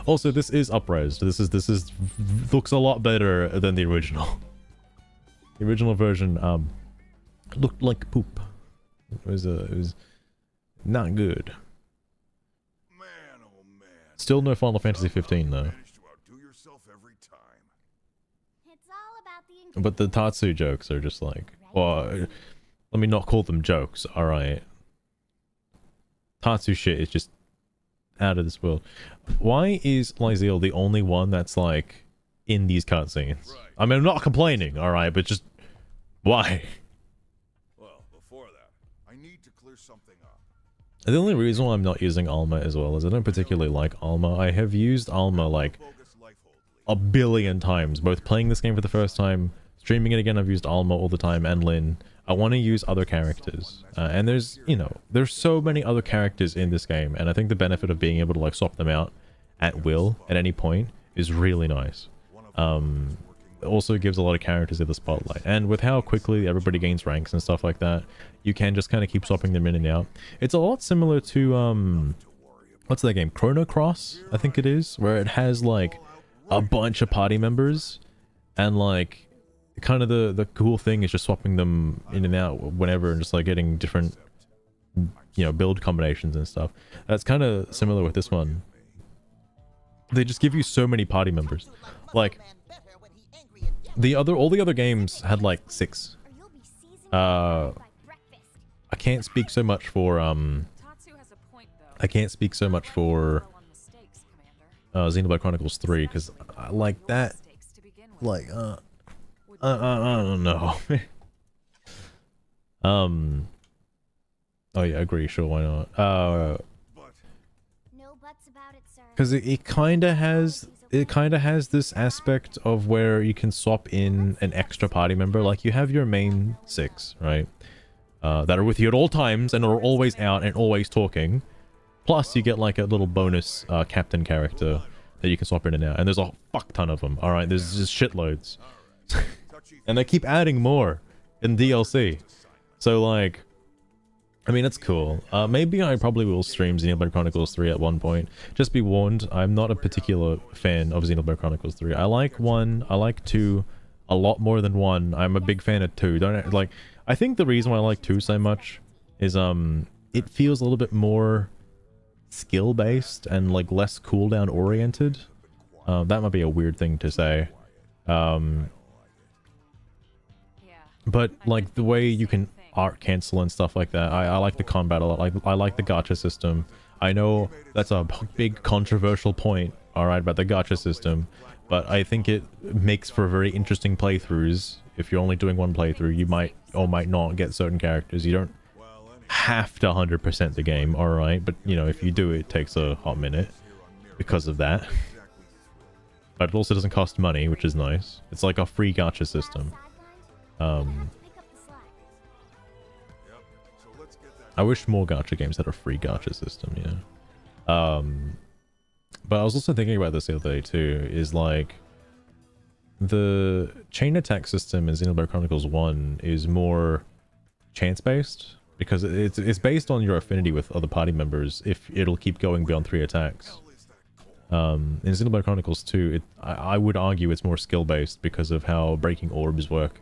Also, this is up-resed. This is looks a lot better than the original. The original version looked like poop. It was not good. Man, oh man. Still no Final Fantasy 15 though. Managed to outdo yourself every time. It's all about the But the Tatsu jokes are just like, well, let me not call them jokes, alright. Tatsu shit is just out of this world. Why is Lysiel the only one that's like in these cutscenes? I mean, I'm not complaining, alright, but just why? Well, before that, I need to clear something up. The only reason why I'm not using Alma as well is I don't particularly like Alma. I have used Alma like Bogus life hold lead. a billion times, both playing this game for the first time, streaming it again. I've used Alma all the time, and Lynn. I want to use other characters, and there's, you know, there's so many other characters in this game, and I think the benefit of being able to like swap them out at will at any point is really nice. It also gives a lot of characters in the spotlight, and with how quickly everybody gains ranks and stuff like that, you can just kind of keep swapping them in and out. It's a lot similar to what's that game, Chrono Cross, I think it is, where it has like a bunch of party members, and like kind of the cool thing is just swapping them in and out whenever, and just like getting different, you know, build combinations and stuff. That's kind of similar with this one. They just give you so many party members. Like all the other games had like 6. or you'll be seasoned by breakfast. I can't speak so much for Tatsu has a point, though. I can't speak so much for Low on mistakes, Commander. Xenoblade Chronicles 3, because I like that, Mistakes to begin with. like I don't know. Oh yeah, agree, sure, why not? But No buts about it, sir. Because it kind of has this aspect of where you can swap in an extra party member. Like you have your main 6, right, that are with you at all times and are always out and always talking, plus you get like a little bonus captain character that you can swap in and out, and there's a fuck ton of them. All right, there's just shitloads. And they keep adding more in DLC, so like, I mean, it's cool. Maybe I probably will stream Xenoblade Chronicles 3 at one point. Just be warned, I'm not a particular fan of Xenoblade Chronicles 3. I like 1, I like 2 a lot more than 1. I'm a big fan of 2. Don't like. I think the reason why I like 2 so much is it feels a little bit more skill based and like less cooldown oriented. That might be a weird thing to say. But like the way you can art cancel and stuff like that, I like the combat a lot. I like the gacha system. I know that's a big controversial point, alright, about the gacha system, but I think it makes for very interesting playthroughs. If you're only doing one playthrough, you might or might not get certain characters. You don't have to 100% the game, alright, but you know, if you do, it takes a hot minute because of that. But it also doesn't cost money, which is nice. It's like a free gacha system. I wish more gacha games had a free gacha system, you know. But I was also thinking about this the other day too, is like the chain attack system in Xenoblade Chronicles 1 is more chance based, because it's based on your affinity with other party members if it'll keep going beyond 3 attacks. In Xenoblade Chronicles 2, I would argue it's more skill based because of how breaking orbs work.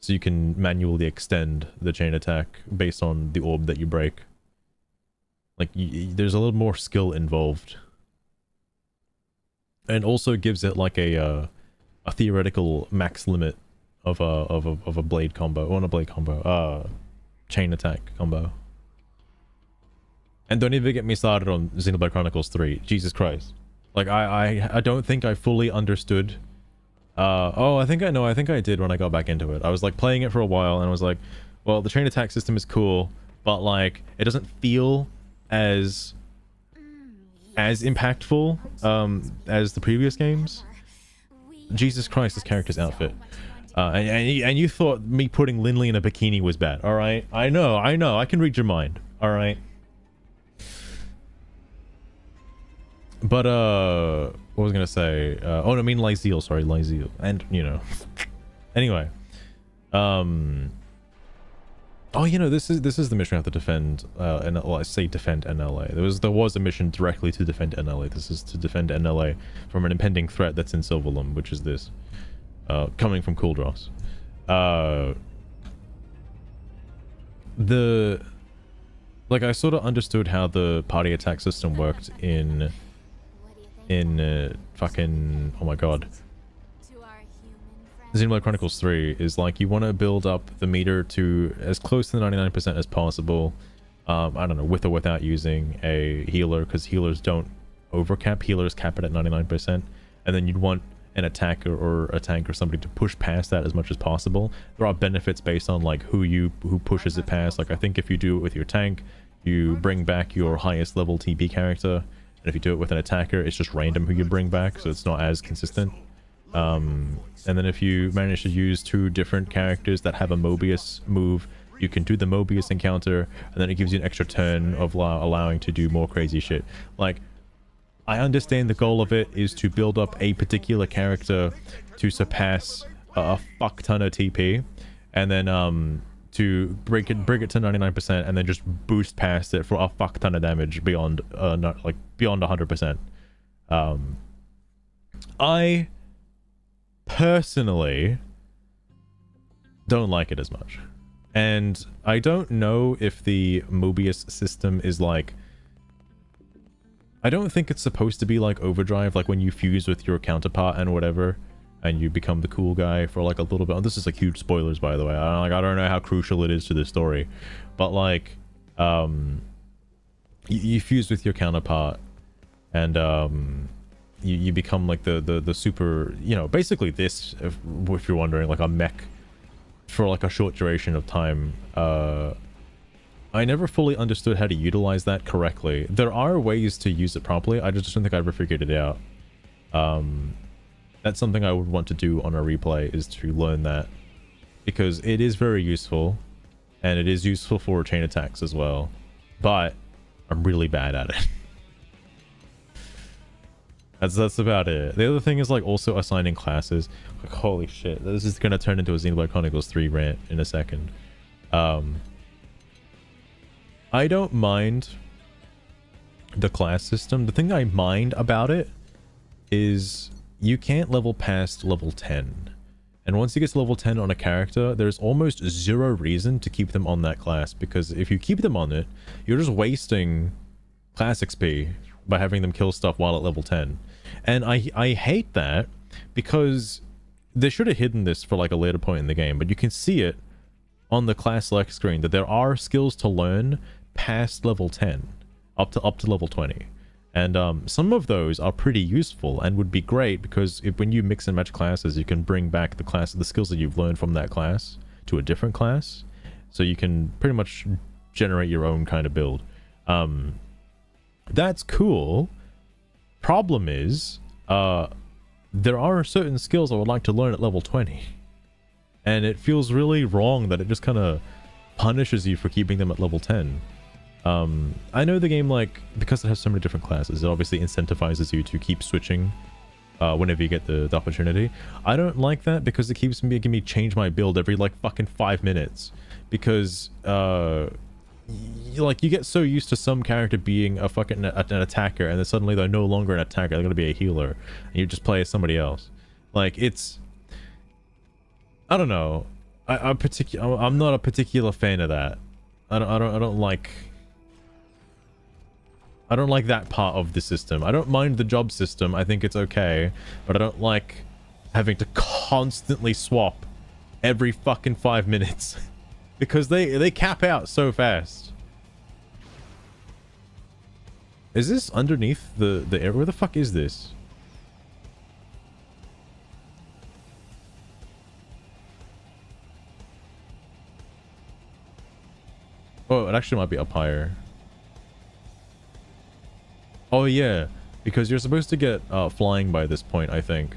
So you can manually extend the chain attack based on the orb that you break. Like, there's a little more skill involved. And also gives it like a theoretical max limit of a blade combo. Or not a blade combo, chain attack combo. And don't even get me started on Xenoblade Chronicles 3. Jesus Christ. Like, I don't think I fully understood. Oh, I think I know. I think I did when I got back into it. I was like playing it for a while and I was like, well, the chain attack system is cool, but like it doesn't feel as impactful as the previous games. Jesus Christ, this character's outfit. And you thought me putting Lindley in a bikini was bad. All right, I know. I can read your mind. All right. But what was I gonna say? Oh, no, I mean Lysiel. Sorry, Lysiel. And you know, anyway, Oh, you know, this is the mission I have to defend. Well, I say defend NLA. There was a mission directly to defend NLA. This is to defend NLA from an impending threat that's in Silverlum, which is this, coming from Kuldros. Like, I sort of understood how the party attack system worked in fucking, oh my god, Xenoblade Chronicles 3 is like you want to build up the meter to as close to 99% as possible. I don't know, with or without using a healer, because healers don't overcap. Healers cap it at 99%, and then you'd want an attacker or a tank or somebody to push past that as much as possible. There are benefits based on like who pushes it past. Like I think if you do it with your tank, you bring back your highest level TP character, and if you do it with an attacker, it's just random who you bring back, so it's not as consistent. And then if you manage to use 2 different characters that have a Mobius move, you can do the Mobius encounter, and then it gives you an extra turn of allowing to do more crazy shit. Like, I understand the goal of it is to build up a particular character to surpass a fuck ton of TP, and then to bring it to 99%, and then just boost past it for a fuck ton of damage beyond beyond 100%. I personally don't like it as much, and I don't know if the Mobius system is like, I don't think it's supposed to be like Overdrive, like when you fuse with your counterpart and whatever, and you become the cool guy for like a little bit. This is like huge spoilers, by the way. I don't know how crucial it is to the story, but like you fuse with your counterpart, and you become like the super, you know, basically this, if you're wondering, like a mech for like a short duration of time. I never fully understood how to utilize that correctly. There are ways to use it properly, I just don't think I ever figured it out. That's something I would want to do on a replay, is to learn that, because it is very useful, and it is useful for chain attacks as well, but I'm really bad at it. That's about it. The other thing is like also assigning classes. Like, holy shit, this is gonna turn into a Xenoblade Chronicles 3 rant in a second. I don't mind the class system. The thing I mind about it is you can't level past level 10. And once you get to level 10 on a character, there's almost zero reason to keep them on that class, because if you keep them on it, you're just wasting class XP by having them kill stuff while at level 10. And I hate that, because they should have hidden this for like a later point in the game, but you can see it on the class select screen that there are skills to learn past level 10 up to level 20, and some of those are pretty useful and would be great, because when you mix and match classes, you can bring back the skills that you've learned from that class to a different class, so you can pretty much generate your own kind of build. That's cool. Problem is, there are certain skills I would like to learn at level 20, and it feels really wrong that it just kind of punishes you for keeping them at level 10. I know the game, like, because it has so many different classes, it obviously incentivizes you to keep switching whenever you get the opportunity. I don't like that, because it keeps making me change my build every like fucking 5 minutes, because like you get so used to some character being a fucking an attacker, and then suddenly they're no longer an attacker, they're gonna be a healer, and you just play as somebody else. Like, it's, I don't know, I'm not a particular fan of that. I don't like that part of the system. I don't mind the job system, I think it's okay, but I don't like having to constantly swap every fucking 5 minutes. Because they cap out so fast. Is this underneath the area? Where the fuck is this? Oh, it actually might be up higher. Oh yeah, because you're supposed to get flying by this point, I think.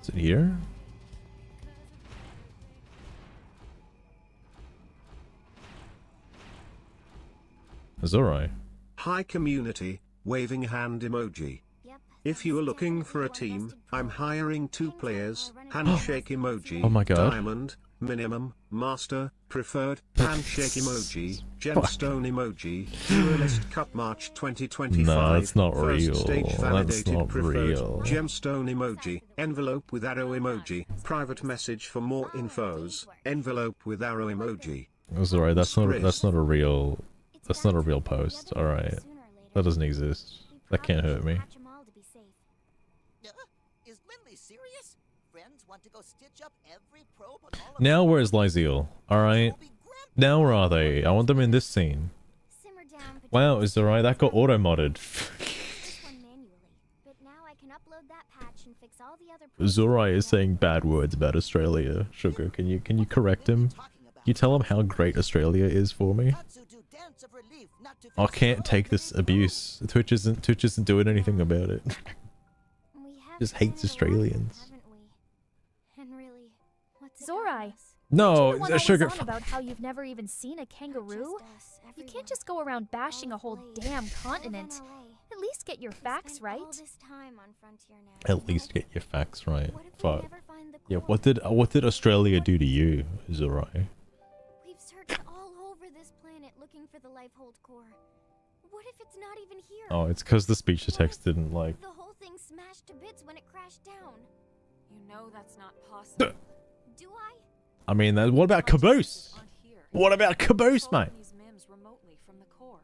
Is it here? Zorai. Hi community, waving hand emoji. Yep, If you are looking for a team, I'm hiring 2 players, handshake emoji, Oh my God. diamond, minimum, master, preferred, handshake emoji, gemstone emoji, duelist cup March 2025. No, that's not first real. stage That's validated not preferred, real. gemstone emoji, envelope with arrow emoji, private message for more infos, envelope with arrow emoji. That's alright. That's not a real. That's not a real post. All right, that doesn't exist. That can't hurt me. Is Lindley serious? Friends want to go stitch up every probe on all of Now where's Lysiel? All right. Now where are they? I want them in this scene. Wow, is alright. That got auto modded. Zorai is saying bad words about Australia. Sugar, can you correct him? Can you tell him how great Australia is for me? I can't take this abuse. Twitch isn't doing anything about it. Just hates Australians. Zorai, No, you're the one Sugar. always on about how you've never even seen a kangaroo. You can't just go around bashing a whole damn continent. At least get your facts right. At least get your facts right. Fuck. Yeah, what did Australia do to you, Zorai? We've searched all over this planet looking for the Lifehold core. What if it's not even here? Oh, it's because the speech to text didn't like. The whole thing smashed to bits when it crashed down. You know that's not possible. Do I? I mean, what about Caboose? What about Caboose, mate? These MIMs remotely from the core.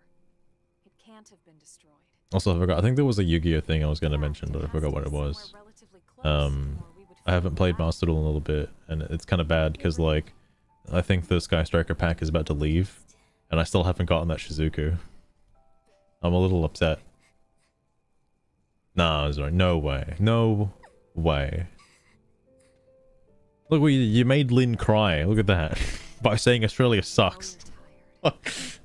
It can't have been destroyed. Also, I forgot. I think there was a Yu-Gi-Oh thing I was going to mention, but I forgot what it was. I haven't played Master Duel in a little bit, and it's kind of bad because, like, I think the Sky Striker pack is about to leave, and I still haven't gotten that Shizuku. I'm a little upset. Nah, sorry. No way. No way. Look, you made Lynn cry. Look at that. By saying Australia sucks. It's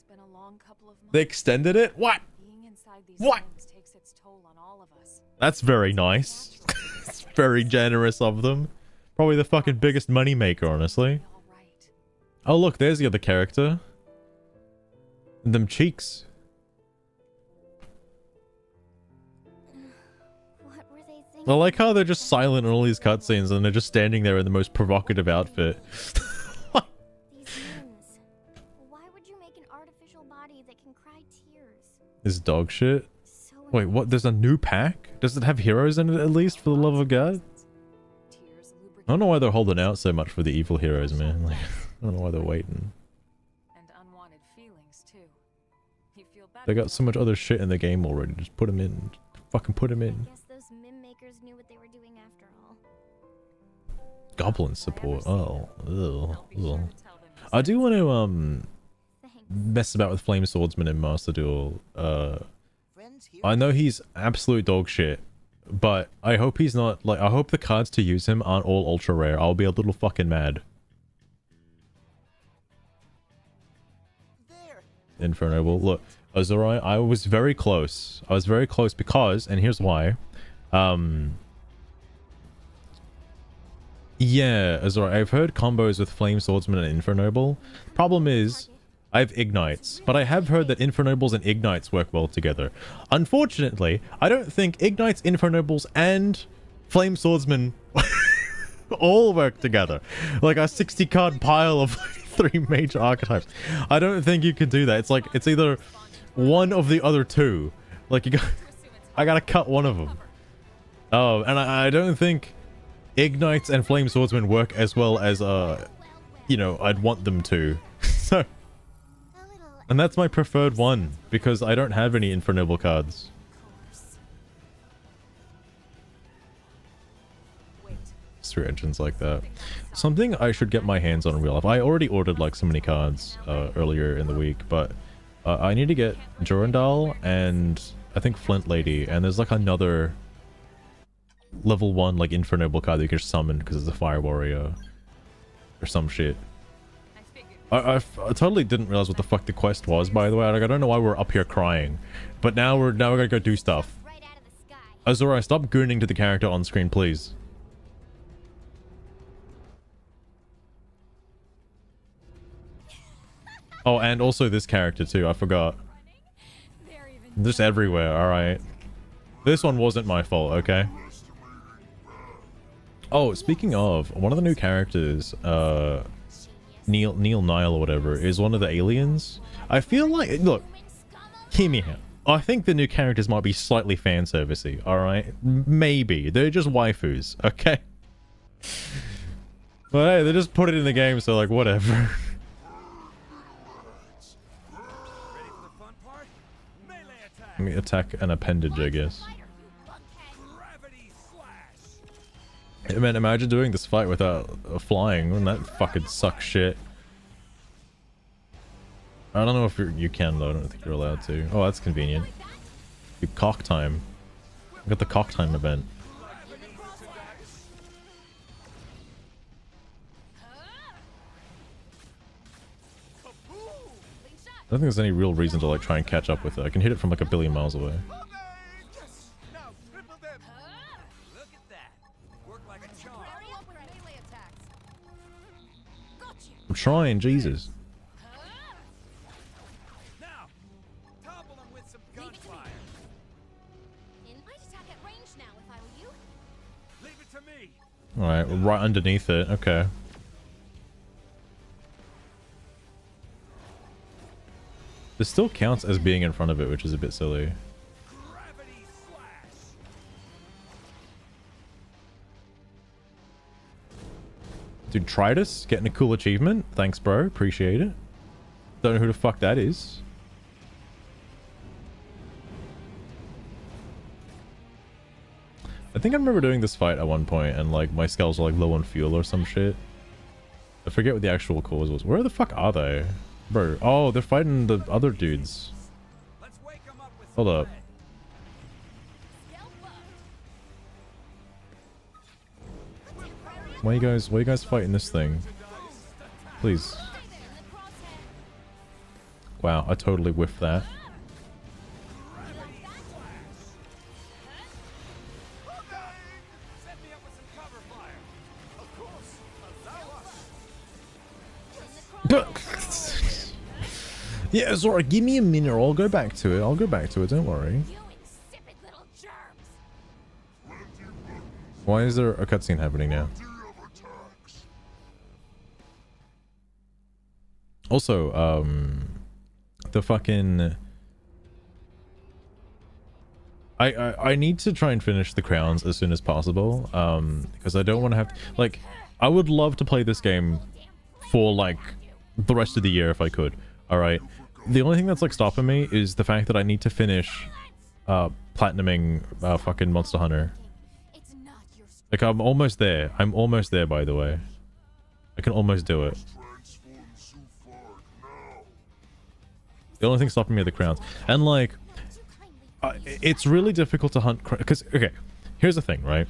been a long couple of months. They extended it? What? Being inside these What? MIMs takes its toll on all of us. That's very nice. It's very generous of them. Probably the fucking biggest money maker, honestly. All right. Oh, look, there's the other character. And them cheeks. What were they thinking? I like how they're just silent in all these cutscenes and they're just standing there in the most provocative outfit. These moons. Why would you make an artificial body that can cry tears? This dog shit. So Wait, what? There's a new pack? Does it have heroes in it at least, for the love of God? Tears I don't know why they're holding out so much for the evil heroes, man. Like, I don't know why they're waiting. and unwanted feelings too. You feel better. They got so much other shit in the game already. Just put them in. Fucking put them I in. guess those mim makers knew what they were doing after all. Goblin support. Oh. Ugh. I'll be sure Ugh. to tell them I do want to, Thanks. mess about with Flame Swordsman in Master Duel. friends here. I know he's absolute dog shit, but I hope he's not, like, I hope the cards to use him aren't all ultra rare. I'll be a little fucking mad. There. Inferno. Well, look, Azurai, I was very close. I was very close because, and here's why. Yeah, Azurai, I've heard combos with Flame Swordsman and Infernoble. Problem is, I have Ignites, but I have heard that Infernobles and Ignites work well together. Unfortunately, I don't think Ignites, Infernobles, and Flame Swordsman all work together. Like a 60 card pile of 3 major archetypes. I don't think you can do that. It's like, it's either one of the other two. Like, I gotta cut one of them. Oh, and I don't think Ignites and Flame Swordsman work as well as, you know, I'd want them to. So, and that's my preferred one, because I don't have any Infernoble cards. Through engines like that. Something I should get my hands on in real life. I already ordered like so many cards earlier in the week, but I need to get Durandal and I think Flint Lady, and there's like another level 1 like Infernoble card that you can summon because it's a Fire Warrior or some shit. I totally didn't realize what the fuck the quest was, by the way. Like, I don't know why we're up here crying, but now we're gonna go do stuff. Right out of the sky. Azura, stop gooning to the character on screen, please. Oh, and also this character too, I forgot. Just everywhere, alright. This one wasn't my fault, okay? Oh, speaking of, one of the new characters, Neil Nile or whatever, is one of the aliens. I feel like, look, hear me out. I think the new characters might be slightly fan servicey, alright? Maybe. They're just waifus, okay? But hey, they just put it in the game, so like, whatever. Ready for the fun part? Melee attack. Let me attack an appendage, I guess. Gravity slash. Man, imagine doing this fight without flying. Wouldn't that fucking suck shit? I don't know if you can though. I don't think you're allowed to. Oh, that's convenient. You cock time. I got the cock time event. I don't think there's any real reason to like try and catch up with it. I can hit it from like a billion miles away. Yes. Now triple them. Look at that. Work like a charm. I'm trying, Jesus. Now topple them with some gunfire. I'd attack at range now if I were you. Leave it to me. Alright, we're right underneath it. Okay. This still counts as being in front of it, which is a bit silly. Gravity slash. Dude, Tritus getting a cool achievement. Thanks, bro. Appreciate it. Don't know who the fuck that is. I think I remember doing this fight at one point and like my skulls were like low on fuel or some shit. I forget what the actual cause was. Where the fuck are they? Bro, oh, they're fighting the other dudes. Let's wake 'em up with Hold some up. lead. Why are you guys fighting this thing? Please. Wow, I totally whiffed that. Set me up with some cover fire. Of course. Allow us. Yeah, Zora, give me a minute. I'll go back to it. I'll go back to it. Don't worry. You insipid little germs. Why is there a cutscene happening now? Also, the fucking... I need to try and finish the crowns as soon as possible, because I don't want to have... Like, I would love to play this game for, like, the rest of the year if I could, alright? The only thing that's, like, stopping me is the fact that I need to finish, platinuming, fucking Monster Hunter. It's not your Like, I'm almost there. I'm almost there, by the way. I can almost do it. The only thing stopping me are the crowns. And, like, it's really difficult to hunt... Because, okay, here's the thing, right?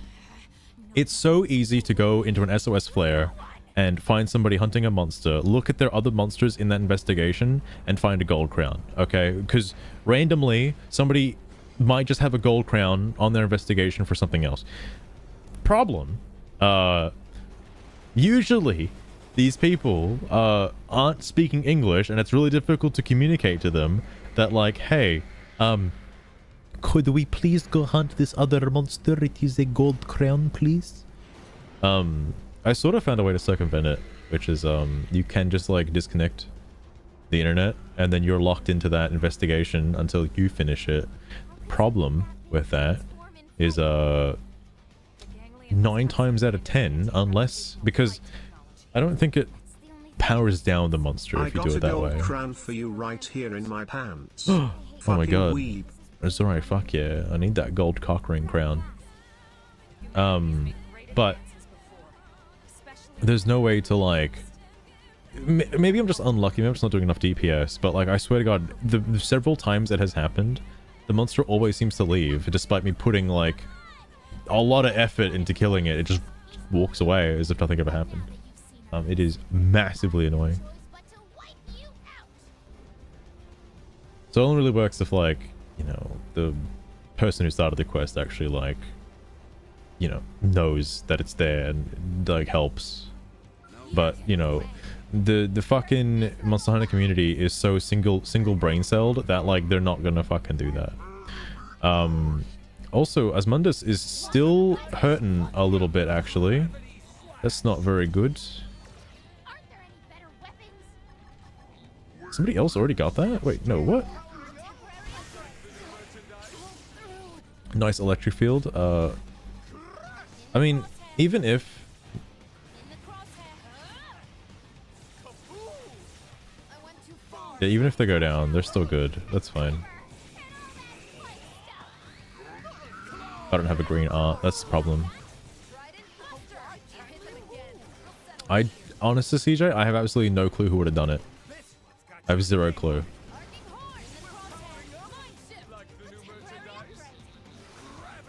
It's so easy to go into an SOS flare and find somebody hunting a monster, look at their other monsters in that investigation, and find a gold crown, okay? Because randomly, somebody might just have a gold crown on their investigation for something else. Problem, usually these people aren't speaking English, and it's really difficult to communicate to them that, like, hey, could we please go hunt this other monster? It is a gold crown, please. I sort of found a way to circumvent it, which is you can just like disconnect the internet and then you're locked into that investigation until you finish it. Problem with that is 9 times out of 10, unless, because I don't think it powers down the monster I if you got do a it that gold way. crown for you right here in my pants. Oh my Fucking god. weeb. It's alright, fuck yeah. I need that gold cock ring crown. But there's no way to like... Maybe I'm just unlucky, maybe I'm just not doing enough DPS, but like I swear to god, the several times it has happened, the monster always seems to leave, despite me putting like a lot of effort into killing it. It just walks away as if nothing ever happened. It is massively annoying. So it only really works if like, you know, the person who started the quest actually like, you know, knows that it's there and like helps. But, you know, the fucking Monster Hunter community is so single brain celled that like they're not gonna fucking do that. Also, Asmundus is still hurting a little bit, actually. That's not very good. Aren't there any better weapons? Somebody else already got that? Wait, no, what? Nice electric field. I mean, even if... Yeah, even if they go down, they're still good. That's fine. I don't have a green art. That's the problem. Honestly, CJ, I have absolutely no clue who would have done it. I have zero clue.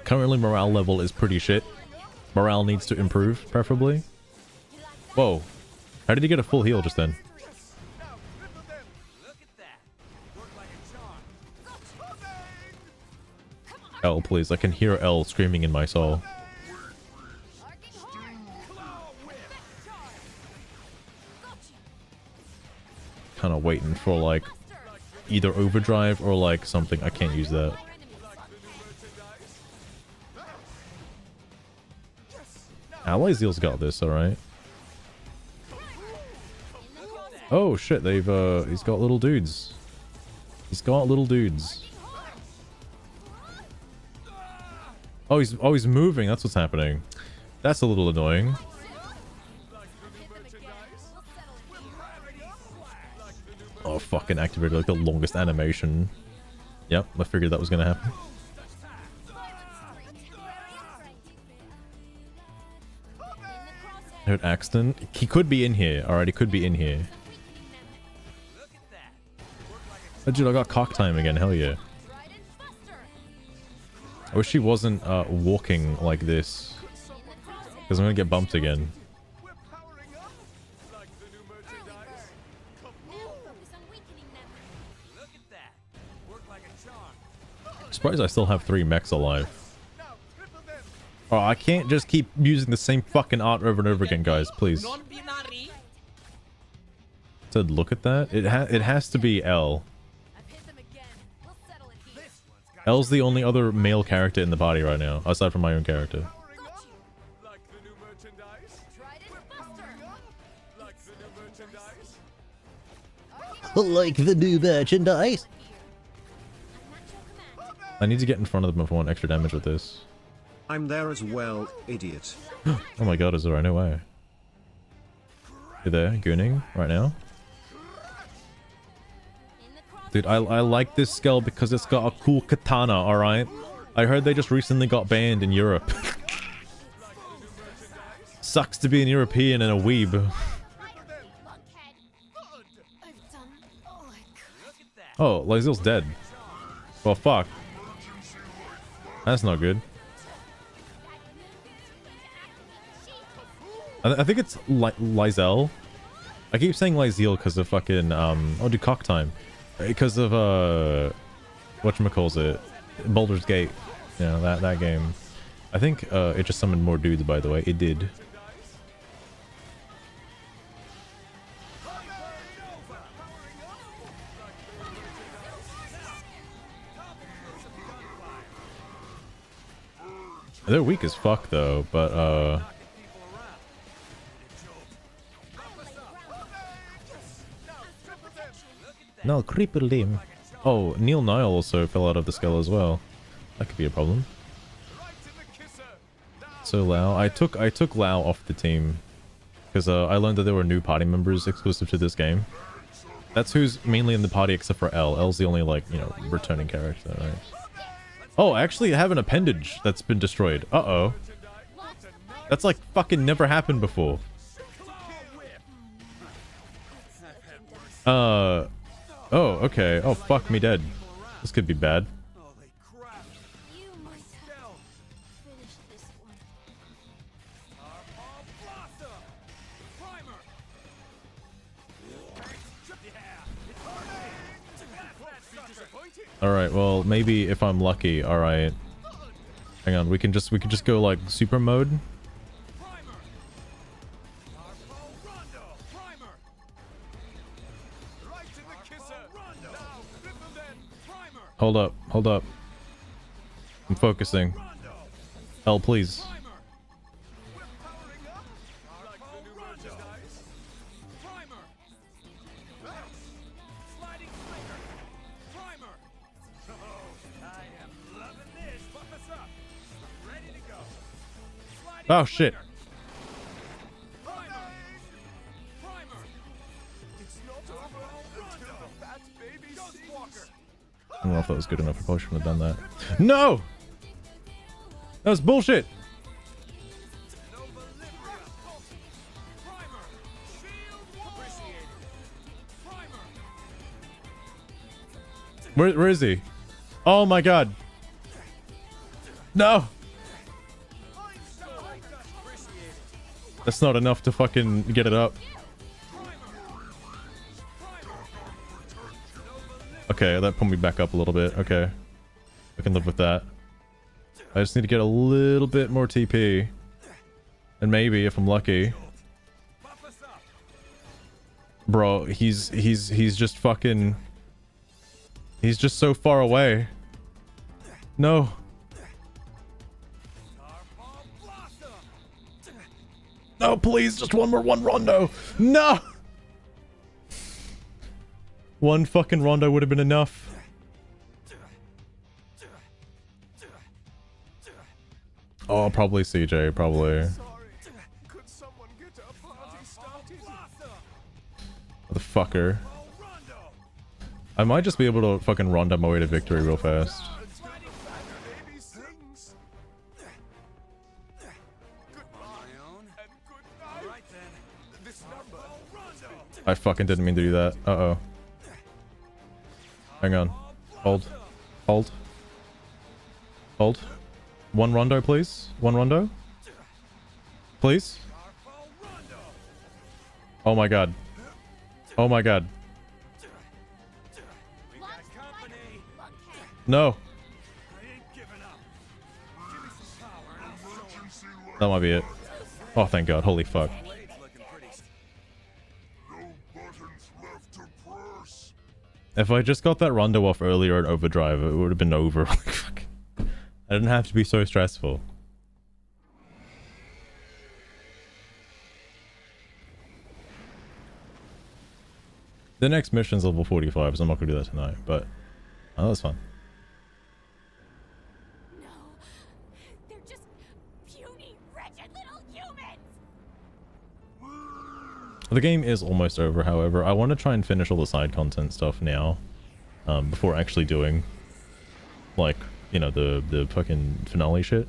Currently, morale level is pretty shit. Morale needs to improve, preferably. Whoa. How did he get a full heal just then? L, please. I can hear L screaming in my soul. Kind of waiting for, like, either overdrive or, like, something. I can't use that. Ally Zeal's got this, alright. Oh, shit. He's got little dudes. He's got little dudes. Oh, he's moving. That's what's happening. That's a little annoying. Oh, fucking activated like the longest animation. Yep, I figured that was gonna happen. Heard Axton. He could be in here. Alright, he could be in here. Oh, dude, I got cock time again. Hell yeah. I wish he wasn't walking like this, because I'm gonna get bumped again. I'm surprised I still have 3 mechs alive. Oh, I can't just keep using the same fucking art over and over again, guys. Please. Said, look at that. It has to be L. L's the only other male character in the party right now, aside from my own character. Like the new merchandise. I need to get in front of them if I want extra damage with this. I'm there as well, idiot. Oh my god, is there no way? You're there, gooning, right now? Dude, I like this skull because it's got a cool katana, alright? I heard they just recently got banned in Europe. Sucks to be an European and a weeb. Oh, Lysil's dead. Well, fuck. That's not good. I think it's Lyzel. I keep saying Lysil because of fucking, oh, do cock time. Because of, whatchamacallit, Baldur's Gate. Yeah, that game. I think, it just summoned more dudes, by the way. It did. They're weak as fuck, though, but, no, crippled him. Oh, Neil Nile also fell out of the skull as well. That could be a problem. So Lao, I took Lao off the team because I learned that there were new party members exclusive to this game. That's who's mainly in the party except for L. L's the only, like, you know, returning character, right? Oh, I actually have an appendage that's been destroyed. Uh-oh. That's like fucking never happened before. Oh, okay. Oh, fuck me dead. This could be bad. Alright, well, maybe if I'm lucky, alright. Hang on, we can just go like super mode. Hold up, hold up. I'm focusing. Hell, please. We're powering up. Like the new merchandise. Primer. Sliding flicker. Primer. Oh, I am loving this. Buff us up. Ready to go. Sliding Oh shit. flicker. Primer. Primer. It's not over until the fat baby sings. I don't know if that was good enough. I probably shouldn't have done that. No! That was bullshit. Where is he? Oh my god. No! That's not enough to fucking get it up. Okay, that put me back up a little bit. Okay. I can live with that. I just need to get a little bit more TP. And maybe, if I'm lucky. Bro, he's just fucking... He's just so far away. No. No, please, just one rondo. No! One fucking rondo would have been enough. Oh, probably CJ, probably. Could someone get a party started? The fucker. I might just be able to fucking rondo my way to victory real fast. Baby sings. Right then. This number. I fucking didn't mean to do that. Uh-oh. Hang on. Hold. Hold. Hold. One rondo, please. One rondo. Please. Oh my god. Oh my god. No. That might be it. Oh, thank god. Holy fuck. If I just got that rondo off earlier in overdrive, it would have been over. I didn't have to be so stressful. The next mission's level 45, so I'm not gonna do that tonight, but oh, that's fun. No. They're just puny, wretched little humans! The game is almost over, however. I want to try and finish all the side content stuff now, before actually doing, like, you know, the fucking finale shit.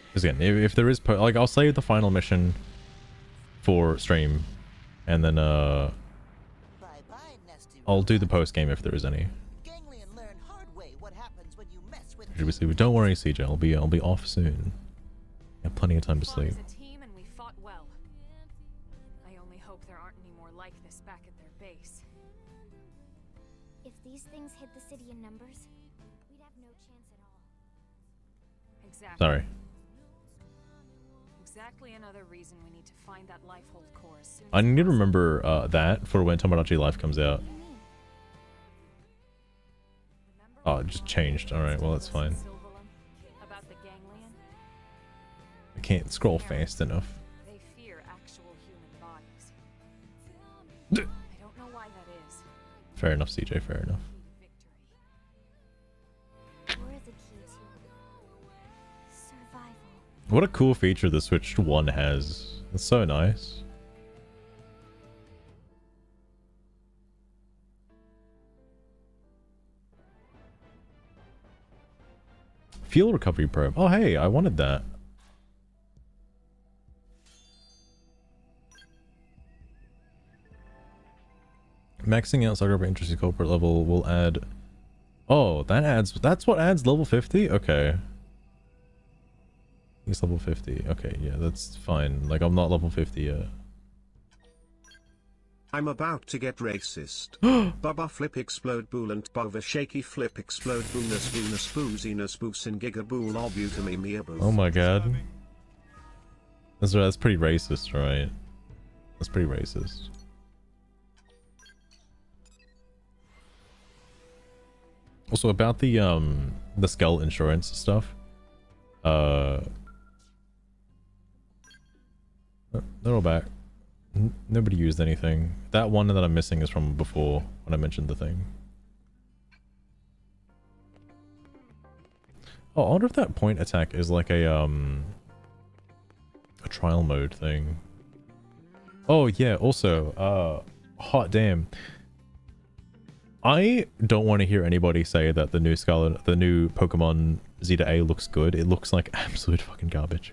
Because again, if there is, like, I'll save the final mission for stream, and then, Bye-bye, Nesty I'll do the post-game if there is any. Ganglion learned hard way what happens when you mess with Should we sleep? Don't worry, CJ. I'll be off soon. I have plenty of time to Fought sleep. as a team and we fought well. I only hope there aren't any more like this back at their base. If these things hit the city in numbers, we'd have no chance at all. Exactly. Sorry. Exactly another reason we need to find that Lifehold core as soon as I need to possible. remember that for when Tomodachi Life comes out. Remember Oh, when it just Mom changed. told Alright, us well, that's in fine. Silverland about the ganglion? I can't scroll fast enough. They fear actual human bodies. D- I don't know why that is. Fair enough, CJ. Fair enough. Victory. We're the key to survival. What a cool feature the Switch 1 has. It's so nice. Fuel recovery probe. Oh, hey, I wanted that. Maxing out Saga interesting corporate level will add... Oh, that adds... That's what adds level 50? Okay. He's level 50. Okay, yeah, that's fine. Like, I'm not level 50 yet. I'm about to get racist. Baba flip explode boolant bova shaky flip explode boonus boonus booziness boosin gigabool obutami meaboo. Oh my god. That's pretty racist, right? That's pretty racist. Also about the skull insurance stuff. They're all back. Nobody used anything. That one that I'm missing is from before when I mentioned the thing. Oh, I wonder if that point attack is like a trial mode thing. Oh yeah, also, hot damn. I don't want to hear anybody say that the new Pokemon Zeta A looks good. It looks like absolute fucking garbage.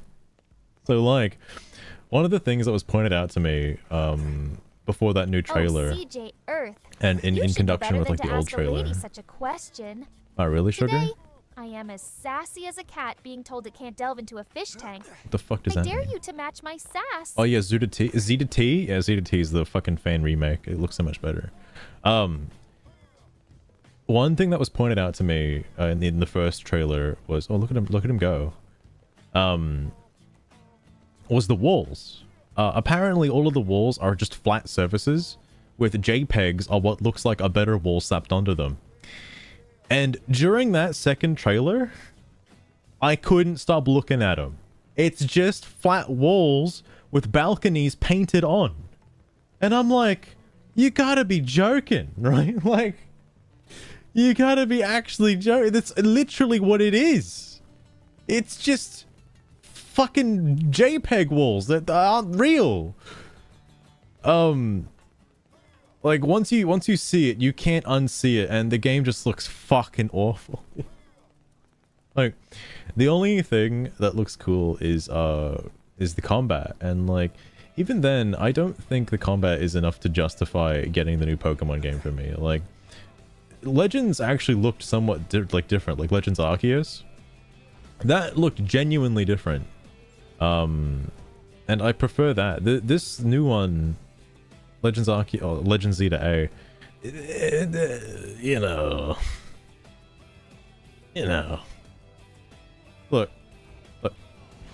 So like, one of the things that was pointed out to me before that new trailer, CJ Earth. and in conjunction with like the old trailer. Such a question. Oh really, Sugar? Today, I am as sassy as a cat being told it can't delve into a fish tank. What the fuck does I that dare mean? you to match my sass. Oh yeah, Zeta T. Zeta T? Yeah, Zeta T is the fucking fan remake. It looks so much better. One thing that was pointed out to me in the first trailer was, oh look at him go. Was the walls. Apparently all of the walls are just flat surfaces with JPEGs are what looks like a better wall slapped onto them. And during that second trailer, I couldn't stop looking at them. It's just flat walls with balconies painted on. And I'm like, you gotta be joking, right? Like, you gotta be actually joking. That's literally what it is. It's just fucking JPEG walls that aren't real. Like once you see it, you can't unsee it, and the game just looks fucking awful. Like, the only thing that looks cool is the combat, and like even then, I don't think the combat is enough to justify getting the new Pokemon game for me. Like, Legends actually looked somewhat different, like Legends Arceus. That looked genuinely different. And I prefer that. This new one, Legends Arceus, or Legends Zeta A, you know. Look,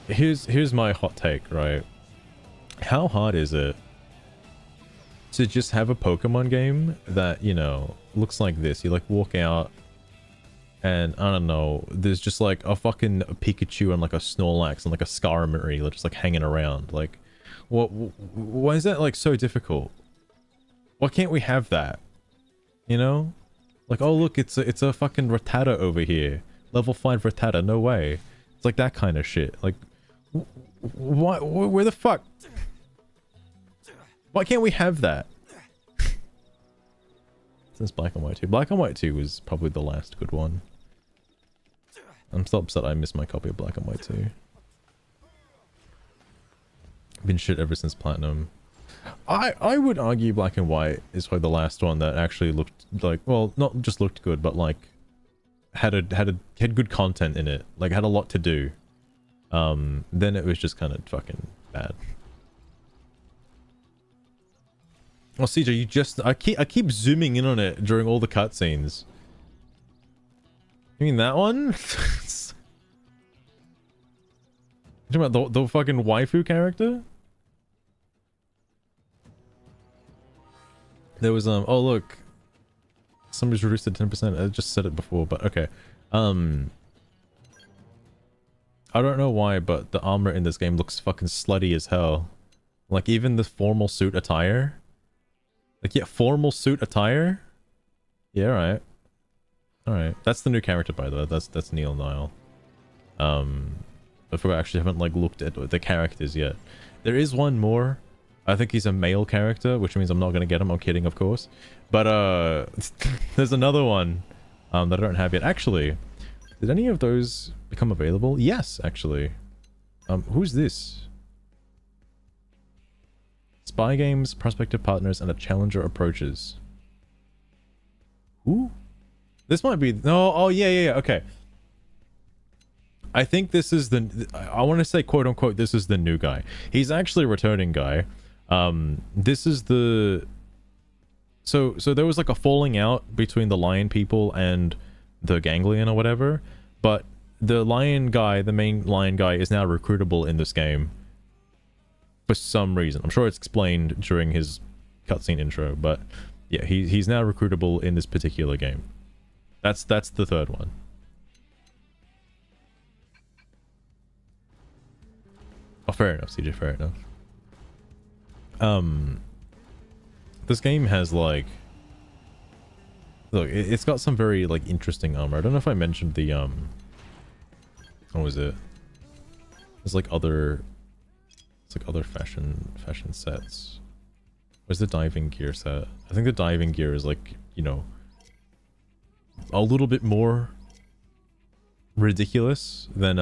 here's my hot take, right? How hard is it to just have a Pokemon game that, you know, looks like this? You like walk out and I don't know, there's just like a fucking Pikachu and like a Snorlax and like a Skarmory just like hanging around. Like, why is that like so difficult? Why can't we have that? You know? Like, oh look, it's a fucking Rattata over here. Level 5 Rattata, no way. It's like that kind of shit. Like, why? Where the fuck? Why can't we have that? Since Black and White 2. Black and White 2 was probably the last good one. I'm so upset I missed my copy of Black and White 2. Been shit ever since Platinum. I would argue Black and White is probably the last one that actually looked like, well, not just looked good, but like had good content in it. Like had a lot to do. Then it was just kind of fucking bad. Oh, CJ, you just I keep zooming in on it during all the cutscenes. You mean that one? You talking about the fucking waifu character? There was oh look, somebody's reduced to 10%. I just said it before, but okay. I don't know why, but the armor in this game looks fucking slutty as hell. Like even the formal suit attire. Like, yeah, formal suit attire? Yeah, alright. Alright. That's the new character, by the way. That's Neil Nile. I actually haven't, like, looked at the characters yet. There is one more. I think he's a male character, which means I'm not gonna get him. I'm kidding, of course. But, there's another one, that I don't have yet. Actually, did any of those become available? Yes, actually. Who's this? Spy games, prospective partners, and a challenger approaches. Who? This might be... No, oh, yeah, okay. I think this is the... I want to say, quote-unquote, this is the new guy. He's actually a returning guy. This is the... So there was like a falling out between the lion people and the ganglion or whatever. But the lion guy, the main lion guy, is now recruitable in this game. For some reason. I'm sure it's explained during his cutscene intro, but yeah, he's now recruitable in this particular game. That's the third one. Oh, fair enough, CJ, fair enough. This game has like, look, it's got some very like interesting armor. I don't know if I mentioned the what was it? There's like other, it's like other fashion sets. Where's the diving gear set? I think the diving gear is like, you know, a little bit more ridiculous than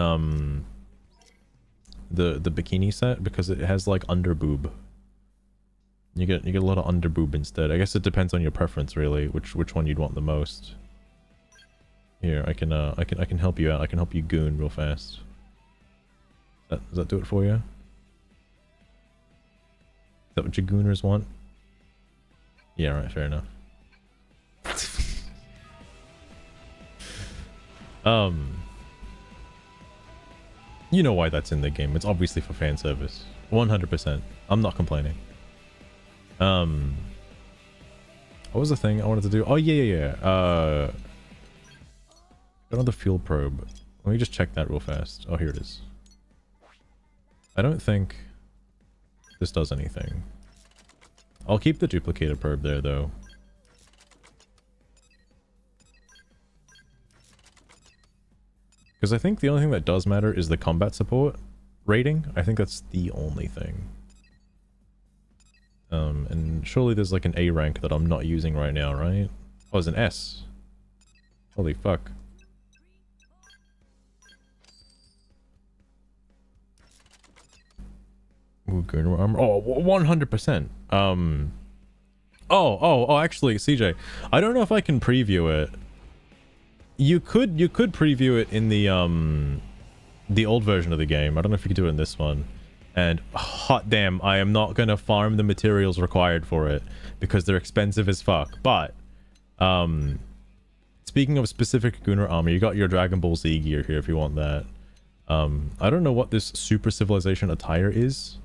the bikini set, because it has like under boob. You get a lot of under boob instead. I guess it depends on your preference really, which one you'd want the most. Here, I can help you out. I can help you goon real fast. Does that do it for you? Is that what your gooners want? Yeah, right, fair enough. You know why that's in the game. It's obviously for fan service. 100%. I'm not complaining. What was the thing I wanted to do? Oh, yeah. Got another fuel probe. Let me just check that real fast. Oh, here it is. I don't think this does anything. I'll keep the duplicator probe there, though. Because I think the only thing that does matter is the combat support rating. I think that's the only thing. And surely there's like an A rank that I'm not using right now, right? Oh, it's an S. Holy fuck. Ooh, Gunner armor. Oh, 100%. Oh, actually, CJ, I don't know if I can preview it. You could preview it in the old version of the game. I don't know if you could do it in this one. And hot damn, I am not gonna farm the materials required for it because they're expensive as fuck. But speaking of specific Gunner armor, you got your Dragon Ball Z gear here if you want that. I don't know what this Super Civilization attire is.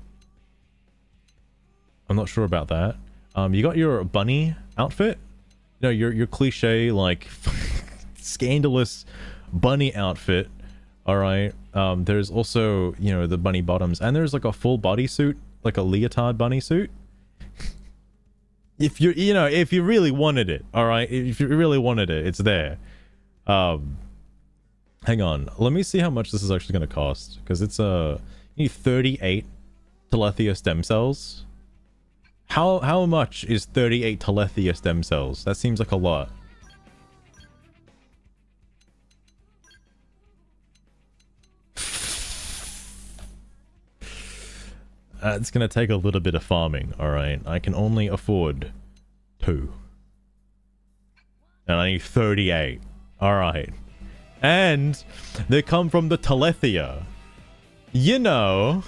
I'm not sure about that. You got your bunny outfit. You know, your cliche like scandalous bunny outfit. All right. There's also, you know, the bunny bottoms, and there's like a full body suit, like a leotard bunny suit. If if you really wanted it, all right. If you really wanted it, it's there. Hang on. Let me see how much this is actually going to cost, because it's you need 38 Telethia stem cells. How much is 38 Telethia stem cells? That seems like a lot. It's gonna take a little bit of farming, alright? I can only afford 2. And I need 38. Alright. And they come from the Telethia. You know,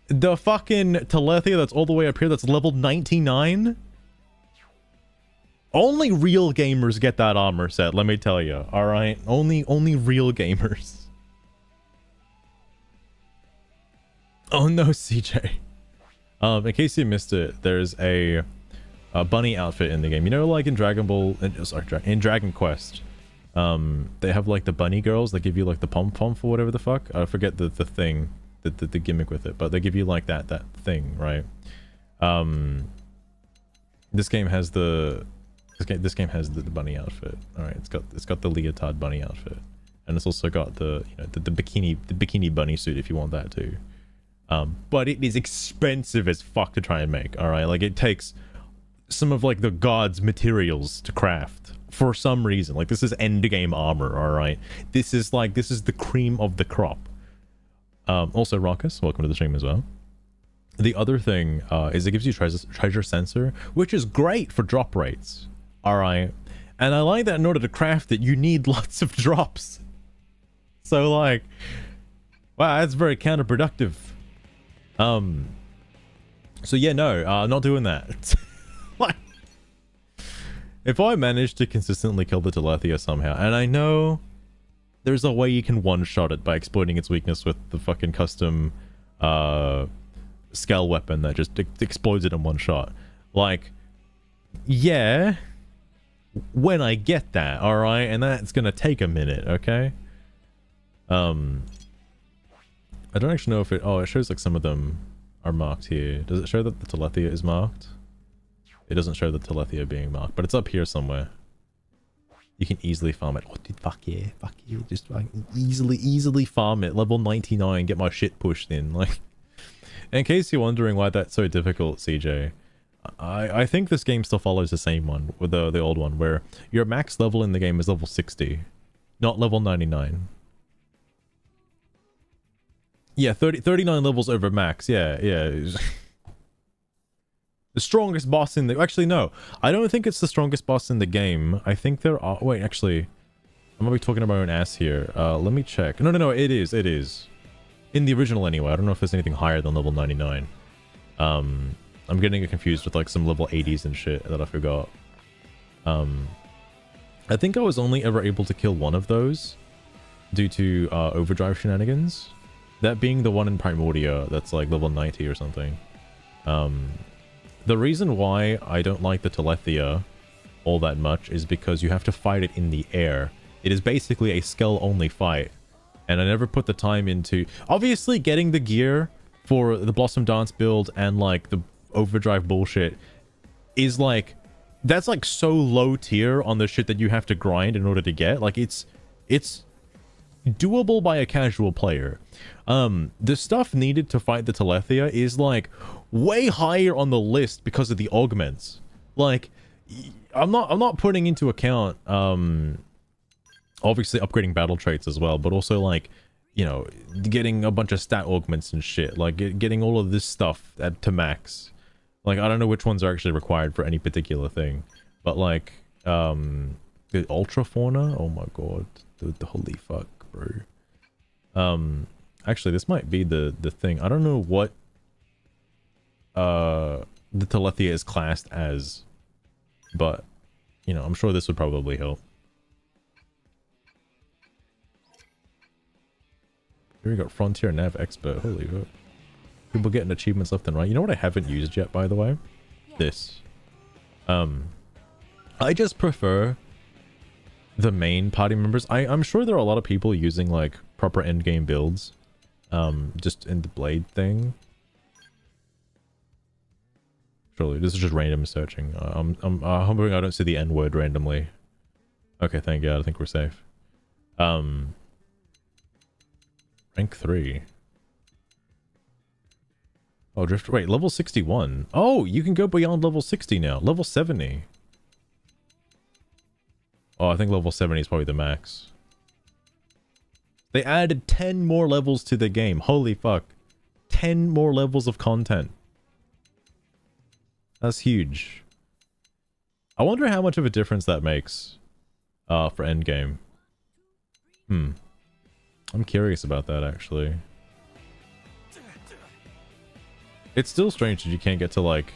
the fucking Telethia that's all the way up here, that's level 99. Only real gamers get that armor set, let me tell you. Alright? Only real gamers. Oh no, CJ. In case you missed it, there's a bunny outfit in the game. You know, like in Dragon Ball, in Dragon Quest, they have like the bunny girls that give you like the pom-pom for whatever the fuck. I forget the thing, the gimmick with it, but they give you like that thing, right? This game has the bunny outfit. All right, it's got the leotard bunny outfit, and it's also got the bikini bunny suit if you want that too. But it is expensive as fuck to try and make. All right, like it takes some of like the god's materials to craft for some reason. Like this is end game armor. All right, this is the cream of the crop. Also, Raucus, welcome to the stream as well. The other thing is it gives you treasure sensor, which is great for drop rates. All right, and I like that in order to craft it, you need lots of drops. So like, wow, that's very counterproductive. So yeah, no, not doing that. Like, if I manage to consistently kill the Telethia somehow, and I know there's a way you can one-shot it by exploiting its weakness with the fucking custom scale weapon that just explodes it in one shot. Like, yeah, when I get that, all right? And that's gonna take a minute, okay? I don't actually know if it... Oh, it shows like some of them are marked here. Does it show that the Telethia is marked? It doesn't show the Telethia being marked, but it's up here somewhere. You can easily farm it. Oh, dude, fuck yeah. Fuck yeah. Just easily farm it. Level 99, get my shit pushed in. Like, in case you're wondering why that's so difficult, CJ, I think this game still follows the same one, with the old one, where your max level in the game is level 60, not level 99. Yeah, 39 levels over max. Yeah. The strongest boss in the... Actually, no. I don't think it's the strongest boss in the game. I think there are... Wait, actually... I'm gonna be talking about my own ass here. Let me check. No. It is. In the original, anyway. I don't know if there's anything higher than level 99. I'm getting it confused with, like, some level 80s and shit that I forgot. I think I was only ever able to kill one of those due to overdrive shenanigans. That being the one in Primordia that's like level 90 or something. The reason why I don't like the Telethia all that much is because you have to fight it in the air. It is basically a skill-only fight. And I never put the time into... Obviously, getting the gear for the Blossom Dance build and like the overdrive bullshit is like... That's like so low tier on the shit that you have to grind in order to get. Like, it's doable by a casual player. The stuff needed to fight the Telethia is like way higher on the list because of the augments. Like, I'm not putting into account obviously upgrading battle traits as well, but also like, you know, getting a bunch of stat augments and shit, like getting all of this stuff to max. Like, I don't know which ones are actually required for any particular thing, but like the Ultra Fauna, oh my god, the holy fuck, bro. Actually, this might be the thing. I don't know what the Telethia is classed as, but you know, I'm sure this would probably help. Here we got Frontier Nav Expert. Holy fuck. People getting achievements left and right. You know what I haven't used yet, by the way? This. I just prefer the main party members. I'm sure there are a lot of people using like proper endgame builds. Just in the blade thing. Surely this is just random searching. I'm hoping I don't see the N word randomly. Okay, thank God. I think we're safe. Rank 3. Oh, drift. Wait, level 61. Oh, you can go beyond level 60 now. Level 70. Oh, I think level 70 is probably the max. They added 10 more levels to the game. Holy fuck. 10 more levels of content. That's huge. I wonder how much of a difference that makes for endgame. I'm curious about that, actually. It's still strange that you can't get to, like...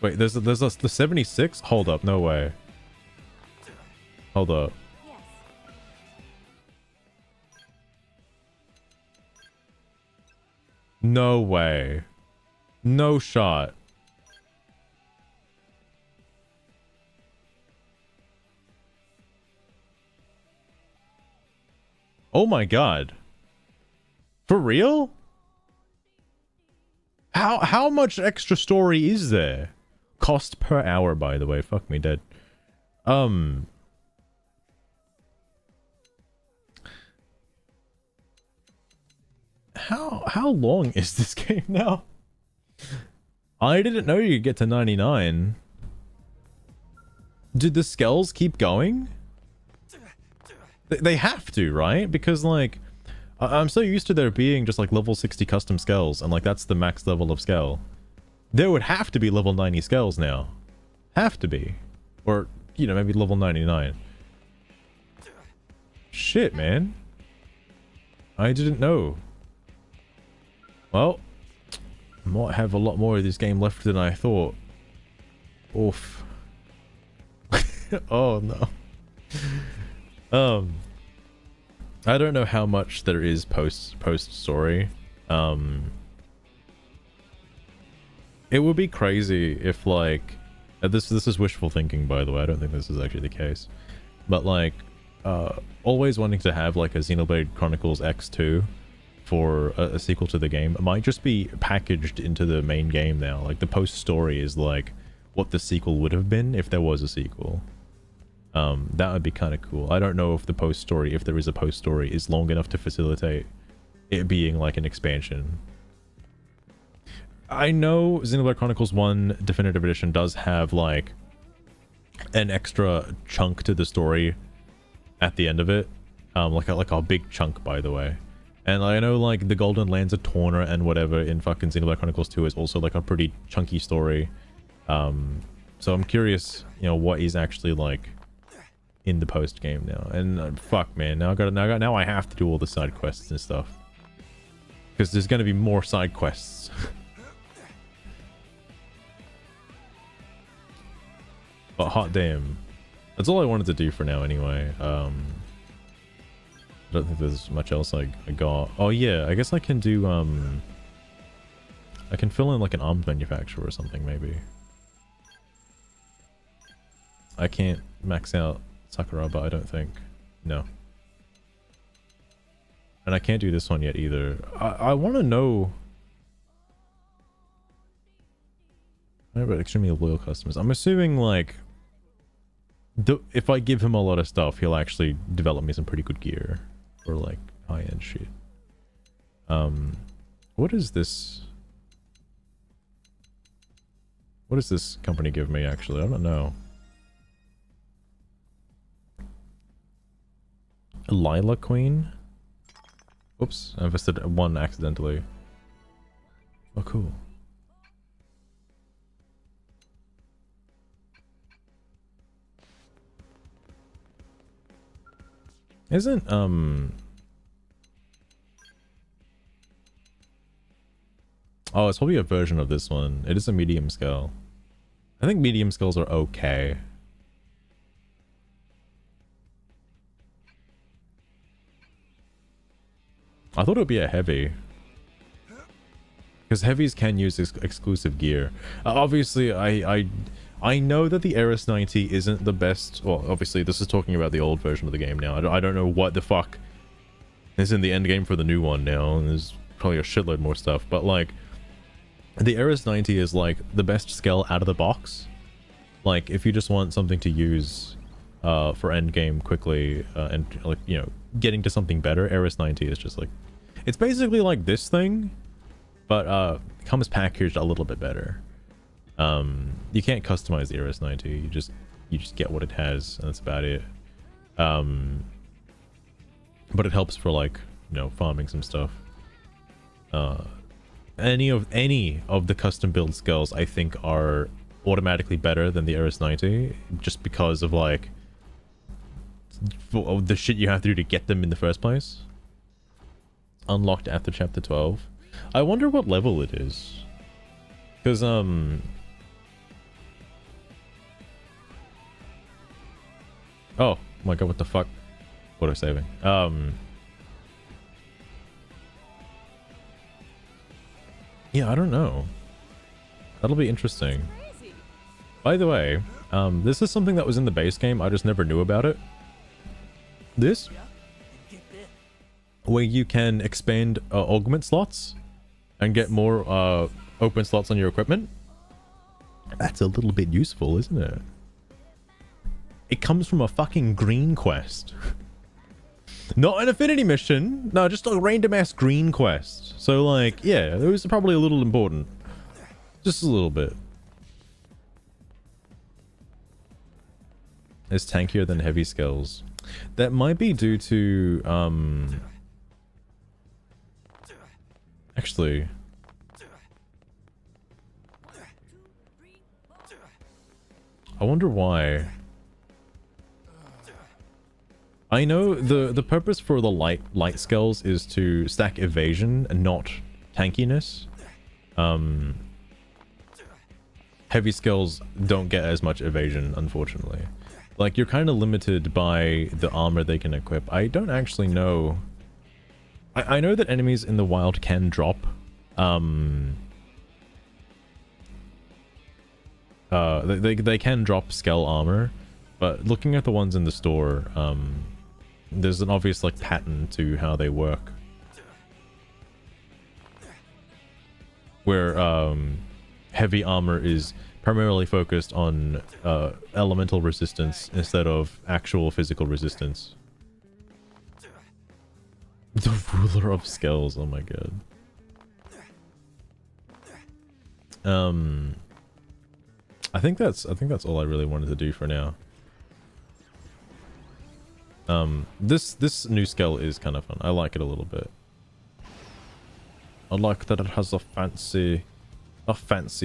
Wait, there's the 76? Hold up, no way. Hold up. No way. No shot. Oh my god. For real? How much extra story is there? Cost per hour, by the way. Fuck me dead. How long is this game now? I didn't know you could get to 99. Did the skells keep going? They have to, right? Because, like, I'm so used to there being just, like, level 60 custom skells, and, like, that's the max level of skell. There would have to be level 90 skells now. Have to be. Or, you know, maybe level 99. Shit, man. I didn't know. Well, I might have a lot more of this game left than I thought. Oof. Oh, no. I don't know how much there is post story. It would be crazy if, like, This is wishful thinking, by the way. I don't think this is actually the case. But like, always wanting to have like a Xenoblade Chronicles X2 for a sequel to the game. It might just be packaged into the main game now. Like the post story is like what the sequel would have been if there was a sequel. That would be kind of cool. I don't know if the post story, if there is a post story, is long enough to facilitate it being like an expansion. I know Xenoblade Chronicles 1 Definitive Edition does have like an extra chunk to the story at the end of it, like a big chunk, by the way. And I know like the Golden Lands of Torna and whatever in fucking Xenoblade Chronicles 2 is also like a pretty chunky story. So I'm curious, you know, what is actually like in the post game now. And fuck, man, now I have to do all the side quests and stuff because there's gonna be more side quests. But hot damn, that's all I wanted to do for now anyway. I don't think there's much else I got. Oh yeah, I guess I can do I can fill in like an arms manufacturer or something maybe. I can't max out Sakuraba, I don't think. No. And I can't do this one yet either. I want to know about extremely loyal customers. I'm assuming like if I give him a lot of stuff, he'll actually develop me some pretty good gear or like high-end shit. What is this? What does this company give me actually? I don't know. Lila Queen? Oops, I invested one accidentally. Oh, cool. Isn't, oh, it's probably a version of this one. It is a medium scale. I think medium scales are okay. I thought it would be a heavy. Because heavies can use exclusive gear. Obviously, I know that the Eris 90 isn't the best. Well, obviously, this is talking about the old version of the game now. I don't know what the fuck is in the end game for the new one now. And there's probably a shitload more stuff. But, like, the Eris 90 is, like, the best scale out of the box. Like, if you just want something to use for end game quickly and, like, you know, getting to something better, Eris 90 is just, like... It's basically like this thing, but comes packaged a little bit better. You can't customize the Eris 90. You just get what it has, and that's about it. But it helps for like, you know, farming some stuff. Any of the custom build skills I think are automatically better than the Eris 90, just because of like the shit you have to do to get them in the first place. Unlocked after chapter 12. I wonder what level it is, because oh my god, what the fuck? What am I saving? Yeah, I don't know. That'll be interesting. By the way, this is something that was in the base game. I just never knew about it. This, where you can expand augment slots and get more open slots on your equipment. That's a little bit useful, isn't it? It comes from a fucking green quest. Not an affinity mission. No, just a random ass green quest. So like, yeah, it was probably a little important. Just a little bit. It's tankier than heavy skills. That might be due to actually, I wonder why. I know the purpose for the light skills is to stack evasion and not tankiness. Heavy skills don't get as much evasion, unfortunately. Like, you're kind of limited by the armor they can equip. I don't actually know. I know that enemies in the wild can drop they can drop scale armor, but looking at the ones in the store, there's an obvious like pattern to how they work. Where heavy armor is primarily focused on elemental resistance instead of actual physical resistance. The ruler of skulls, oh my god. I think that's all I really wanted to do for now. This new skull is kind of fun. I like it a little bit. I like that it has a fancy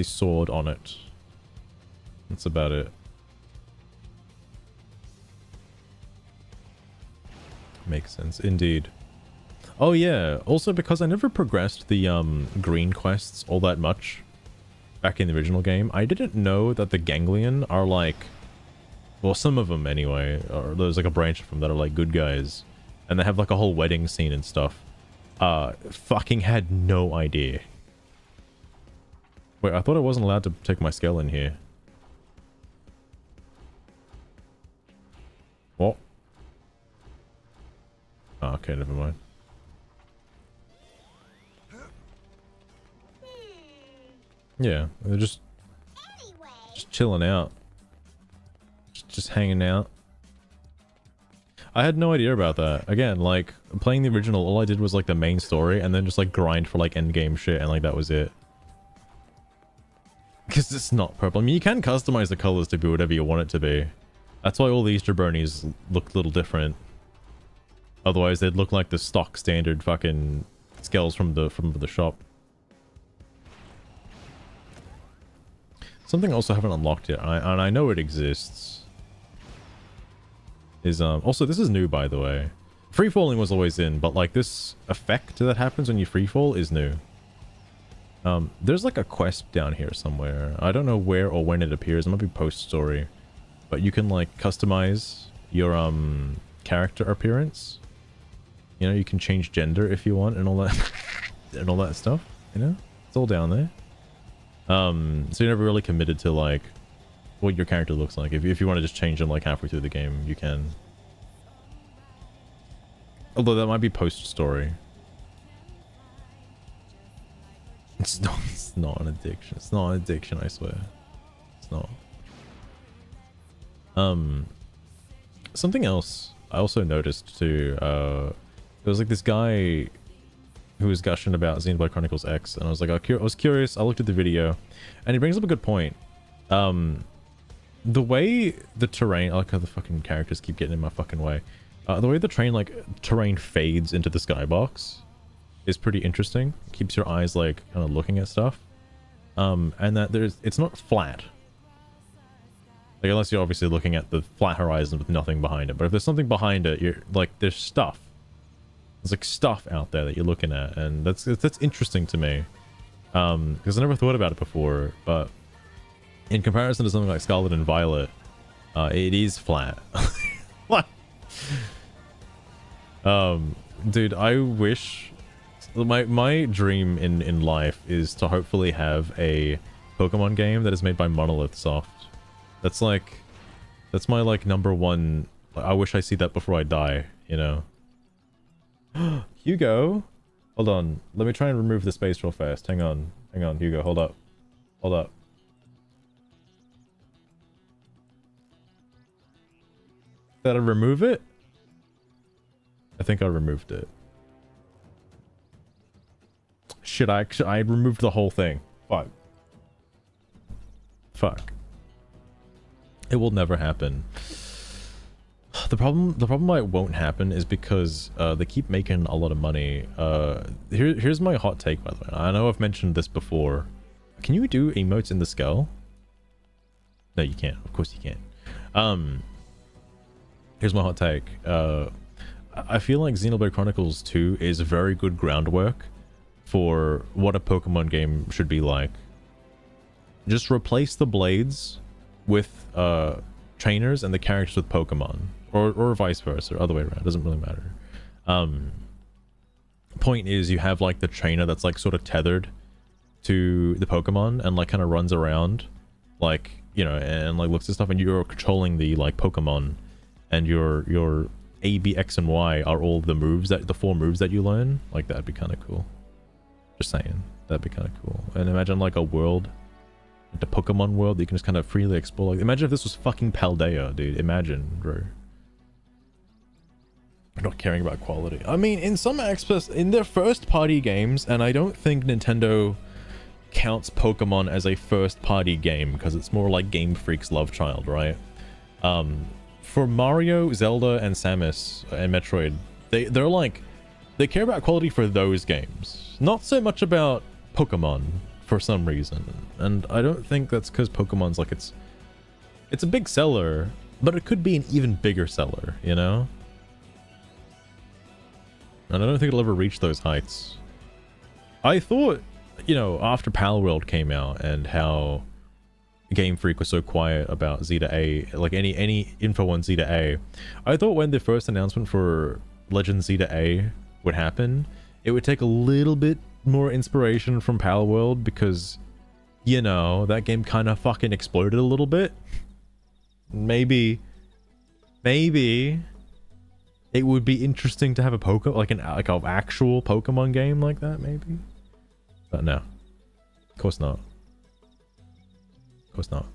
sword on it. That's about it. Makes sense, indeed. Oh yeah, also because I never progressed the green quests all that much back in the original game, I didn't know that the ganglion are like, well, some of them anyway, or there's like a branch of them that are like good guys, and they have like a whole wedding scene and stuff. Fucking had no idea. Wait, I thought I wasn't allowed to take my scale in here. What? Oh, okay, never mind. Yeah, they're just chilling out. Just hanging out. I had no idea about that. Again, like, playing the original, all I did was like the main story and then just like grind for like endgame shit and like that was it. Because it's not purple. I mean, you can customize the colors to be whatever you want it to be. That's why all the Easter Burnies look a little different. Otherwise, they'd look like the stock standard fucking scales from the shop. Something else I haven't unlocked yet, and I know it exists, is also this is new, by the way. Free falling was always in, but like this effect that happens when you free fall is new. There's like a quest down here somewhere. I don't know where or when it appears. It might be post story, but you can like customize your character appearance. You know, you can change gender if you want and all that and all that stuff. You know, it's all down there. So you're never really committed to like what your character looks like. If you want to just change them like halfway through the game, you can. Although that might be post story. It's not an addiction. It's not an addiction, I swear. It's not. Something else I also noticed too, there was like this guy who was gushing about Xenoblade Chronicles X, and I was like, I was curious, I looked at the video, and he brings up a good point. The way the terrain, I like how the fucking characters keep getting in my fucking way. The way the terrain fades into the skybox is pretty interesting. Keeps your eyes like kind of looking at stuff. And that it's not flat. Like unless you're obviously looking at the flat horizon with nothing behind it. But if there's something behind it, you're like, there's stuff. There's like stuff out there that you're looking at, and that's interesting to me. Because I never thought about it before, but in comparison to something like Scarlet and Violet, it is flat. What? Dude, I wish my dream in life is to hopefully have a Pokemon game that is made by Monolith Soft. That's my like #1. I wish I see that before I die, you know. Hugo, hold on. Let me try and remove the space real fast. Hang on, Hugo. Hold up. Did I remove it? I think I removed it. Shit, I removed the whole thing. Fuck. It will never happen. The problem why it won't happen is because they keep making a lot of money. Here's my hot take, by the way. I know I've mentioned this before. Can you do emotes in the skull? No, you can't. Of course you can't. Here's my hot take. I feel like Xenoblade Chronicles 2 is very good groundwork for what a Pokemon game should be like. Just replace the blades with trainers and the characters with Pokemon. Or vice versa, or other way around, doesn't really matter. Point is, you have like the trainer that's like sort of tethered to the Pokemon and like kind of runs around like you know, and like looks at stuff, and you're controlling the like Pokemon, and your A, B, X, and Y are all the moves that the 4 moves that you learn. Like that'd be kind of cool. Just saying, that'd be kind of cool. And imagine like a world, the Pokemon world that you can just kind of freely explore. Like, imagine if this was fucking Paldea, dude. Imagine, bro. Not caring about quality. I mean, in some aspects, in their first party games, and I don't think Nintendo counts Pokemon as a first party game because it's more like Game Freak's love child, right? For Mario, Zelda, and Samus and Metroid, they're like, they care about quality for those games, not so much about Pokemon for some reason. And I don't think that's because Pokemon's like, it's a big seller, but it could be an even bigger seller, you know? And I don't think it'll ever reach those heights. I thought, you know, after Palworld came out and how Game Freak was so quiet about Zeta A, like any info on Zeta A, I thought when the first announcement for Legend Zeta A would happen, it would take a little bit more inspiration from Palworld because, you know, that game kind of fucking exploded a little bit. Maybe it would be interesting to have a like an actual Pokemon game like that, maybe. But no, of course not. Of course not.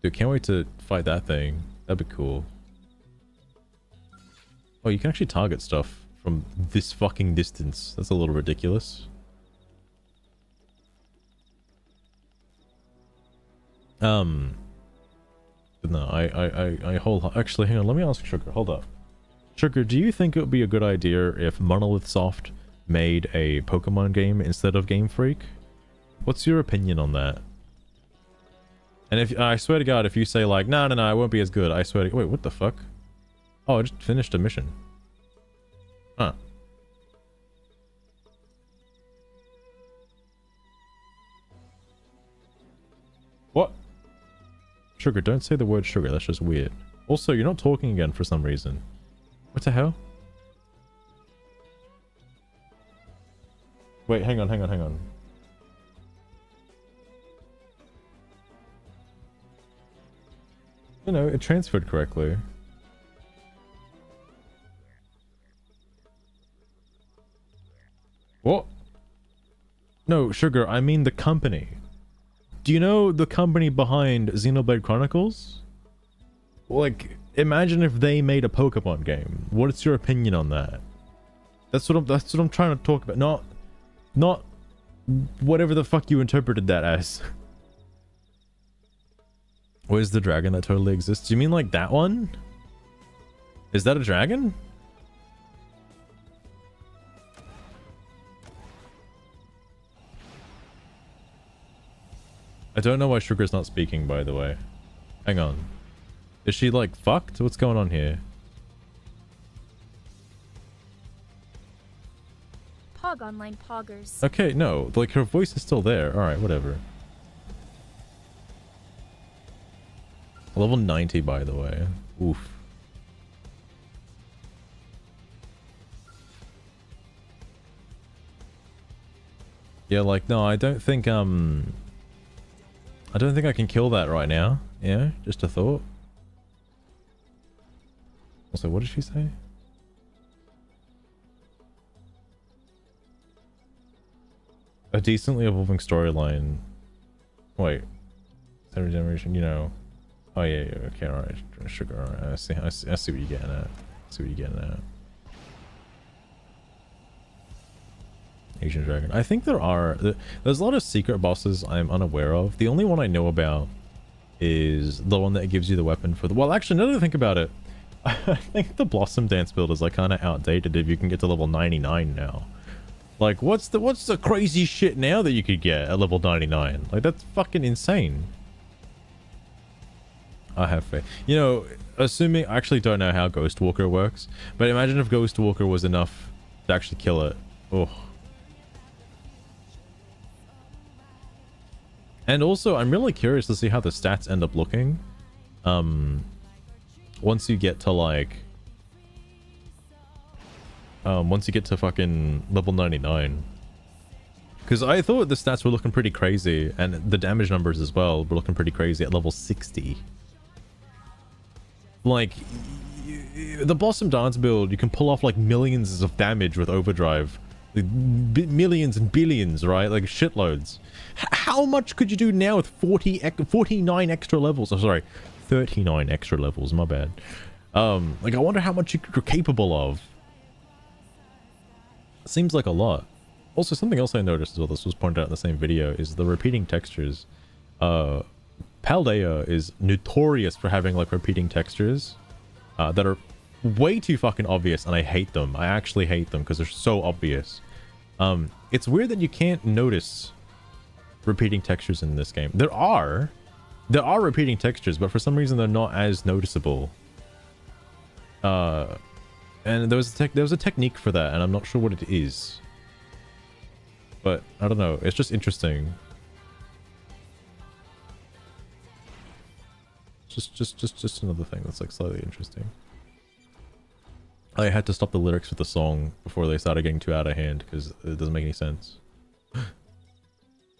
Dude, can't wait to fight that thing. That'd be cool. Oh, you can actually target stuff from this fucking distance. That's a little ridiculous. No, actually, hang on, let me ask Sugar, hold up. Sugar, do you think it would be a good idea if Monolith Soft made a Pokemon game instead of Game Freak? What's your opinion on that? And if, I swear to God, if you say like, no, it won't be as good, I swear to, wait, what the fuck? Oh, I just finished a mission. Huh. What? Sugar, don't say the word sugar, that's just weird. Also, you're not talking again for some reason. What the hell? Wait, hang on. You know, it transferred correctly. What? No, Sugar, I mean the company. Do you know the company behind Xenoblade Chronicles? Like, imagine if they made a Pokemon game. What's your opinion on that? That's what I'm trying to talk about. Not whatever the fuck you interpreted that as. Where's the dragon that totally exists? Do you mean like that one? Is that a dragon? I don't know why Sugar's not speaking, by the way. Hang on. Is she like fucked? What's going on here? Pog online poggers. Okay, no, like her voice is still there. Alright, whatever. Level 90, by the way. Oof. Yeah, like, no, I don't think I can kill that right now. Yeah, just a thought. Also, what did she say? A decently evolving storyline. Wait. Every generation, you know. Oh yeah, okay, alright. Sugar, alright. I see what you're getting at. Asian dragon. I think there's a lot of secret bosses I'm unaware of. The only one I know about is the one that gives you the weapon for the... Well, actually, now that I think about it, I think the Blossom Dance build is like kind of outdated if you can get to level 99 now. Like, what's the crazy shit now that you could get at level 99? Like, that's fucking insane. I have faith. You know, assuming... I actually don't know how Ghost Walker works, but imagine if Ghost Walker was enough to actually kill it. Oh. And also, I'm really curious to see how the stats end up looking. Once you get to like... once you get to fucking level 99. Because I thought the stats were looking pretty crazy, and the damage numbers as well were looking pretty crazy at level 60. Like, the Blossom Dance build, you can pull off like millions of damage with overdrive. Like, millions and billions, right? Like shitloads. How much could you do now with 49 extra levels? Oh, sorry, 39 extra levels, my bad. Like, I wonder how much you're capable of. Seems like a lot. Also, something else I noticed as well, this was pointed out in the same video, is the repeating textures. Paldea is notorious for having like repeating textures that are way too fucking obvious, and I hate them. I actually hate them because they're so obvious. It's weird that you can't notice repeating textures in this game. There are repeating textures, but for some reason they're not as noticeable. And there was a technique for that, and I'm not sure what it is. But I don't know. It's just interesting. Just another thing that's like slightly interesting. I had to stop the lyrics with the song before they started getting too out of hand because it doesn't make any sense.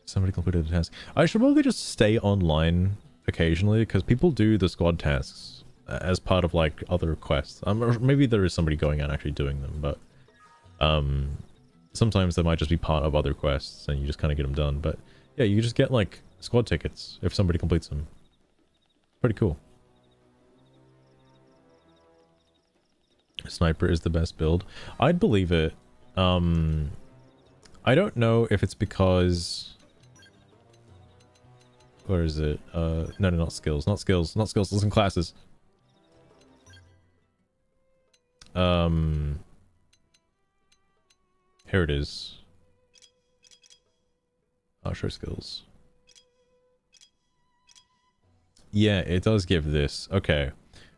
Somebody completed a task. I should probably just stay online occasionally because people do the squad tasks as part of like other quests. Or maybe there is somebody going out actually doing them, but sometimes they might just be part of other quests and you just kind of get them done. But yeah, you just get like squad tickets if somebody completes them. Pretty cool. Sniper is the best build. I'd believe it. I don't know if it's because... Where is it? No, not skills. Not skills. Not skills. Listen, classes. Here it is. I'll show skills. Yeah, it does give this. Okay.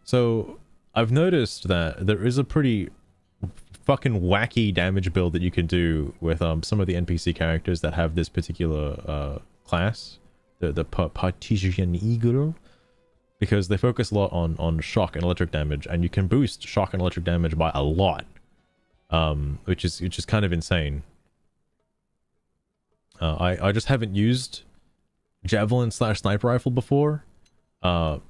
So, I've noticed that there is a pretty fucking wacky damage build that you can do with some of the NPC characters that have this particular class. The Partisan Eagle. Because they focus a lot on shock and electric damage, and you can boost shock and electric damage by a lot. Which is kind of insane. I just haven't used Javelin / Sniper Rifle before. I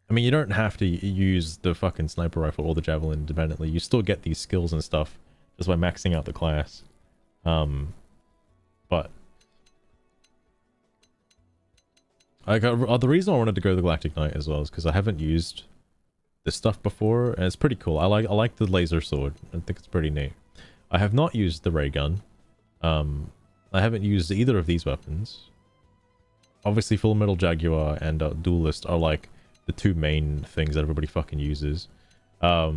mean, you don't have to use the fucking Sniper Rifle or the Javelin independently. You still get these skills and stuff just by maxing out the class. But the reason I wanted to go the Galactic Knight as well is because I haven't used this stuff before, and it's pretty cool. I like the laser sword. I think it's pretty neat. I have not used the ray gun. I haven't used either of these weapons. Obviously, Full Metal Jaguar and Duelist are like the two main things that everybody fucking uses. I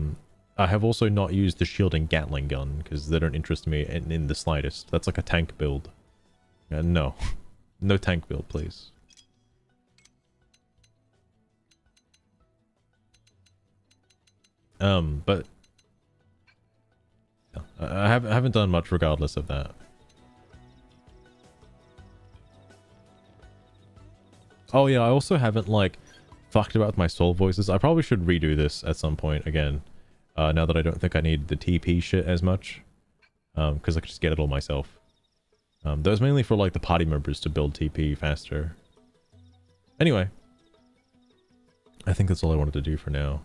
have also not used the shield and Gatling gun because they don't interest me in the slightest. That's like a tank build. No. No tank build, please. But I haven't done much regardless of that. Oh yeah, I also haven't like fucked about with my soul voices. I probably should redo this at some point again. Now that I don't think I need the TP shit as much. Because I could just get it all myself. That was mainly for like the party members to build TP faster. Anyway. I think that's all I wanted to do for now.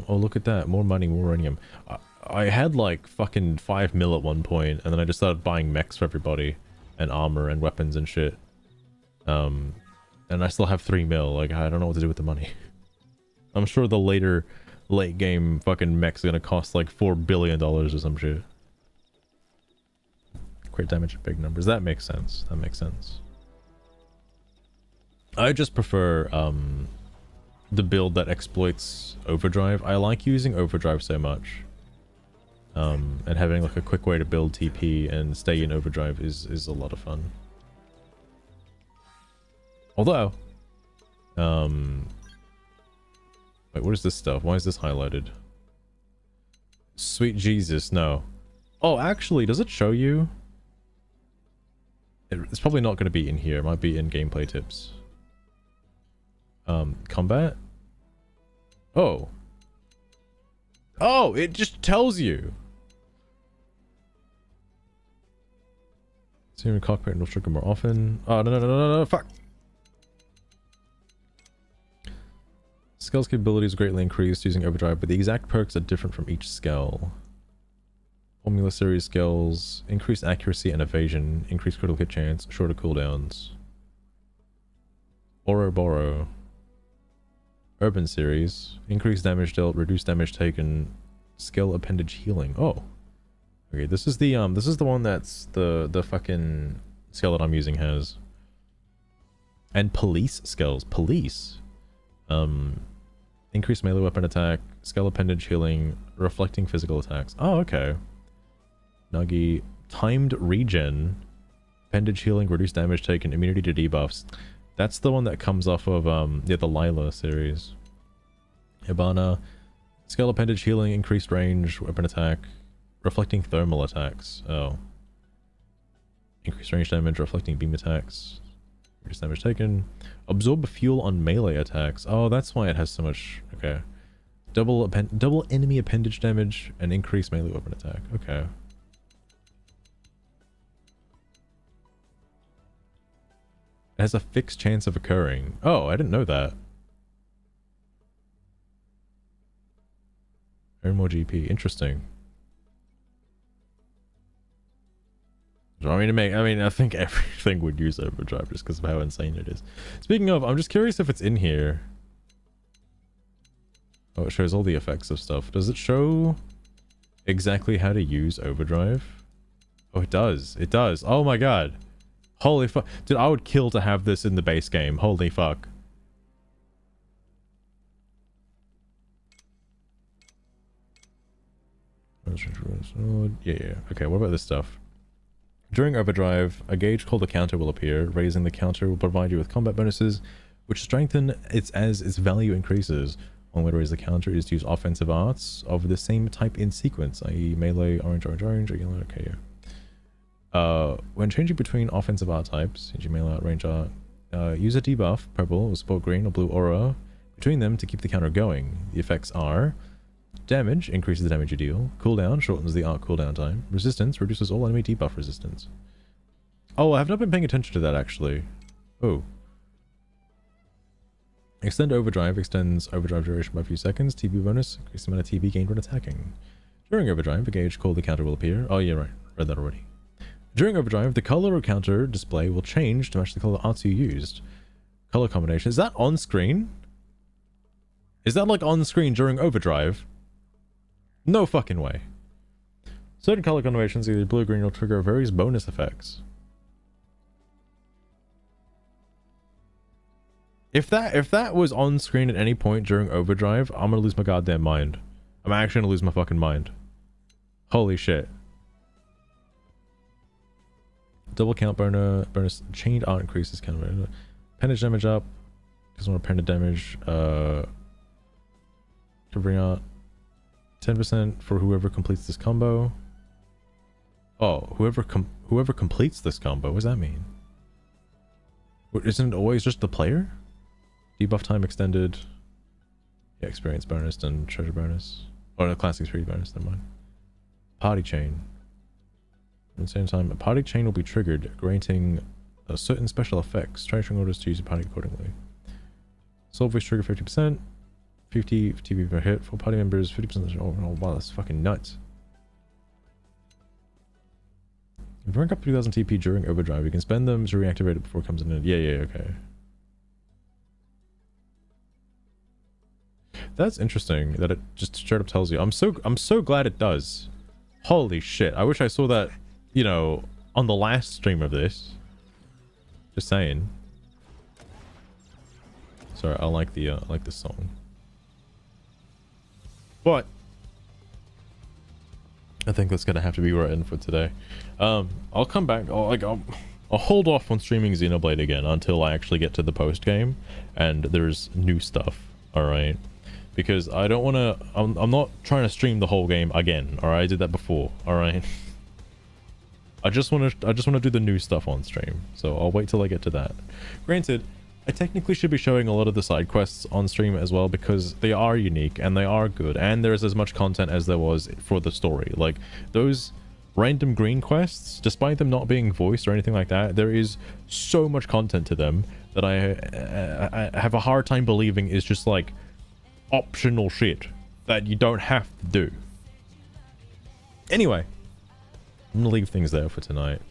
Oh, look at that. More money, more uranium. I had like fucking 5 mil at one point, and then I just started buying mechs for everybody. And armor and weapons and shit. And I still have 3 mil. Like, I don't know what to do with the money. I'm sure the late game fucking mech's gonna cost like $4 billion or some shit. Crit damage at big numbers. That makes sense. That makes sense. I just prefer, the build that exploits overdrive. I like using overdrive so much. And having like a quick way to build TP and stay in overdrive is a lot of fun. Although, wait, what is this stuff? Why is this highlighted? Sweet Jesus, no. Oh, actually, does it show you? It's probably not going to be in here. It might be in gameplay tips. Combat? Oh. Oh, it just tells you. Steering cockpit will trigger more often. Oh, no, fuck! Skell's capabilities greatly increased using overdrive, but the exact perks are different from each Skell. Formula series skills, increased accuracy and evasion, increased critical hit chance, shorter cooldowns. Borrow. Urban series, increased damage dealt, reduced damage taken, skill appendage healing. Oh. Okay, this is the one that's the fucking skill that I'm using has. And police skills. Police. Increased melee weapon attack, skill appendage healing, reflecting physical attacks. Oh, okay. Nuggy, timed regen, appendage healing, reduced damage taken, immunity to debuffs. That's the one that comes off of the Lila series. Hibana, skill appendage healing, increased range, weapon attack, reflecting thermal attacks. Oh. Increased range damage, reflecting beam attacks, reduced damage taken. Absorb fuel on melee attacks. Oh, that's why it has so much. Okay. Double enemy appendage damage and increased melee weapon attack. Okay. It has a fixed chance of occurring. Oh, I didn't know that. Earn more GP. Interesting. I think everything would use overdrive just because of how insane it is. Speaking of, I'm just curious if it's in here. Oh, it shows all the effects of stuff. Does it show exactly how to use overdrive? Oh, it does. It does. Oh my god. Holy fuck. Dude, I would kill to have this in the base game. Holy fuck. Yeah. Okay, what about this stuff? During overdrive, a gauge called a counter will appear. Raising the counter will provide you with combat bonuses, which strengthen as its value increases. One way to raise the counter is to use offensive arts of the same type in sequence, i.e. melee, orange, yellow, okay, yeah. When changing between offensive art types, e.g. melee art, range art, use a debuff, purple, or support green, or blue aura, between them to keep the counter going. The effects are: damage, increases the damage you deal. Cooldown, shortens the arc cooldown time. Resistance, reduces all enemy debuff resistance. Oh, I have not been paying attention to that, actually. Oh. Extend overdrive, extends overdrive duration by a few seconds. TP bonus, increase the amount of TP gained when attacking. During overdrive, a gauge called the counter will appear. Oh, yeah, right. Read that already. During overdrive, the color of counter display will change to match the color arts you used. Color combination. Is that on screen? Is that like on screen during overdrive? No fucking way. Certain color combinations, either blue or green, will trigger various bonus effects. If that was on screen at any point during overdrive, I'm gonna lose my goddamn mind. I'm actually gonna lose my fucking mind. Holy shit. Double count bonus, chained art increases count. Appendage damage up. Doesn't want appendage damage. Covering art. 10% for whoever completes this combo. Oh, whoever completes this combo. What does that mean? Isn't it always just the player? Debuff time extended. Yeah, experience bonus and treasure bonus. Oh no, classic experience bonus. Never mind. Party chain. At the same time, a party chain will be triggered, granting certain special effects. Transferring orders to use your party accordingly. Soul voice trigger 50%. 50 TP per hit. For party members, 50%. Oh wow, that's fucking nuts. If you rank up 3000 TP during overdrive, you can spend them to reactivate it before it comes in. Yeah, okay. That's interesting that it just straight up tells you. I'm so glad it does. Holy shit. I wish I saw that, you know, on the last stream of this. Just saying. Sorry, I like the song. But I think that's gonna have to be where I end for today. I'll come back. I'll hold off on streaming Xenoblade again until I actually get to the post game and there's new stuff. All right, because I don't want to. I'm not trying to stream the whole game again. All right, I did that before. All right. I just want to do the new stuff on stream. So I'll wait till I get to that. Granted, I technically should be showing a lot of the side quests on stream as well because they are unique and they are good and there's as much content as there was for the story. Like those random green quests, despite them not being voiced or anything like that, there is so much content to them that I have a hard time believing is just like optional shit that you don't have to do. Anyway, I'm gonna leave things there for tonight.